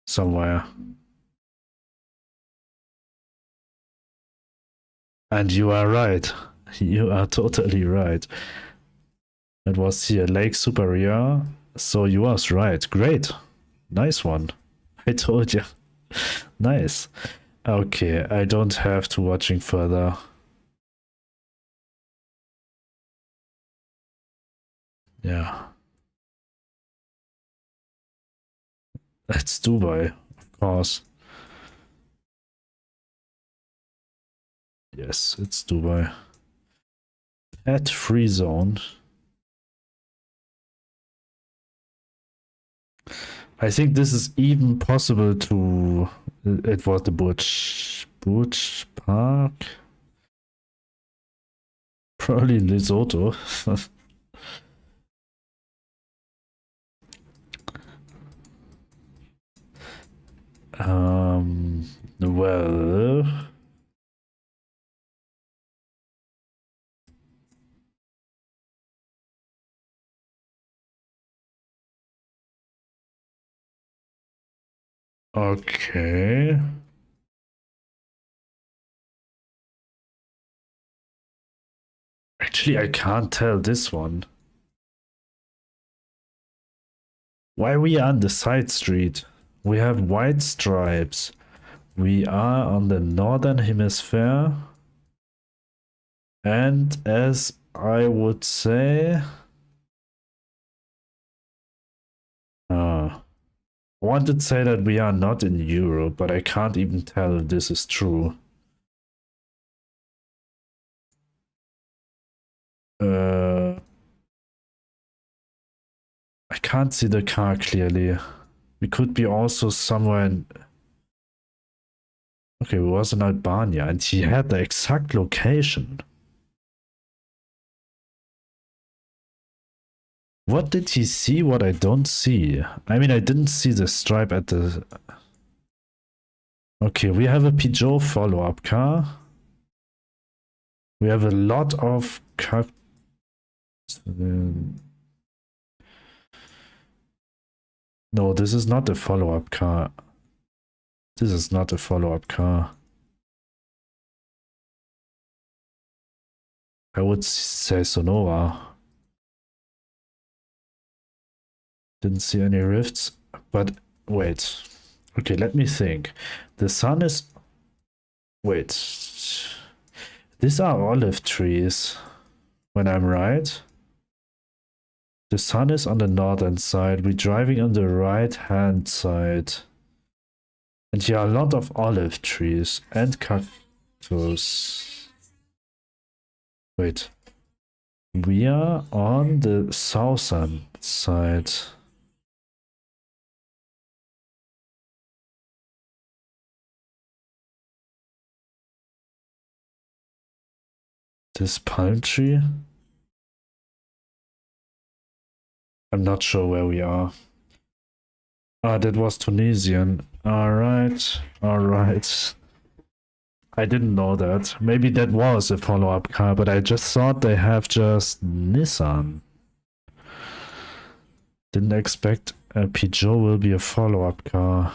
Somewhere. And you are right. You are totally right. It was here, Lake Superior. So you was right. Great. Nice one. I told you. Nice. Okay, I don't have to watching further. Yeah. It's Dubai, of course. Yes, it's Dubai. Pet free zone. I think this is even possible to. It was the Burj Park. Probably Lesotho. Well. Okay. Actually, I can't tell this one. Why we are on the side street? We have white stripes. We are on the northern hemisphere. And as I would say... I wanted to say that we are not in Europe, but I can't even tell if this is true. I can't see the car clearly. We could be also somewhere in... Okay, we was in Albania, and he had the exact location. What did he see what I don't see? I mean, I didn't see the stripe at the... Okay, we have a Peugeot follow-up car. We have a lot of car... No, this is not a follow-up car. This is not a follow-up car. I would say Sonora. Didn't see any rifts, but wait. Okay, let me think. The sun is... Wait. These are olive trees, when I'm right. The sun is on the northern side. We're driving on the right-hand side. And here are a lot of olive trees and cactus. Wait. We are on the southern side. This palm tree? I'm not sure where we are. Ah, that was Tunisian. Alright, alright. I didn't know that. Maybe that was a follow-up car, but I just thought they have just Nissan. Didn't expect a Peugeot will be a follow-up car.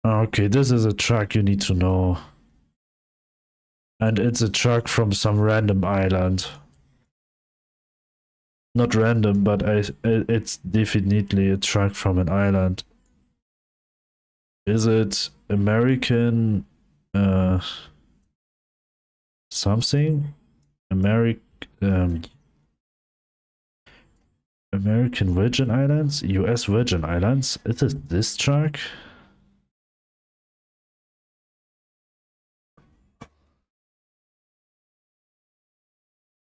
Okay, this is a truck you need to know. And it's a truck from some random island. Not random, but it's definitely a truck from an island. Is it American something? American Virgin Islands? US Virgin Islands? Is it this truck?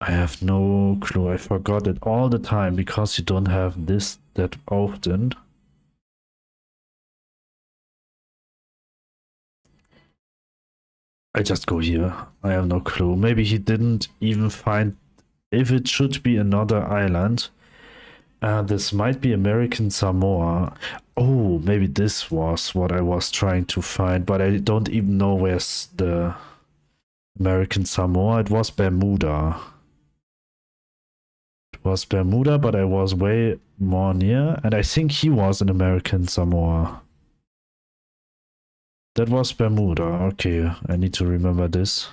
I have no clue. I forgot it all the time because you don't have this that often. I just go here. I have no clue. Maybe he didn't even find if it should be another island. This might be American Samoa. Oh, maybe this was what I was trying to find, but I don't even know where's the American Samoa. It was Bermuda. Was Bermuda, but I was way more near, and I think he was in American Samoa. That was Bermuda. Okay, I need to remember this.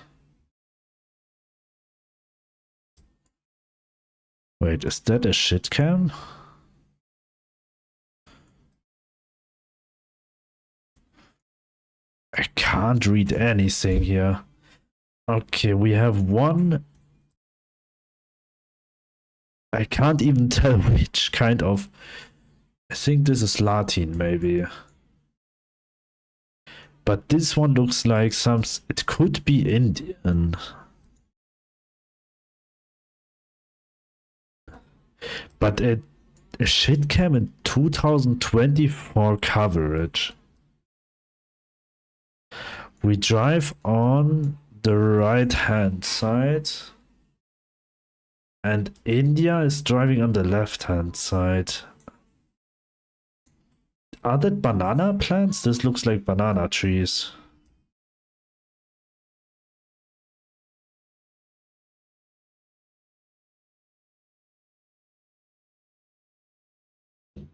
Wait, is that a shit cam? I can't read anything here. Okay, we have one. I can't even tell which kind of... I think this is Latin, maybe. But this one looks like some... It could be Indian. But a shit cam in 2024 coverage. We drive on the right-hand side. And India is driving on the left-hand side. Are that banana plants? This looks like banana trees.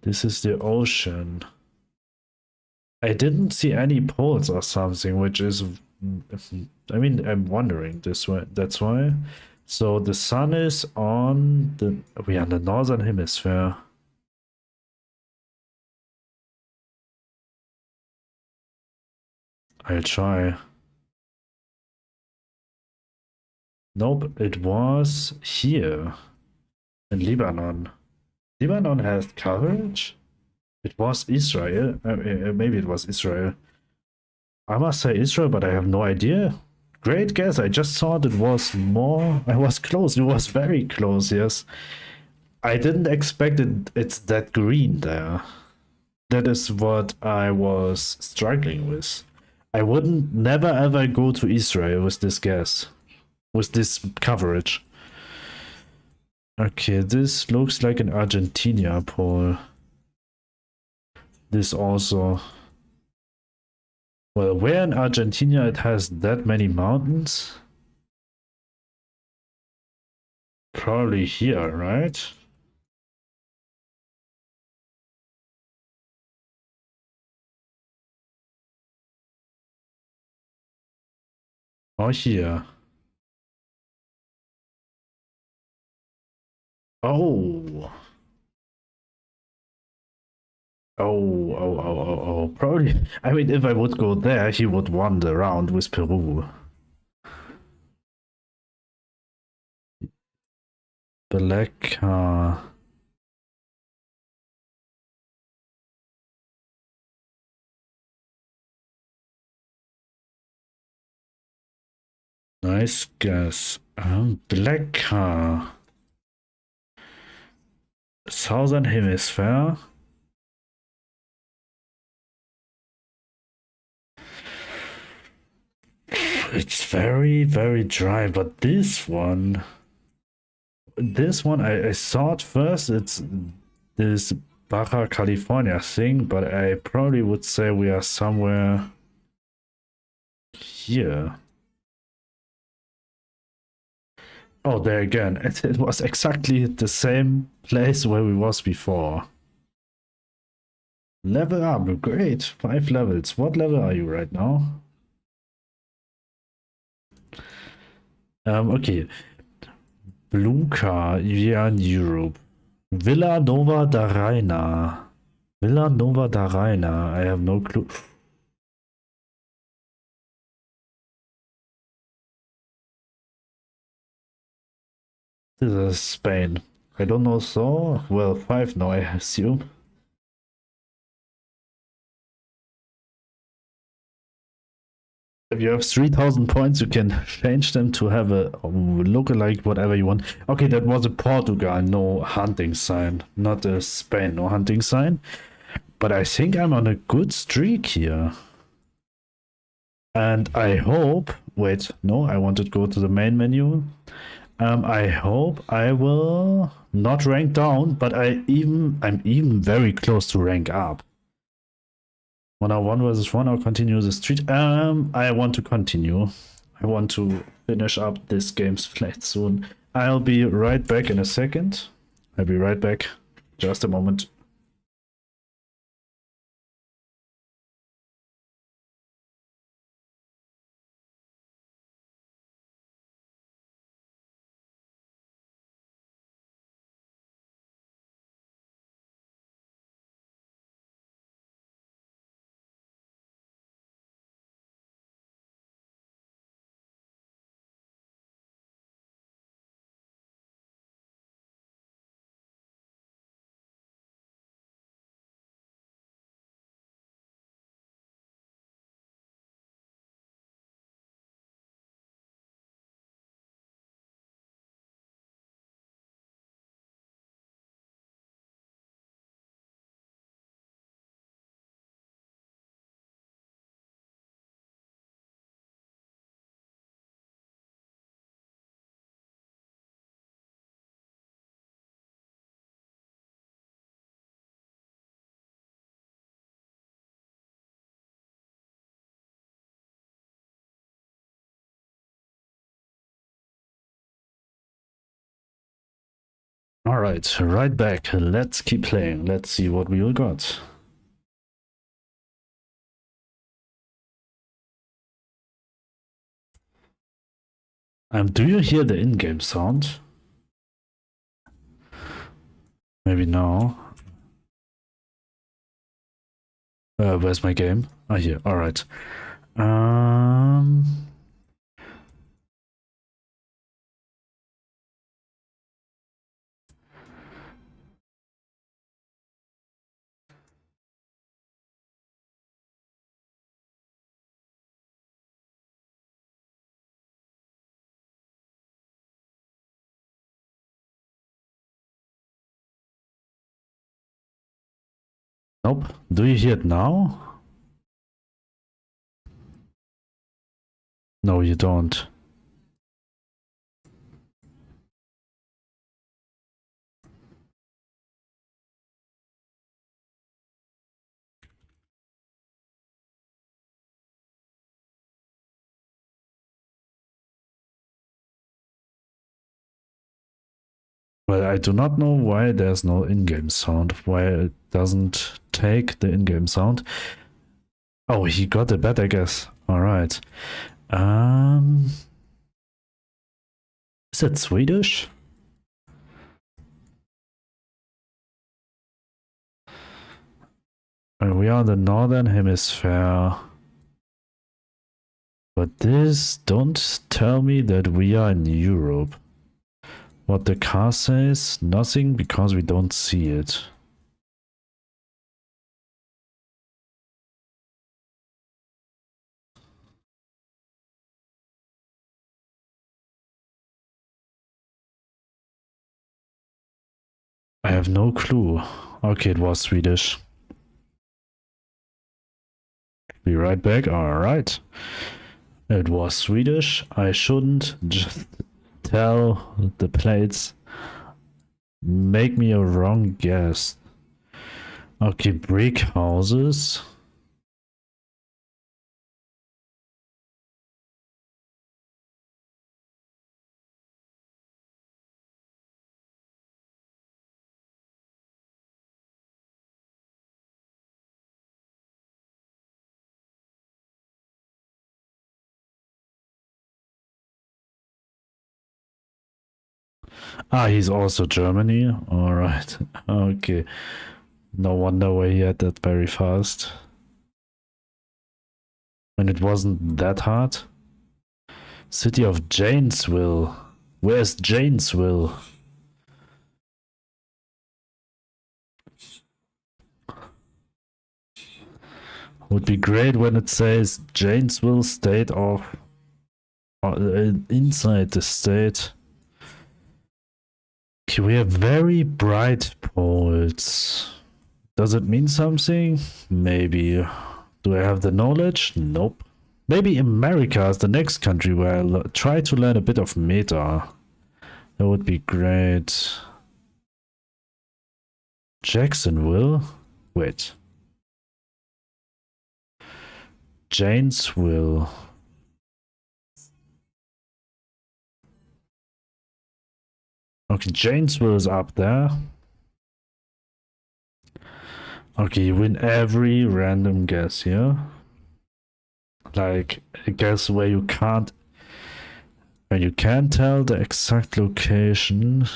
This is the ocean. I didn't see any poles or something, which is... I mean, I'm wondering this way. That's why. So the sun is on the... We are in the northern hemisphere. I'll try. Nope, it was here. In Lebanon. Lebanon has coverage? It was Israel. Maybe it was Israel. I must say Israel, but I have no idea. Great guess. I just thought it was more. I was close. It was very close, yes. I didn't expect it's that green there. That is what I was struggling with. I wouldn't never ever go to Israel with this gas, with this coverage. Okay, this looks like an Argentina poll. This also. Well, where in Argentina it has that many mountains? Probably here, right? Or here. Oh. Oh. Probably. I mean, if I would go there, he would wander around with Peru. Black car. Nice guess. Black car. Southern Hemisphere. It's very, very dry, but this one I thought first it's this Baja California thing, but I probably would say we are somewhere here. Oh, there again. It was exactly the same place where we was before. Level up, great. 5 levels. What level are you right now? Okay. Blue car, yeah, in Europe. Villa Nova da Raina. Villa Nova da Raina. I have no clue. This is Spain. I don't know, so well, 5 now, I assume. If you have 3,000 points, you can change them to have a lookalike, whatever you want. Okay, that was a Portugal, no hunting sign. Not a Spain, no hunting sign. But I think I'm on a good streak here. And I hope, wait, no, I wanted to go to the main menu. I hope I will not rank down, but I'm even very close to rank up. 101 versus 1, I'll continue the street. I want to continue. I want to finish up this game's played soon. I'll be right back in a second. I'll be right back. Just a moment. All right, right back. Let's keep playing. Let's see what we all got. Do you hear the in-game sound? Maybe now. Where's my game? Ah, here. All right. Nope. Do you hear it now? No, you don't. Well, I do not know why there's no in-game sound, why it doesn't take the in-game sound. Oh, he got a bet, I guess. Alright. Is it Swedish? We are in the northern hemisphere. But this, don't tell me that we are in Europe. What the car says, nothing because we don't see it. I have no clue. Okay, it was Swedish. Be right back. Alright. It was Swedish. I shouldn't just tell the plates. Make me a wrong guess. Okay, brick houses. Ah, he's also Germany. Alright. Okay. No wonder why he had that very fast. And it wasn't that hard. City of Janesville. Where's Janesville? Would be great when it says Janesville state of inside the state. Okay, we have very bright poles. Does it mean something? Maybe. Do I have the knowledge? Nope. Maybe America is the next country where I'll try to learn a bit of meta. That would be great. Jacksonville? Wait. Janesville. Okay, Janesville is up there. Okay, you win every random guess here. Like a guess where you can't tell the exact location.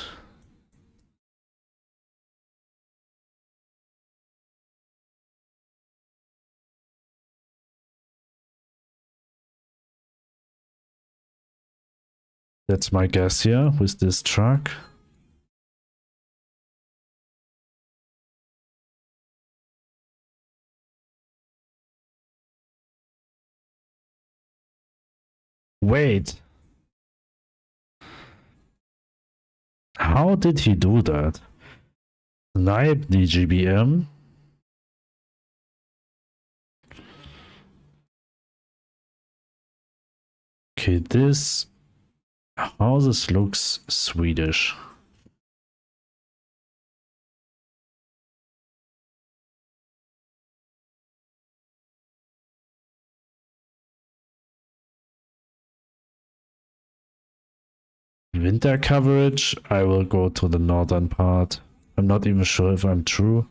That's my guess here with this truck. Wait. How did he do that? Snipe the GBM? Okay, this houses looks Swedish. Winter coverage, I will go to the northern part. I'm not even sure if I'm true.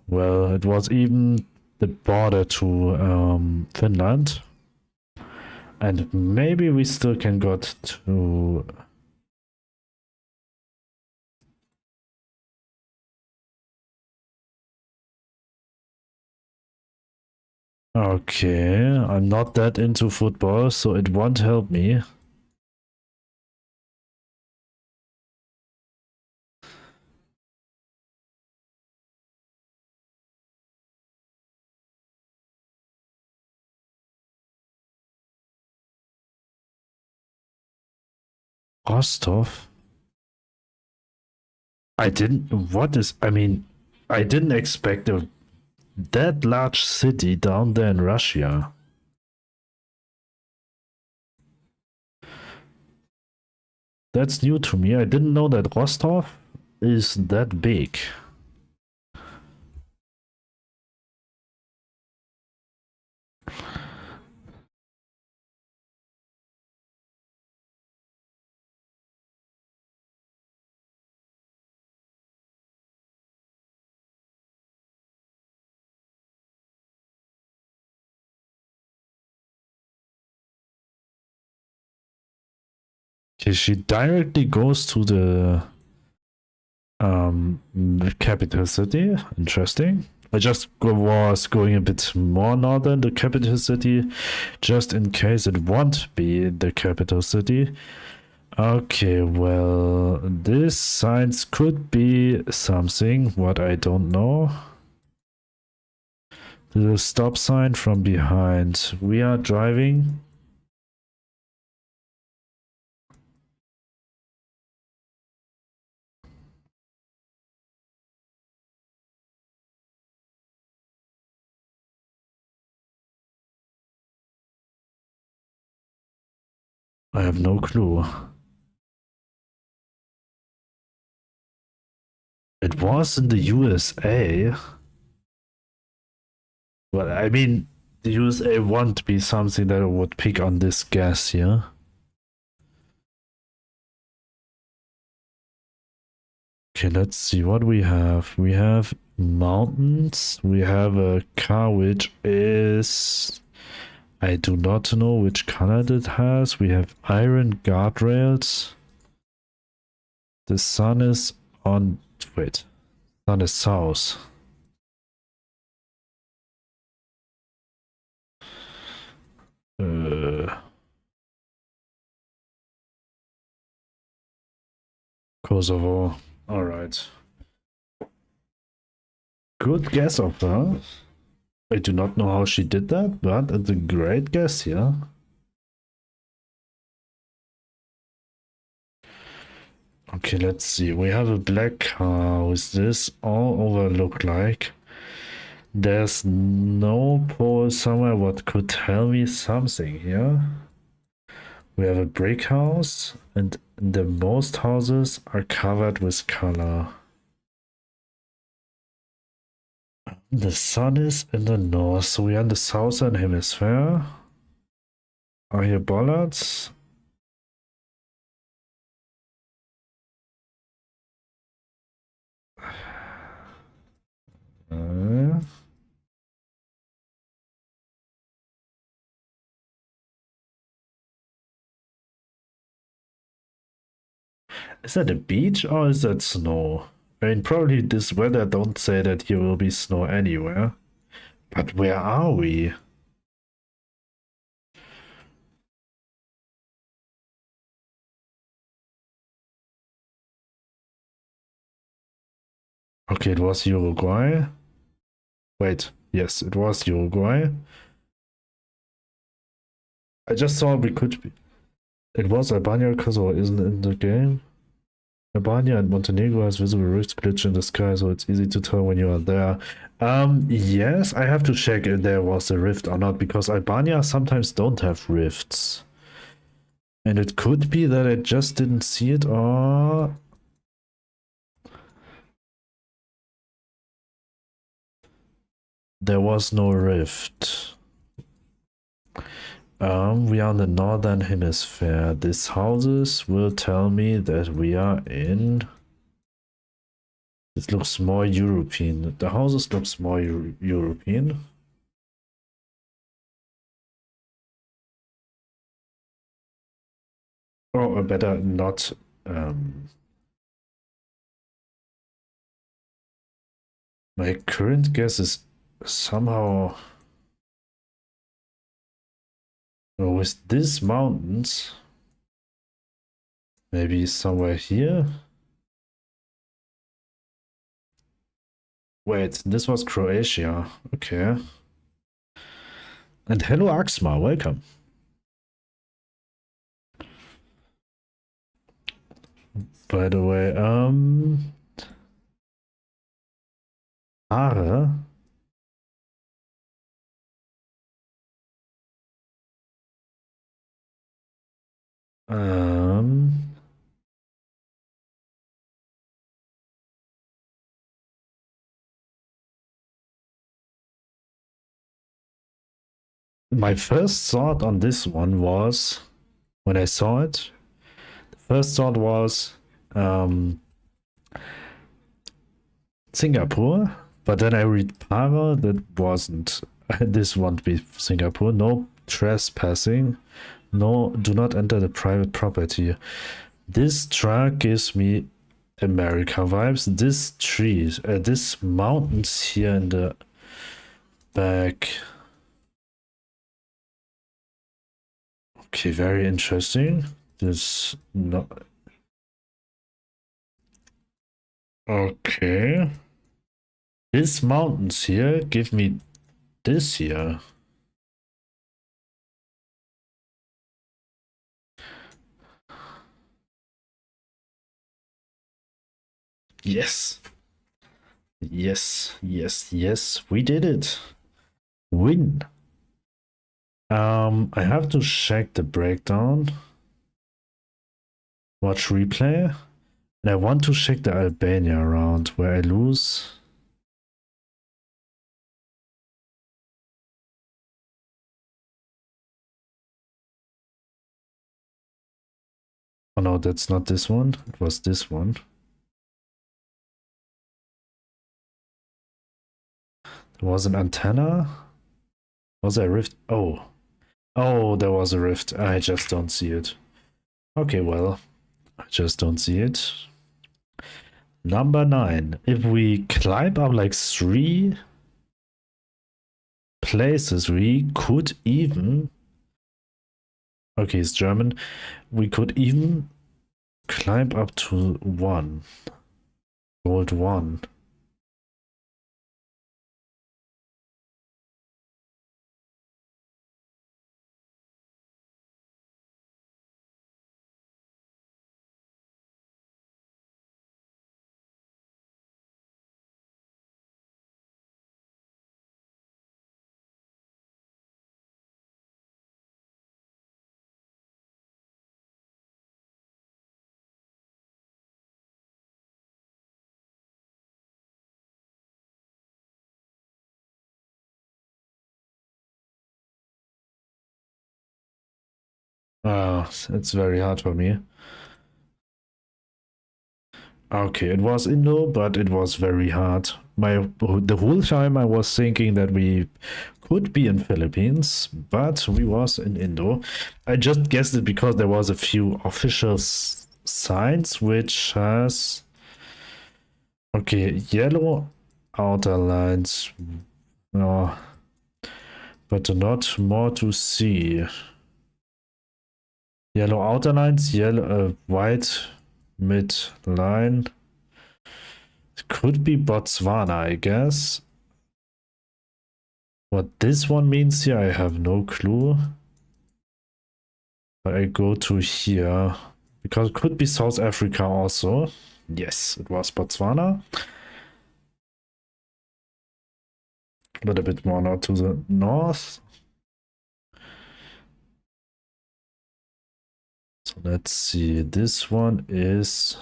Well, it was even the border to Finland. And maybe we still can get to... Okay, I'm not that into football, so it won't help me. Rostov? I didn't... What is... I mean, I didn't expect that large city down there in Russia. That's new to me. I didn't know that Rostov is that big. Okay, she directly goes to the capital city. Interesting. I just was going a bit more northern, the capital city, just in case it won't be the capital city. Okay, well, this signs could be something, what I don't know. The stop sign from behind. We are driving. I have no clue. It was in the USA. Well, I mean, the USA won't be something that I would pick on this guess here. Okay, let's see what we have. We have mountains. We have a car which is... I do not know which color it has. We have iron guardrails. The sun is on... Wait. Sun is south. Kosovo. Alright. Good guess of her. I do not know how she did that, but it's a great guess, yeah. Okay, let's see. We have a black car with this all over look like. There's no pole somewhere what could tell me something here. We have a brick house, and the most houses are covered with color. The sun is in the north, so we are in the southern hemisphere. Are here bollards? Is that a beach or is that snow? I mean, probably this weather don't say that here will be snow anywhere. But where are we? Okay, it was Uruguay. Wait, yes, it was Uruguay. I just saw we could be... It was Albania, Kosovo isn't in the game. Albania and Montenegro has visible rift glitch in the sky, so it's easy to tell when you are there. Yes, I have to check if there was a rift or not, because Albania sometimes don't have rifts. And it could be that I just didn't see it, or... There was no rift. We are in the northern hemisphere. These houses will tell me that we are in... This looks more European. The houses looks more European. Or better not... My current guess is somehow... with these mountains, maybe somewhere here. Wait, this was Croatia. Okay. And hello, Axma, welcome. By the way, Haare. Um, my first thought on this one was, when I saw it, the first thought was Singapore, but then I read Para, that wasn't. This won't be Singapore. No trespassing. No, do not enter the private property. This truck gives me America vibes. This trees, this mountains here in the back. Okay, very interesting. This no. Okay. These mountains here give me this here. Yes. Yes, yes, yes. We did it. Win. I have to check the breakdown. Watch replay. And I want to check the Albania round where I lose. Oh no, that's not this one. It was this one. There was an antenna. Was there a rift? Oh. Oh, there was a rift. I just don't see it. Okay, well, I just don't see it. Number 9. If we climb up like 3 places, we could even. Okay, it's German. We could even climb up to 1. Gold 1. It's very hard for me. Okay, it was Indo, but it was very hard. The whole time I was thinking that we could be in Philippines, but we was in Indo. I just guessed it because there was a few official signs which has yellow outer lines. No, but not more to see. Yellow outer lines, yellow white mid line. It could be Botswana, I guess. What this one means here, I have no clue. But I go to here because it could be South Africa also. Yes, it was Botswana. But a bit more now to the north. So let's see. This one is.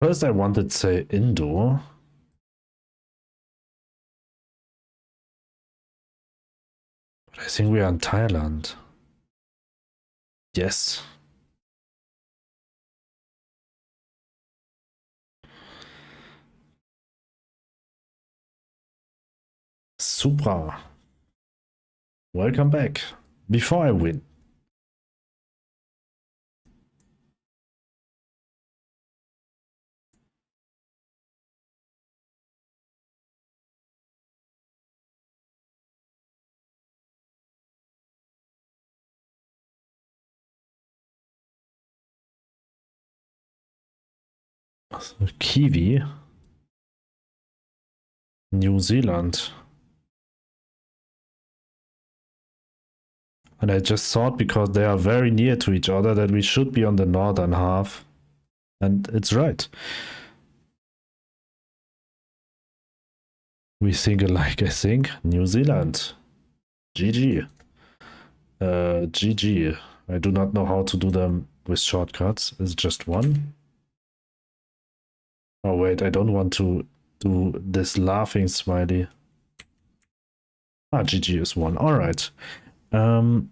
First, I wanted to say Indo. But I think we are in Thailand. Yes. Super. Welcome back. Before I win. Kiwi. New Zealand. And I just thought because they are very near to each other that we should be on the northern half. And it's right. We think alike, I think. New Zealand. GG. GG. I do not know how to do them with shortcuts. It's just one. Oh wait, I don't want to do this laughing smiley. Ah, GG is one. Alright. Number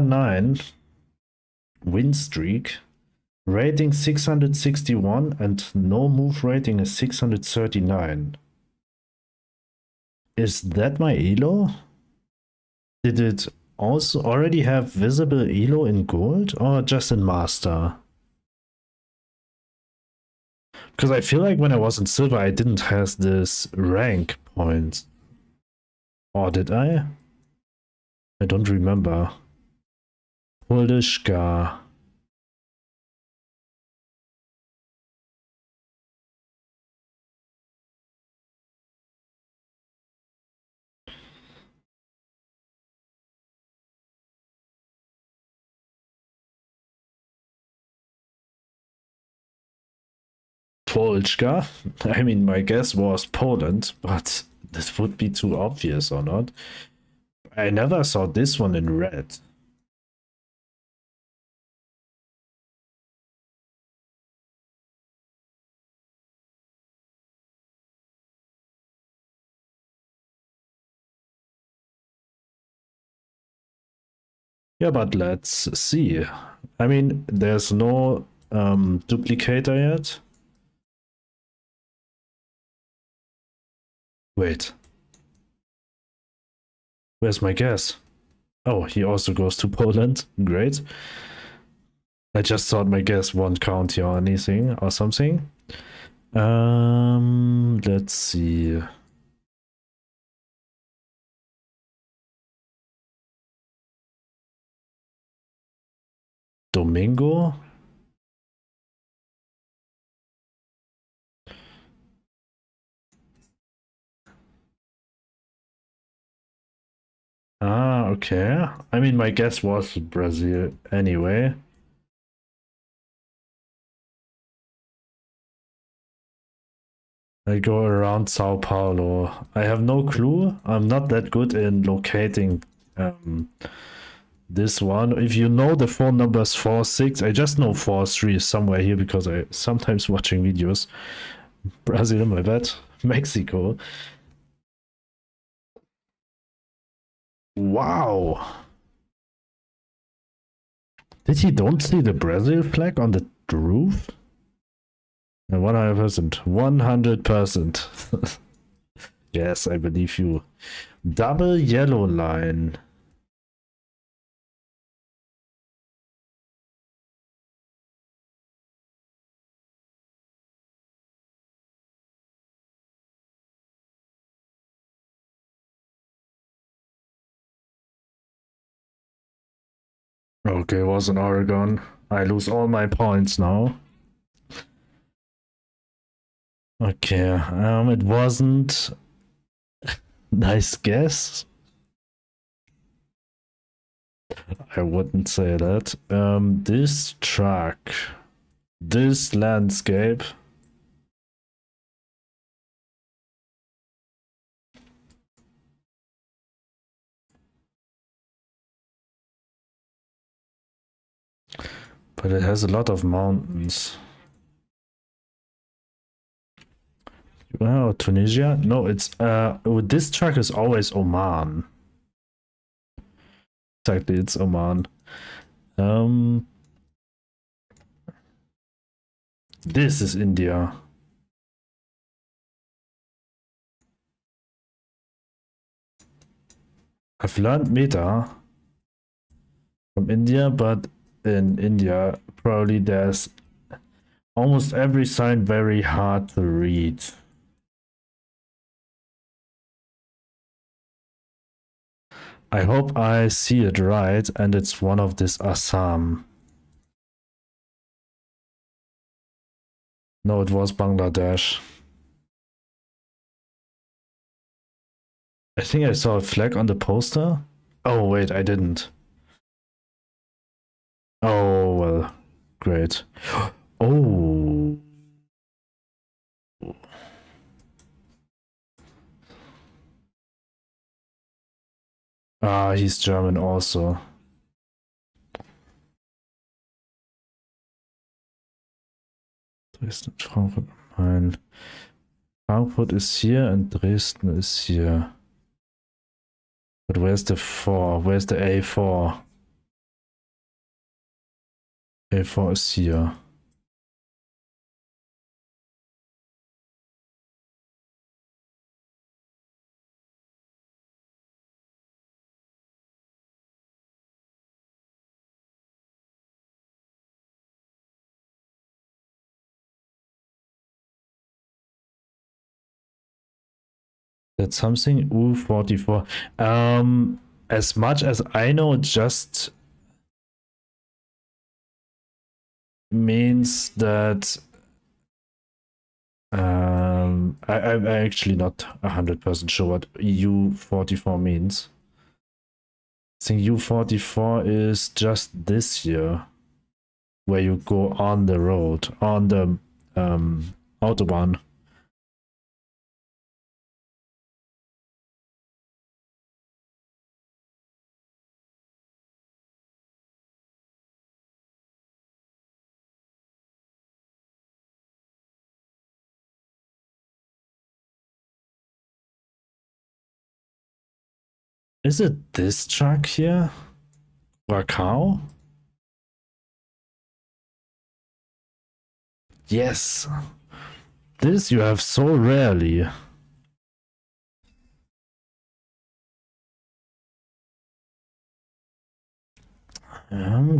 9. Win streak. Rating 661 and no move rating is 639. Is that my elo? Did it also already have visible elo in gold or just in master? Because I feel like when I was in silver I didn't have this rank point. Or did I? I don't remember. Polishka. Polska. I mean, my guess was Poland, but this would be too obvious or not. I never saw this one in red. Yeah, but let's see. I mean, there's no duplicator yet. Wait. Where's my guess? Oh, he also goes to Poland. Great. I just thought my guess won't count here or anything or something. Let's see. Domingo? Ah, okay. I mean, my guess was Brazil anyway. I go around Sao Paulo. I have no clue. I'm not that good in locating this one. If you know the phone numbers 4-6, I just know 4-3 is somewhere here because I sometimes watching videos. Brazil, my bad. Mexico. Wow. Did he don't see the Brazil flag on the roof? 100%. 100%. Yes, I believe you. Double yellow line. Okay, it was in Oregon. I lose all my points now. Okay, it wasn't. Nice guess. I wouldn't say that. This truck, this landscape. But it has a lot of mountains. Oh, Tunisia? No, it's this track is always Oman. Exactly, it's Oman. This is India. I've learned Meta from India, but in India, probably there's almost every sign very hard to read. I hope I see it right and it's one of this Assam. No, it was Bangladesh. I think I saw a flag on the poster. Oh, wait, I didn't. Oh, well, great. Oh. Ah, he's German also. Dresden, Frankfurt, Main. Frankfurt is here and Dresden is here. But where's the 4? Where's the A4? A4 is here. That's something. U44. As much as I know, it just means that I'm actually not 100% sure what EU44 means. I think U44 is just this year, where you go on the road, on the Autobahn. Is it this truck here? Rakau? Yes. This you have so rarely.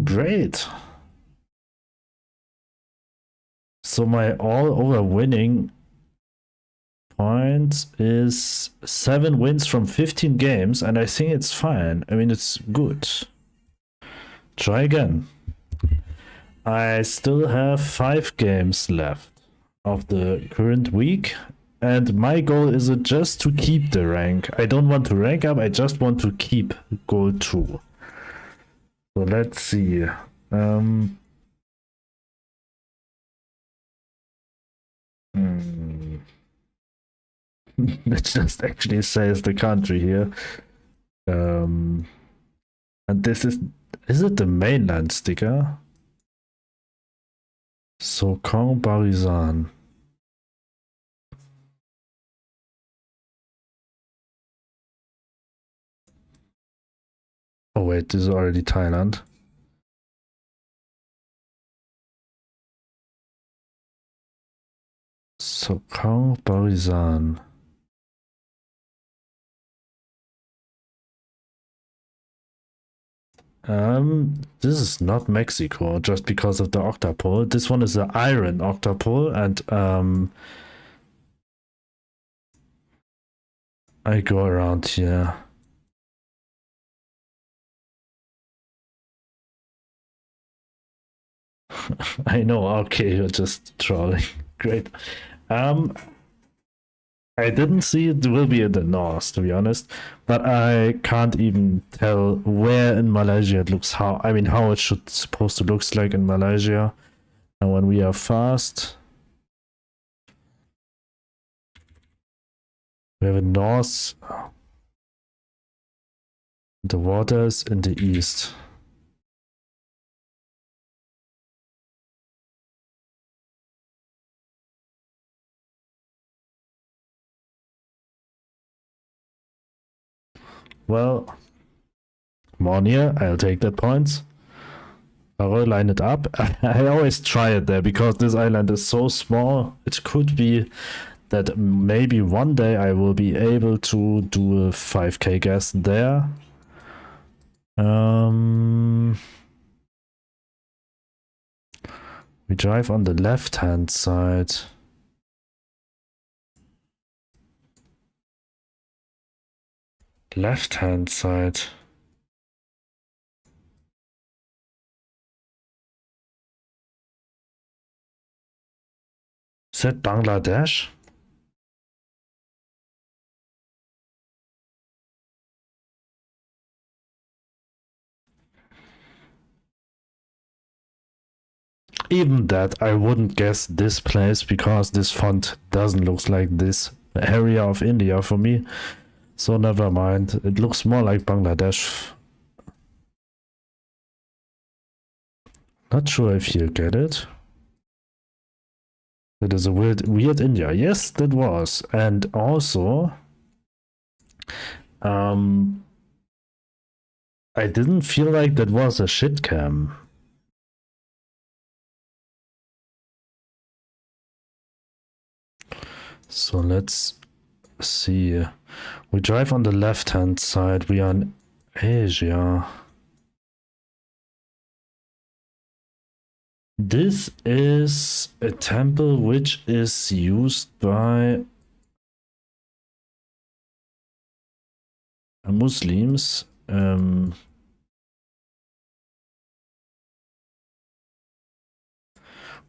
Great. So my all over winning point is 7 wins from 15 games, and I think it's fine. I mean, it's good. Try again. I still have 5 games left of the current week, and my goal is just to keep the rank. I don't want to rank up, I just want to keep goal 2. So let's see. It just actually says the country here. And this is it the mainland sticker? Sokong Barisan. Oh wait, this is already Thailand. Sokong Barisan. This is not Mexico just because of the octopole. This one is the iron octopole, and I go around here. I know, okay, you're just trolling. Great. I didn't see it will be in the north, to be honest, but I can't even tell where in Malaysia it looks how it should supposed to looks like in Malaysia. And when we are fast, we have a north. The waters in the east. Well, Mornia, I'll take that point. I'll line it up. I always try it there because this island is so small. It could be that maybe one day I will be able to do a 5k gas there. We drive on the left-hand side. Left-hand side. said Bangladesh. Even that, I wouldn't guess this place because this font doesn't look like this area of India for me. So never mind. It looks more like Bangladesh. Not sure if you get it. That is a weird India. Yes, that was. And also, I didn't feel like that was a shitcam. So let's see. We drive on the left-hand side. We are in Asia. This is a temple which is used by Muslims.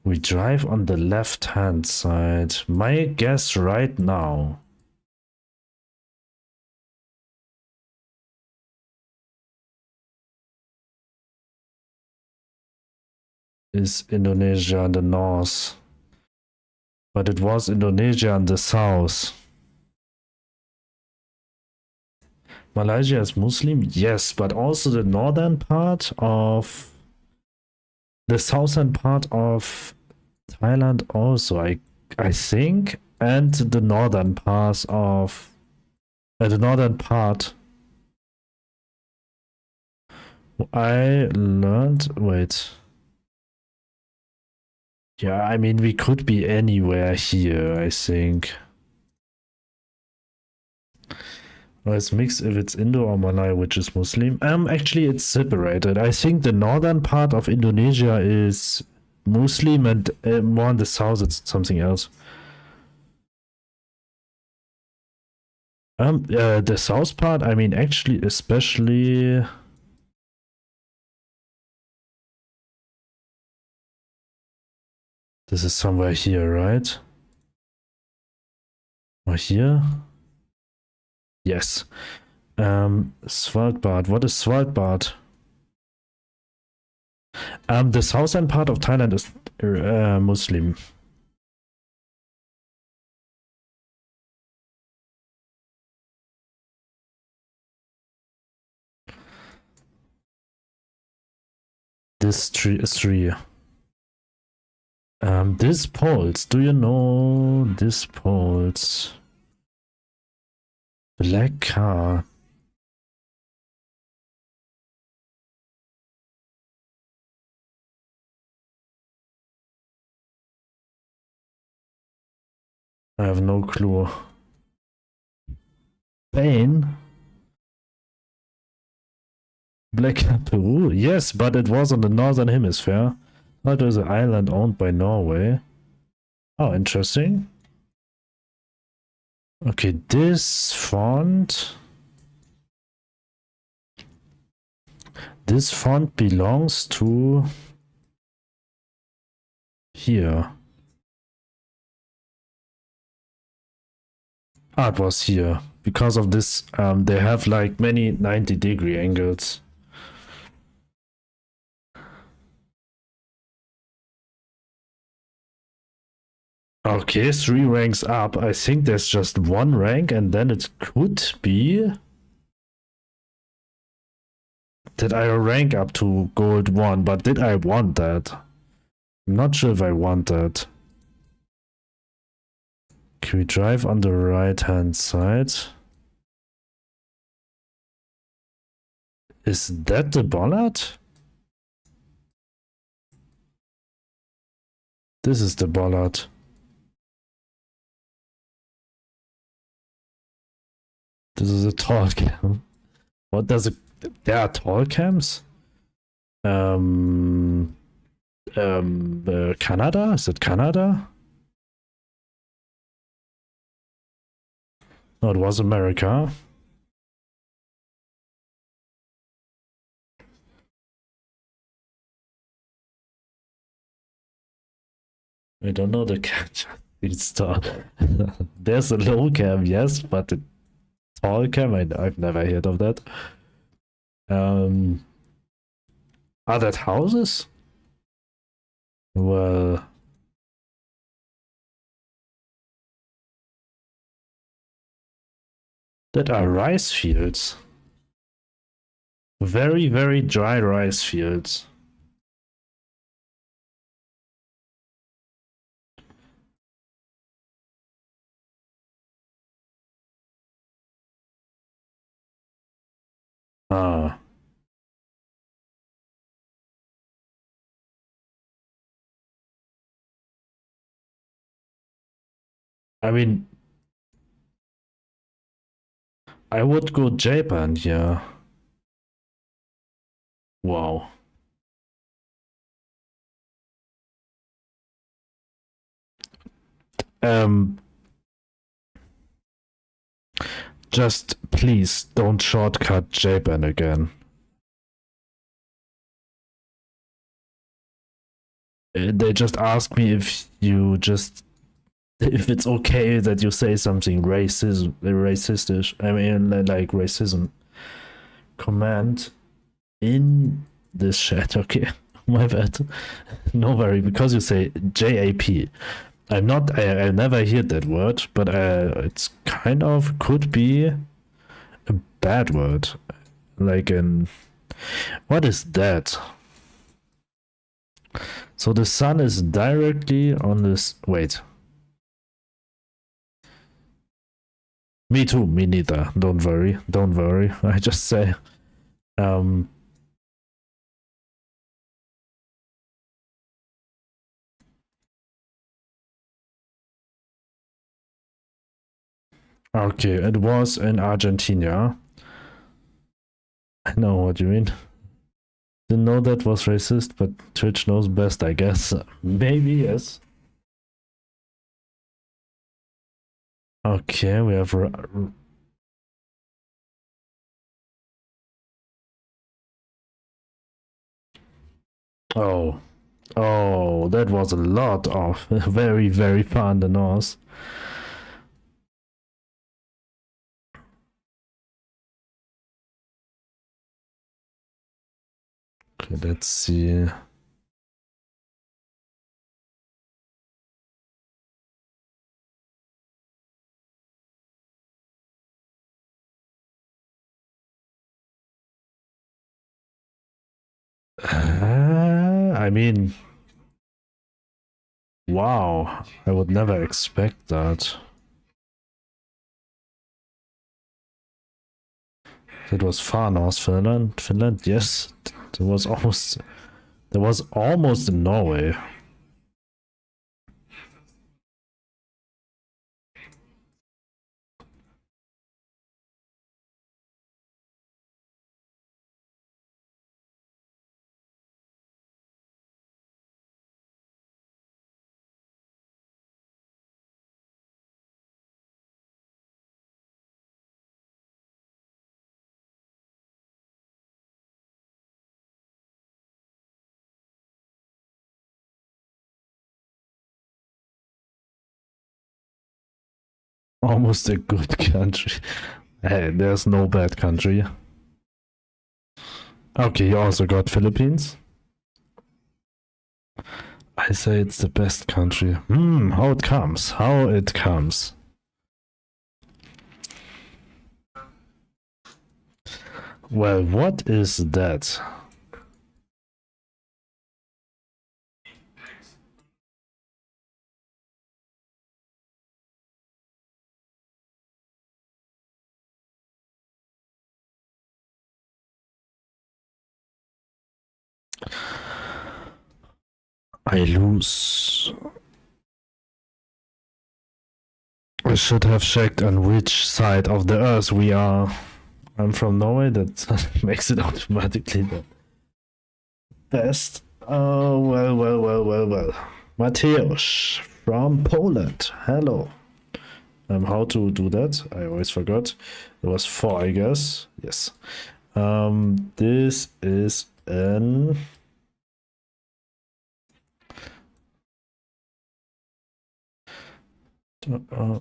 We drive on the left-hand side. My guess right now is Indonesia in the north. But it was Indonesia in the south. Malaysia is Muslim? Yes, but also the northern part of... The southern part of Thailand also, I think. And the northern part of... the northern part... I learned... Wait... Yeah, I mean, we could be anywhere here, I think. Well, it's mixed if it's Indo or Malay, which is Muslim. Actually, it's separated. I think the northern part of Indonesia is Muslim and more in the south, it's something else. The south part, I mean, actually, especially... This is somewhere here, right? Or here? Yes. Svalbard. What is Svalbard? The southern part of Thailand is Muslim. This tree is tree. This poles. Do you know this poles? Black car. I have no clue. Spain? Black Peru? Yes, but it was on the northern hemisphere. That is an island owned by Norway. Oh, interesting. Okay, this font... This font belongs to... Here. Ah, it was here. Because of this, they have like many 90-degree angles. Okay, 3 ranks up. I think there's just 1 rank and then it could be that I rank up to gold 1, but did I want that? I'm not sure if I want that. Can we drive on the right hand side? Is that the bollard? This is the bollard. This is a tall cam. What does it... There are tall cams? Canada? Is it Canada? No, it was America. I don't know the catch. It's tall. There's a low cam, yes, but the tall cam, I've never heard of that. Are that houses? Well, that are rice fields. Very, very dry rice fields. Ah. I mean, I would go Japan here. Wow. Just please don't shortcut Japan again. They just asked me if it's okay that you say something racistish. I mean, like racism. Command in this chat. Okay, my bad. No worry, because you say JAP. I never heard that word, but it's kind of could be a bad word. Like what is that? So the sun is directly on this. Wait. Me too. Me neither. Don't worry. Don't worry. I just say. Okay, it was in Argentina. I know what you mean. Didn't know that was racist, but Twitch knows best, I guess. Maybe, yes. Okay, we have... Oh. Oh, that was a lot of very, very far in the north. Okay, let's see. I mean, wow, I would never expect that. That was far north Finland. Finland, yes, there was almost in Norway. Almost a good country. Hey, there's no bad country. Okay, you also got Philippines. I say it's the best country. How it comes. How it comes. Well, what is that? I lose. I should have checked on which side of the earth we are. I'm from Norway, that makes it automatically the best. Oh, well. Mateusz from Poland. Hello. How to do that? I always forgot. It was 4, I guess. Yes. This is an... Do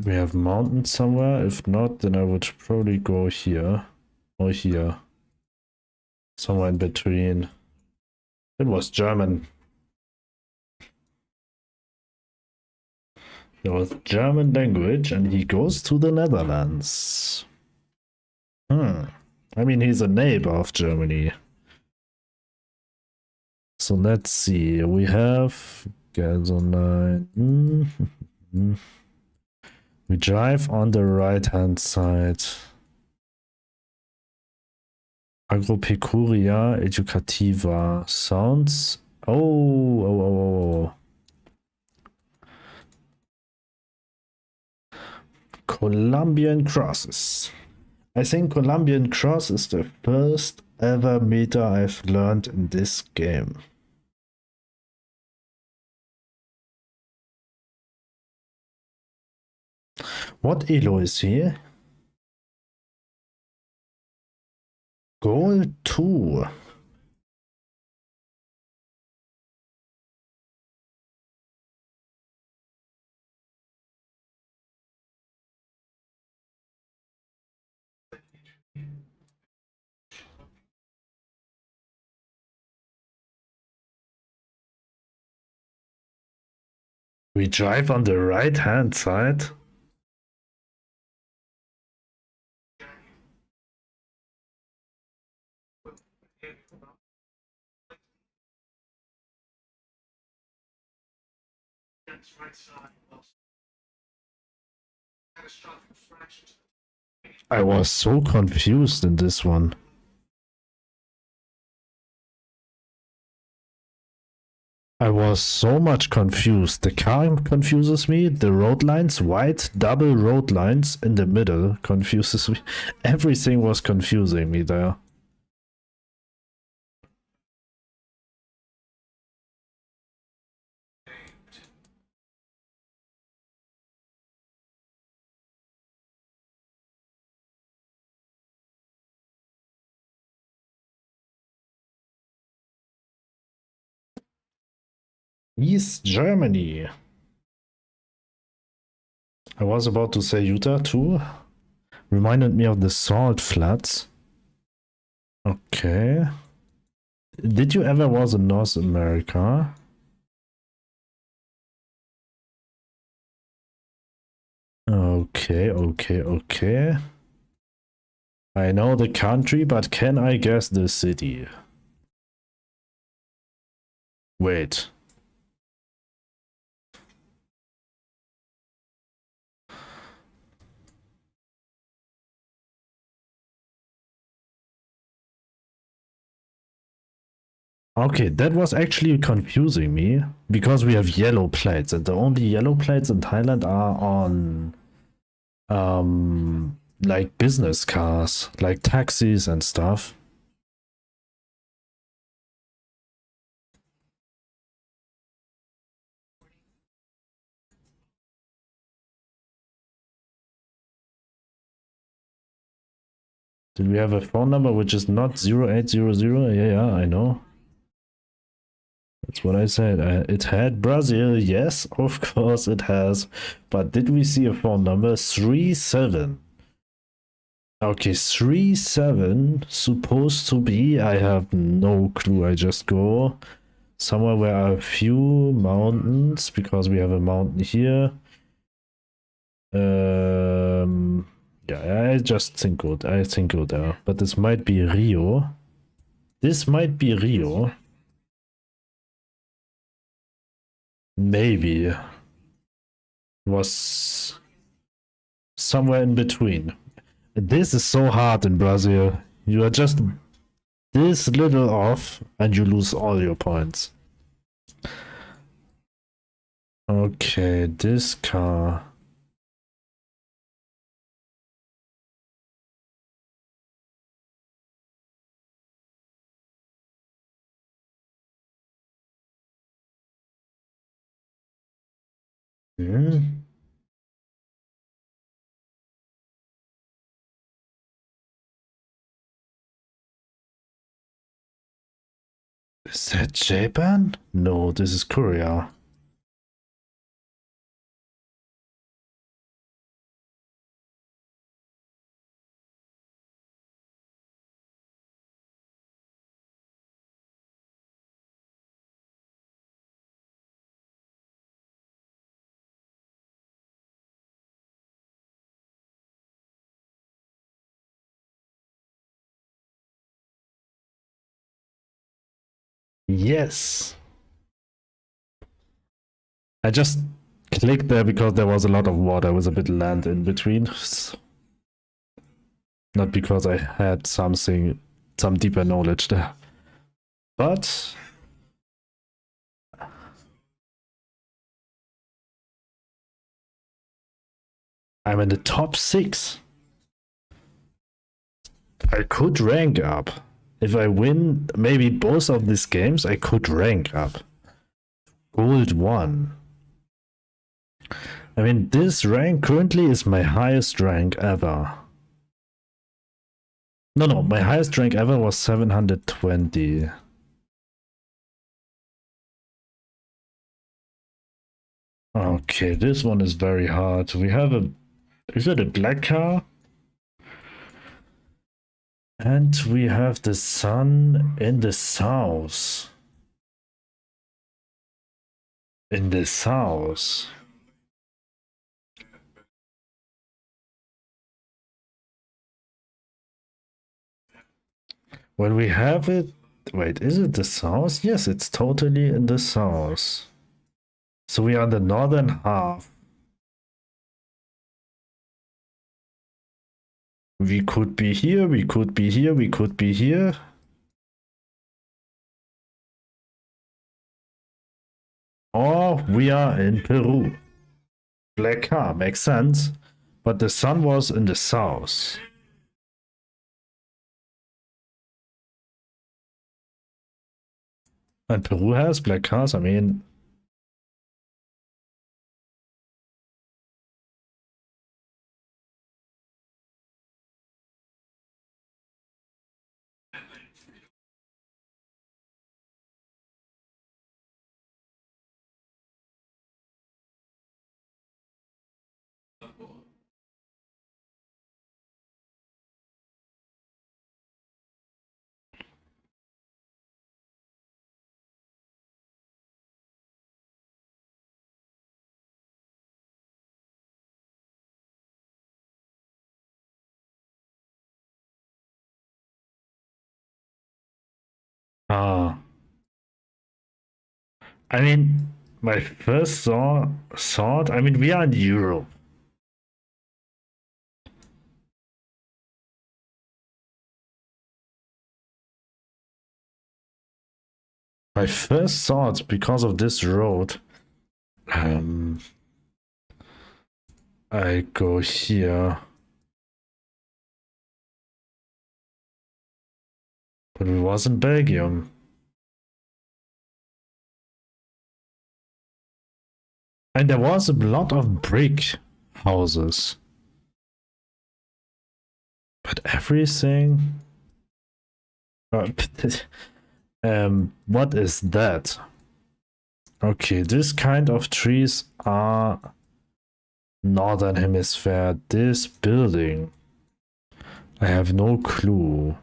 we have mountains somewhere? If not, then I would probably go here or here. Somewhere in between. It was German. It was German language, and he goes to the Netherlands. I mean, he's a neighbor of Germany. So let's see. We have gas online. We drive on the right-hand side. Agropecuria Educativa sounds. Oh. Colombian crosses. I think Colombian cross is the first ever meta I've learned in this game. What elo is he? Goal 2. We drive on the right hand side. I was so confused in this one. I was so much confused. The car confuses me. The road lines, white double road lines in the middle confuses me. Everything was confusing me there. East Germany. I was about to say Utah too. Reminded me of the salt flats. Okay. Did you ever was in North America? Okay. I know the country, but can I guess the city? Wait. Okay, that was actually confusing me because we have yellow plates and the only yellow plates in Thailand are on like business cars, like taxis and stuff. Did we have a phone number which is not 0800? Yeah, I know. That's what I said. It had Brazil. Yes, of course it has. But did we see a phone number? 37. Okay, 37 supposed to be. I have no clue. I just go somewhere where are a few mountains because we have a mountain here. Yeah, I just think good. I think go there. But this might be Rio. This might be Rio. Maybe. Was somewhere in between. This is so hard in Brazil. You are just this little off and you lose all your points. Okay, this car. Hmm. Is that Japan? No, this is Korea. Yes. I just clicked there because there was a lot of water with a bit of land in between. Not because I had some deeper knowledge there. But I'm in the top 6. I could rank up. If I win maybe both of these games, I could rank up. Gold 1. I mean, this rank currently is my highest rank ever. No, my highest rank ever was 720. Okay, this one is very hard. We have is it a black car? And we have the sun in the south. In the south. When we have it... Wait, is it the south? Yes, it's totally in the south. So we are in the northern half. We could be here, we could be here, we could be here. Or we are in Peru. Black car, makes sense. But the sun was in the south. And Peru has black cars, I mean... Ah. I mean, my first thought, I mean, we are in Europe. My first thought, because of this road, I go here. But it was in Belgium. And there was a lot of brick houses. But everything... what is that? Okay, this kind of trees are Northern Hemisphere. This building, I have no clue.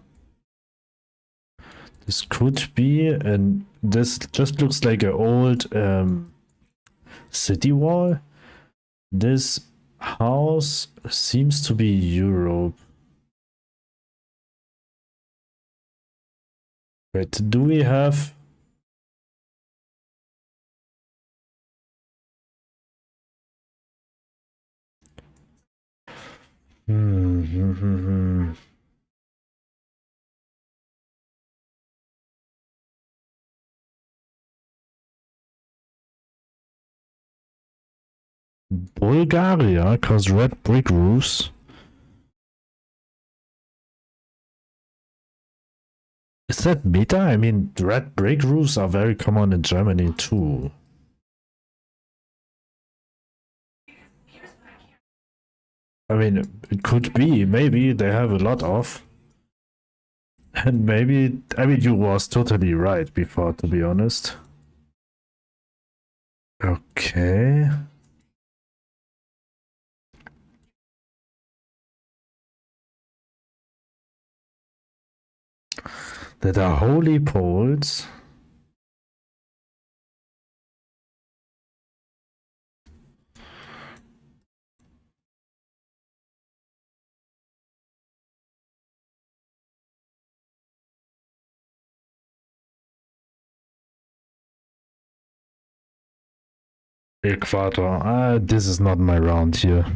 This could be, and this just looks like an old city wall. This house seems to be Europe. Wait, do we have... Bulgaria, cause red brick roofs. Is that meta? I mean, red brick roofs are very common in Germany too. I mean, it could be. Maybe they have a lot of. And maybe, I mean, you was totally right before, to be honest. Okay. That are holy poles. Equator. This is not my round here.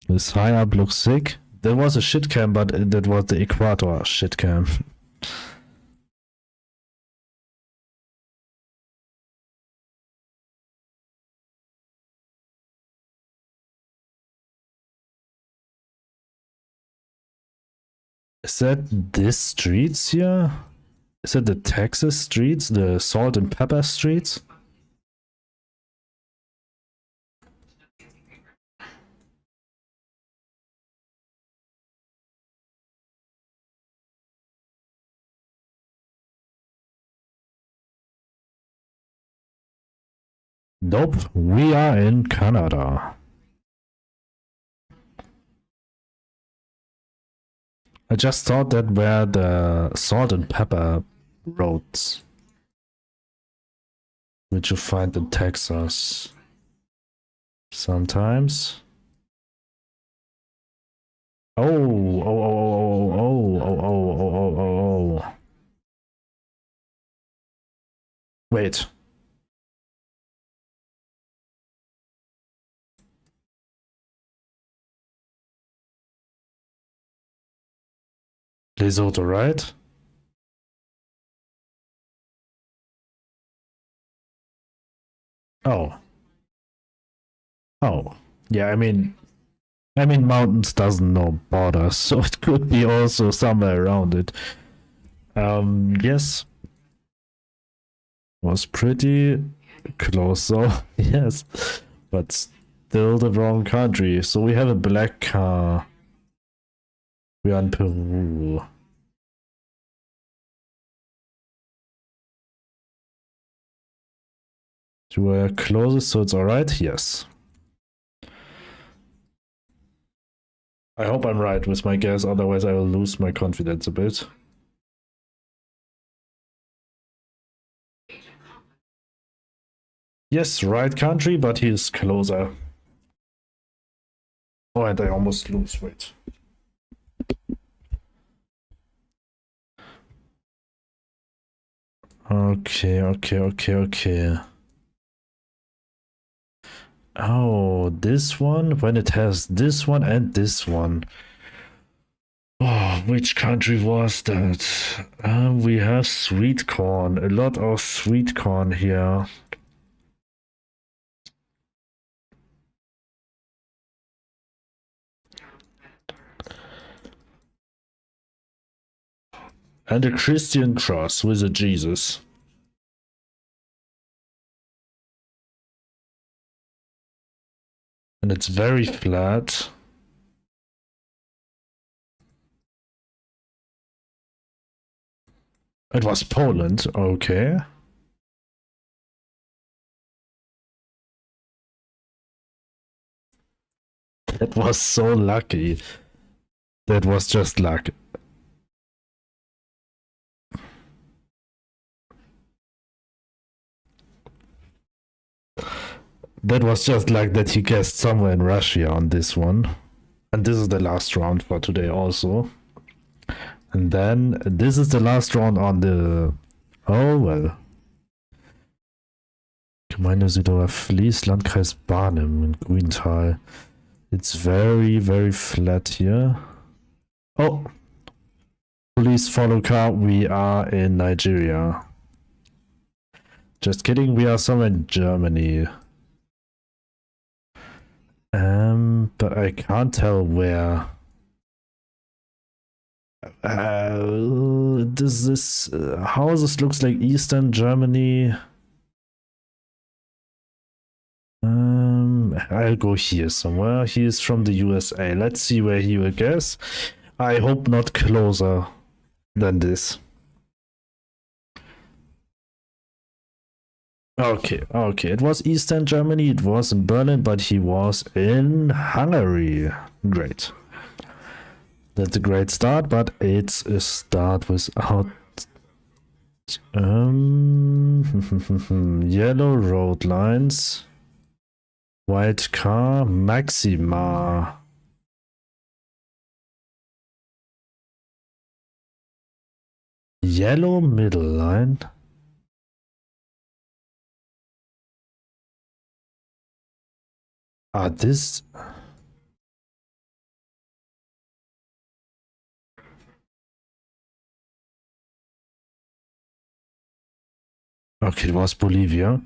This high up looks sick. There was a shit cam, but that was the Equator shit cam. Is that this streets here? Is that the Texas streets? The salt and pepper streets? Nope, we are in Canada. I just thought that were the salt and pepper roads, which you find in Texas sometimes. Oh, oh, oh, oh, oh, oh, oh, oh, oh, oh. Wait. Lesotho, right? Oh. Oh. Yeah, I mean mountains doesn't know borders, so it could be also somewhere around it. Yes. Was pretty close though. Yes. But still the wrong country. So we have a black car. We are in Peru. You were closest, so it's alright? Yes. I hope I'm right with my guess, otherwise I will lose my confidence a bit. Yes, right country, but he is closer. Oh, and I almost lose, wait. Okay. Oh, this one, when it has this one and this one. Oh, which country was that? We have sweet corn, a lot of sweet corn here. And a Christian cross with a Jesus. And it's very flat. It was Poland, okay. That was so lucky. That was just luck. That was just like that he guessed somewhere in Russia on this one. And this is the last round for today also. And then this is the last round on the... Oh well. Gemeinde Südorf-Vlies, Landkreis Barnim in Grüntal. It's very, very flat here. Oh! Police follow car, we are in Nigeria. Just kidding, we are somewhere in Germany. But I can't tell where. Does this houses looks like Eastern Germany? I'll go here somewhere. He is from the USA. Let's see where he will guess. I hope not closer than this. Okay. It was Eastern Germany. It was in Berlin, but he was in Hungary. Great. That's a great start, but it's a start without yellow road lines. White car, Maxima. Yellow middle line. This... Okay, it was Bolivia.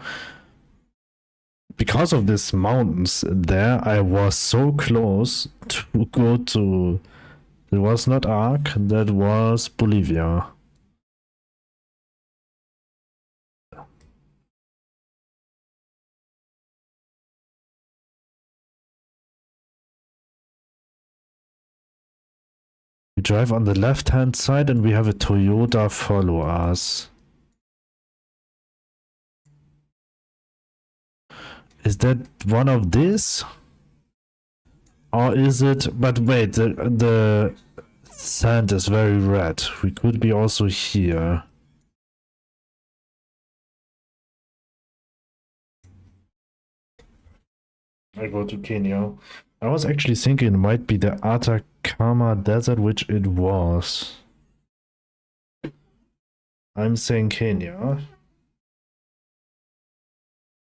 Because of these mountains there, I was so close to go to... It was not Ark, that was Bolivia. We drive on the left-hand side and we have a Toyota follow us. Is that one of these? Or is it... But wait, the sand is very red. We could be also here. I go to Kenya. I was actually thinking it might be the Atacama Desert, which it was. I'm saying Kenya.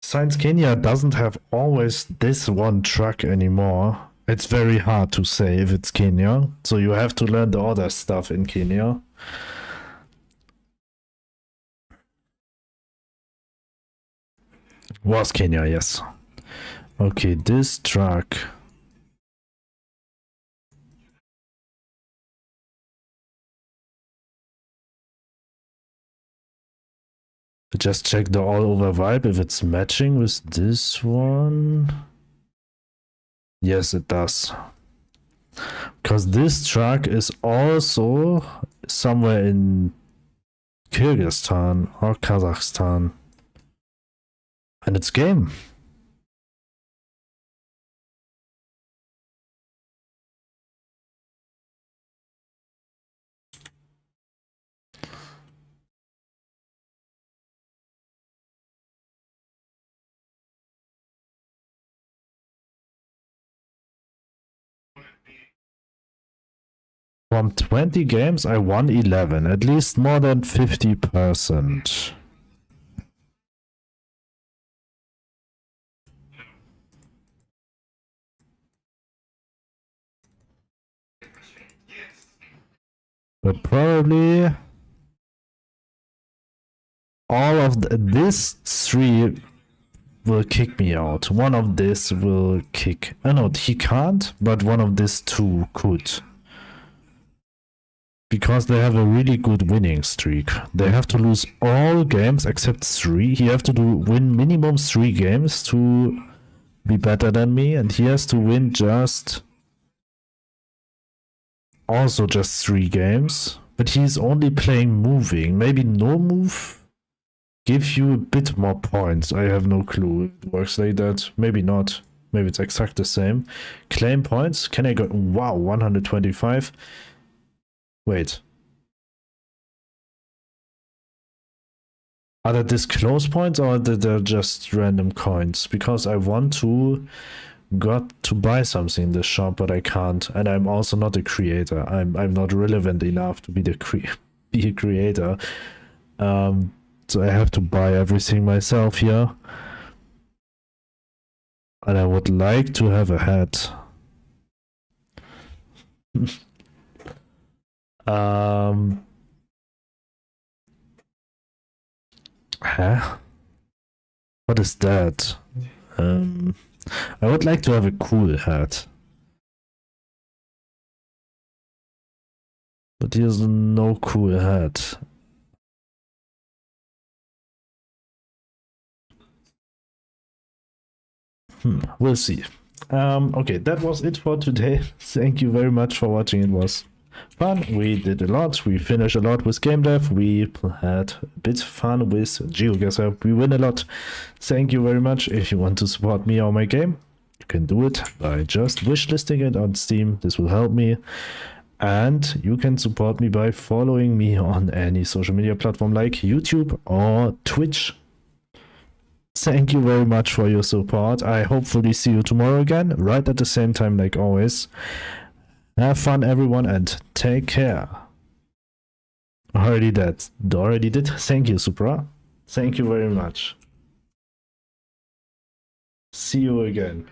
Since Kenya doesn't have always this one truck anymore, it's very hard to say if it's Kenya. So you have to learn the other stuff in Kenya. Was Kenya, yes. Okay, this truck. Just check the all-over vibe if it's matching with this one. Yes, it does. Because this truck is also somewhere in Kyrgyzstan or Kazakhstan. And it's game. From 20 games, I won 11, at least more than 50%. But probably all of these three will kick me out. One of this will kick... Oh no, he can't, but one of these two could. Because they have a really good winning streak. They have to lose all games except 3. He have to win minimum 3 games to be better than me, and he has to win just... Also just 3 games. But he's only playing moving. Maybe no move give you a bit more points. I have no clue. It works like that. Maybe not. Maybe it's exact the same. Claim points. Can I go... Wow, 125. Wait. Are there disclose points or are they just random coins? Because I want to buy something in the shop, but I can't. And I'm also not a creator. I'm not relevant enough to be be a creator. So I have to buy everything myself here. And I would like to have a hat. Huh? What is that? I would like to have a cool hat. But here's no cool hat. We'll see. Okay, that was it for today. Thank you very much for watching. It was fun. We did a lot. We finished a lot with GameDev. We had a bit fun with GeoGuessr. We win a lot. Thank you very much. If you want to support me or my game, you can do it by just wishlisting it on Steam. This will help me. And you can support me by following me on any social media platform like YouTube or Twitch. Thank you very much for your support. I hopefully see you tomorrow again, right at the same time like always. Have fun everyone and take care. Already did. Thank you, Supra. Thank you very much. See you again.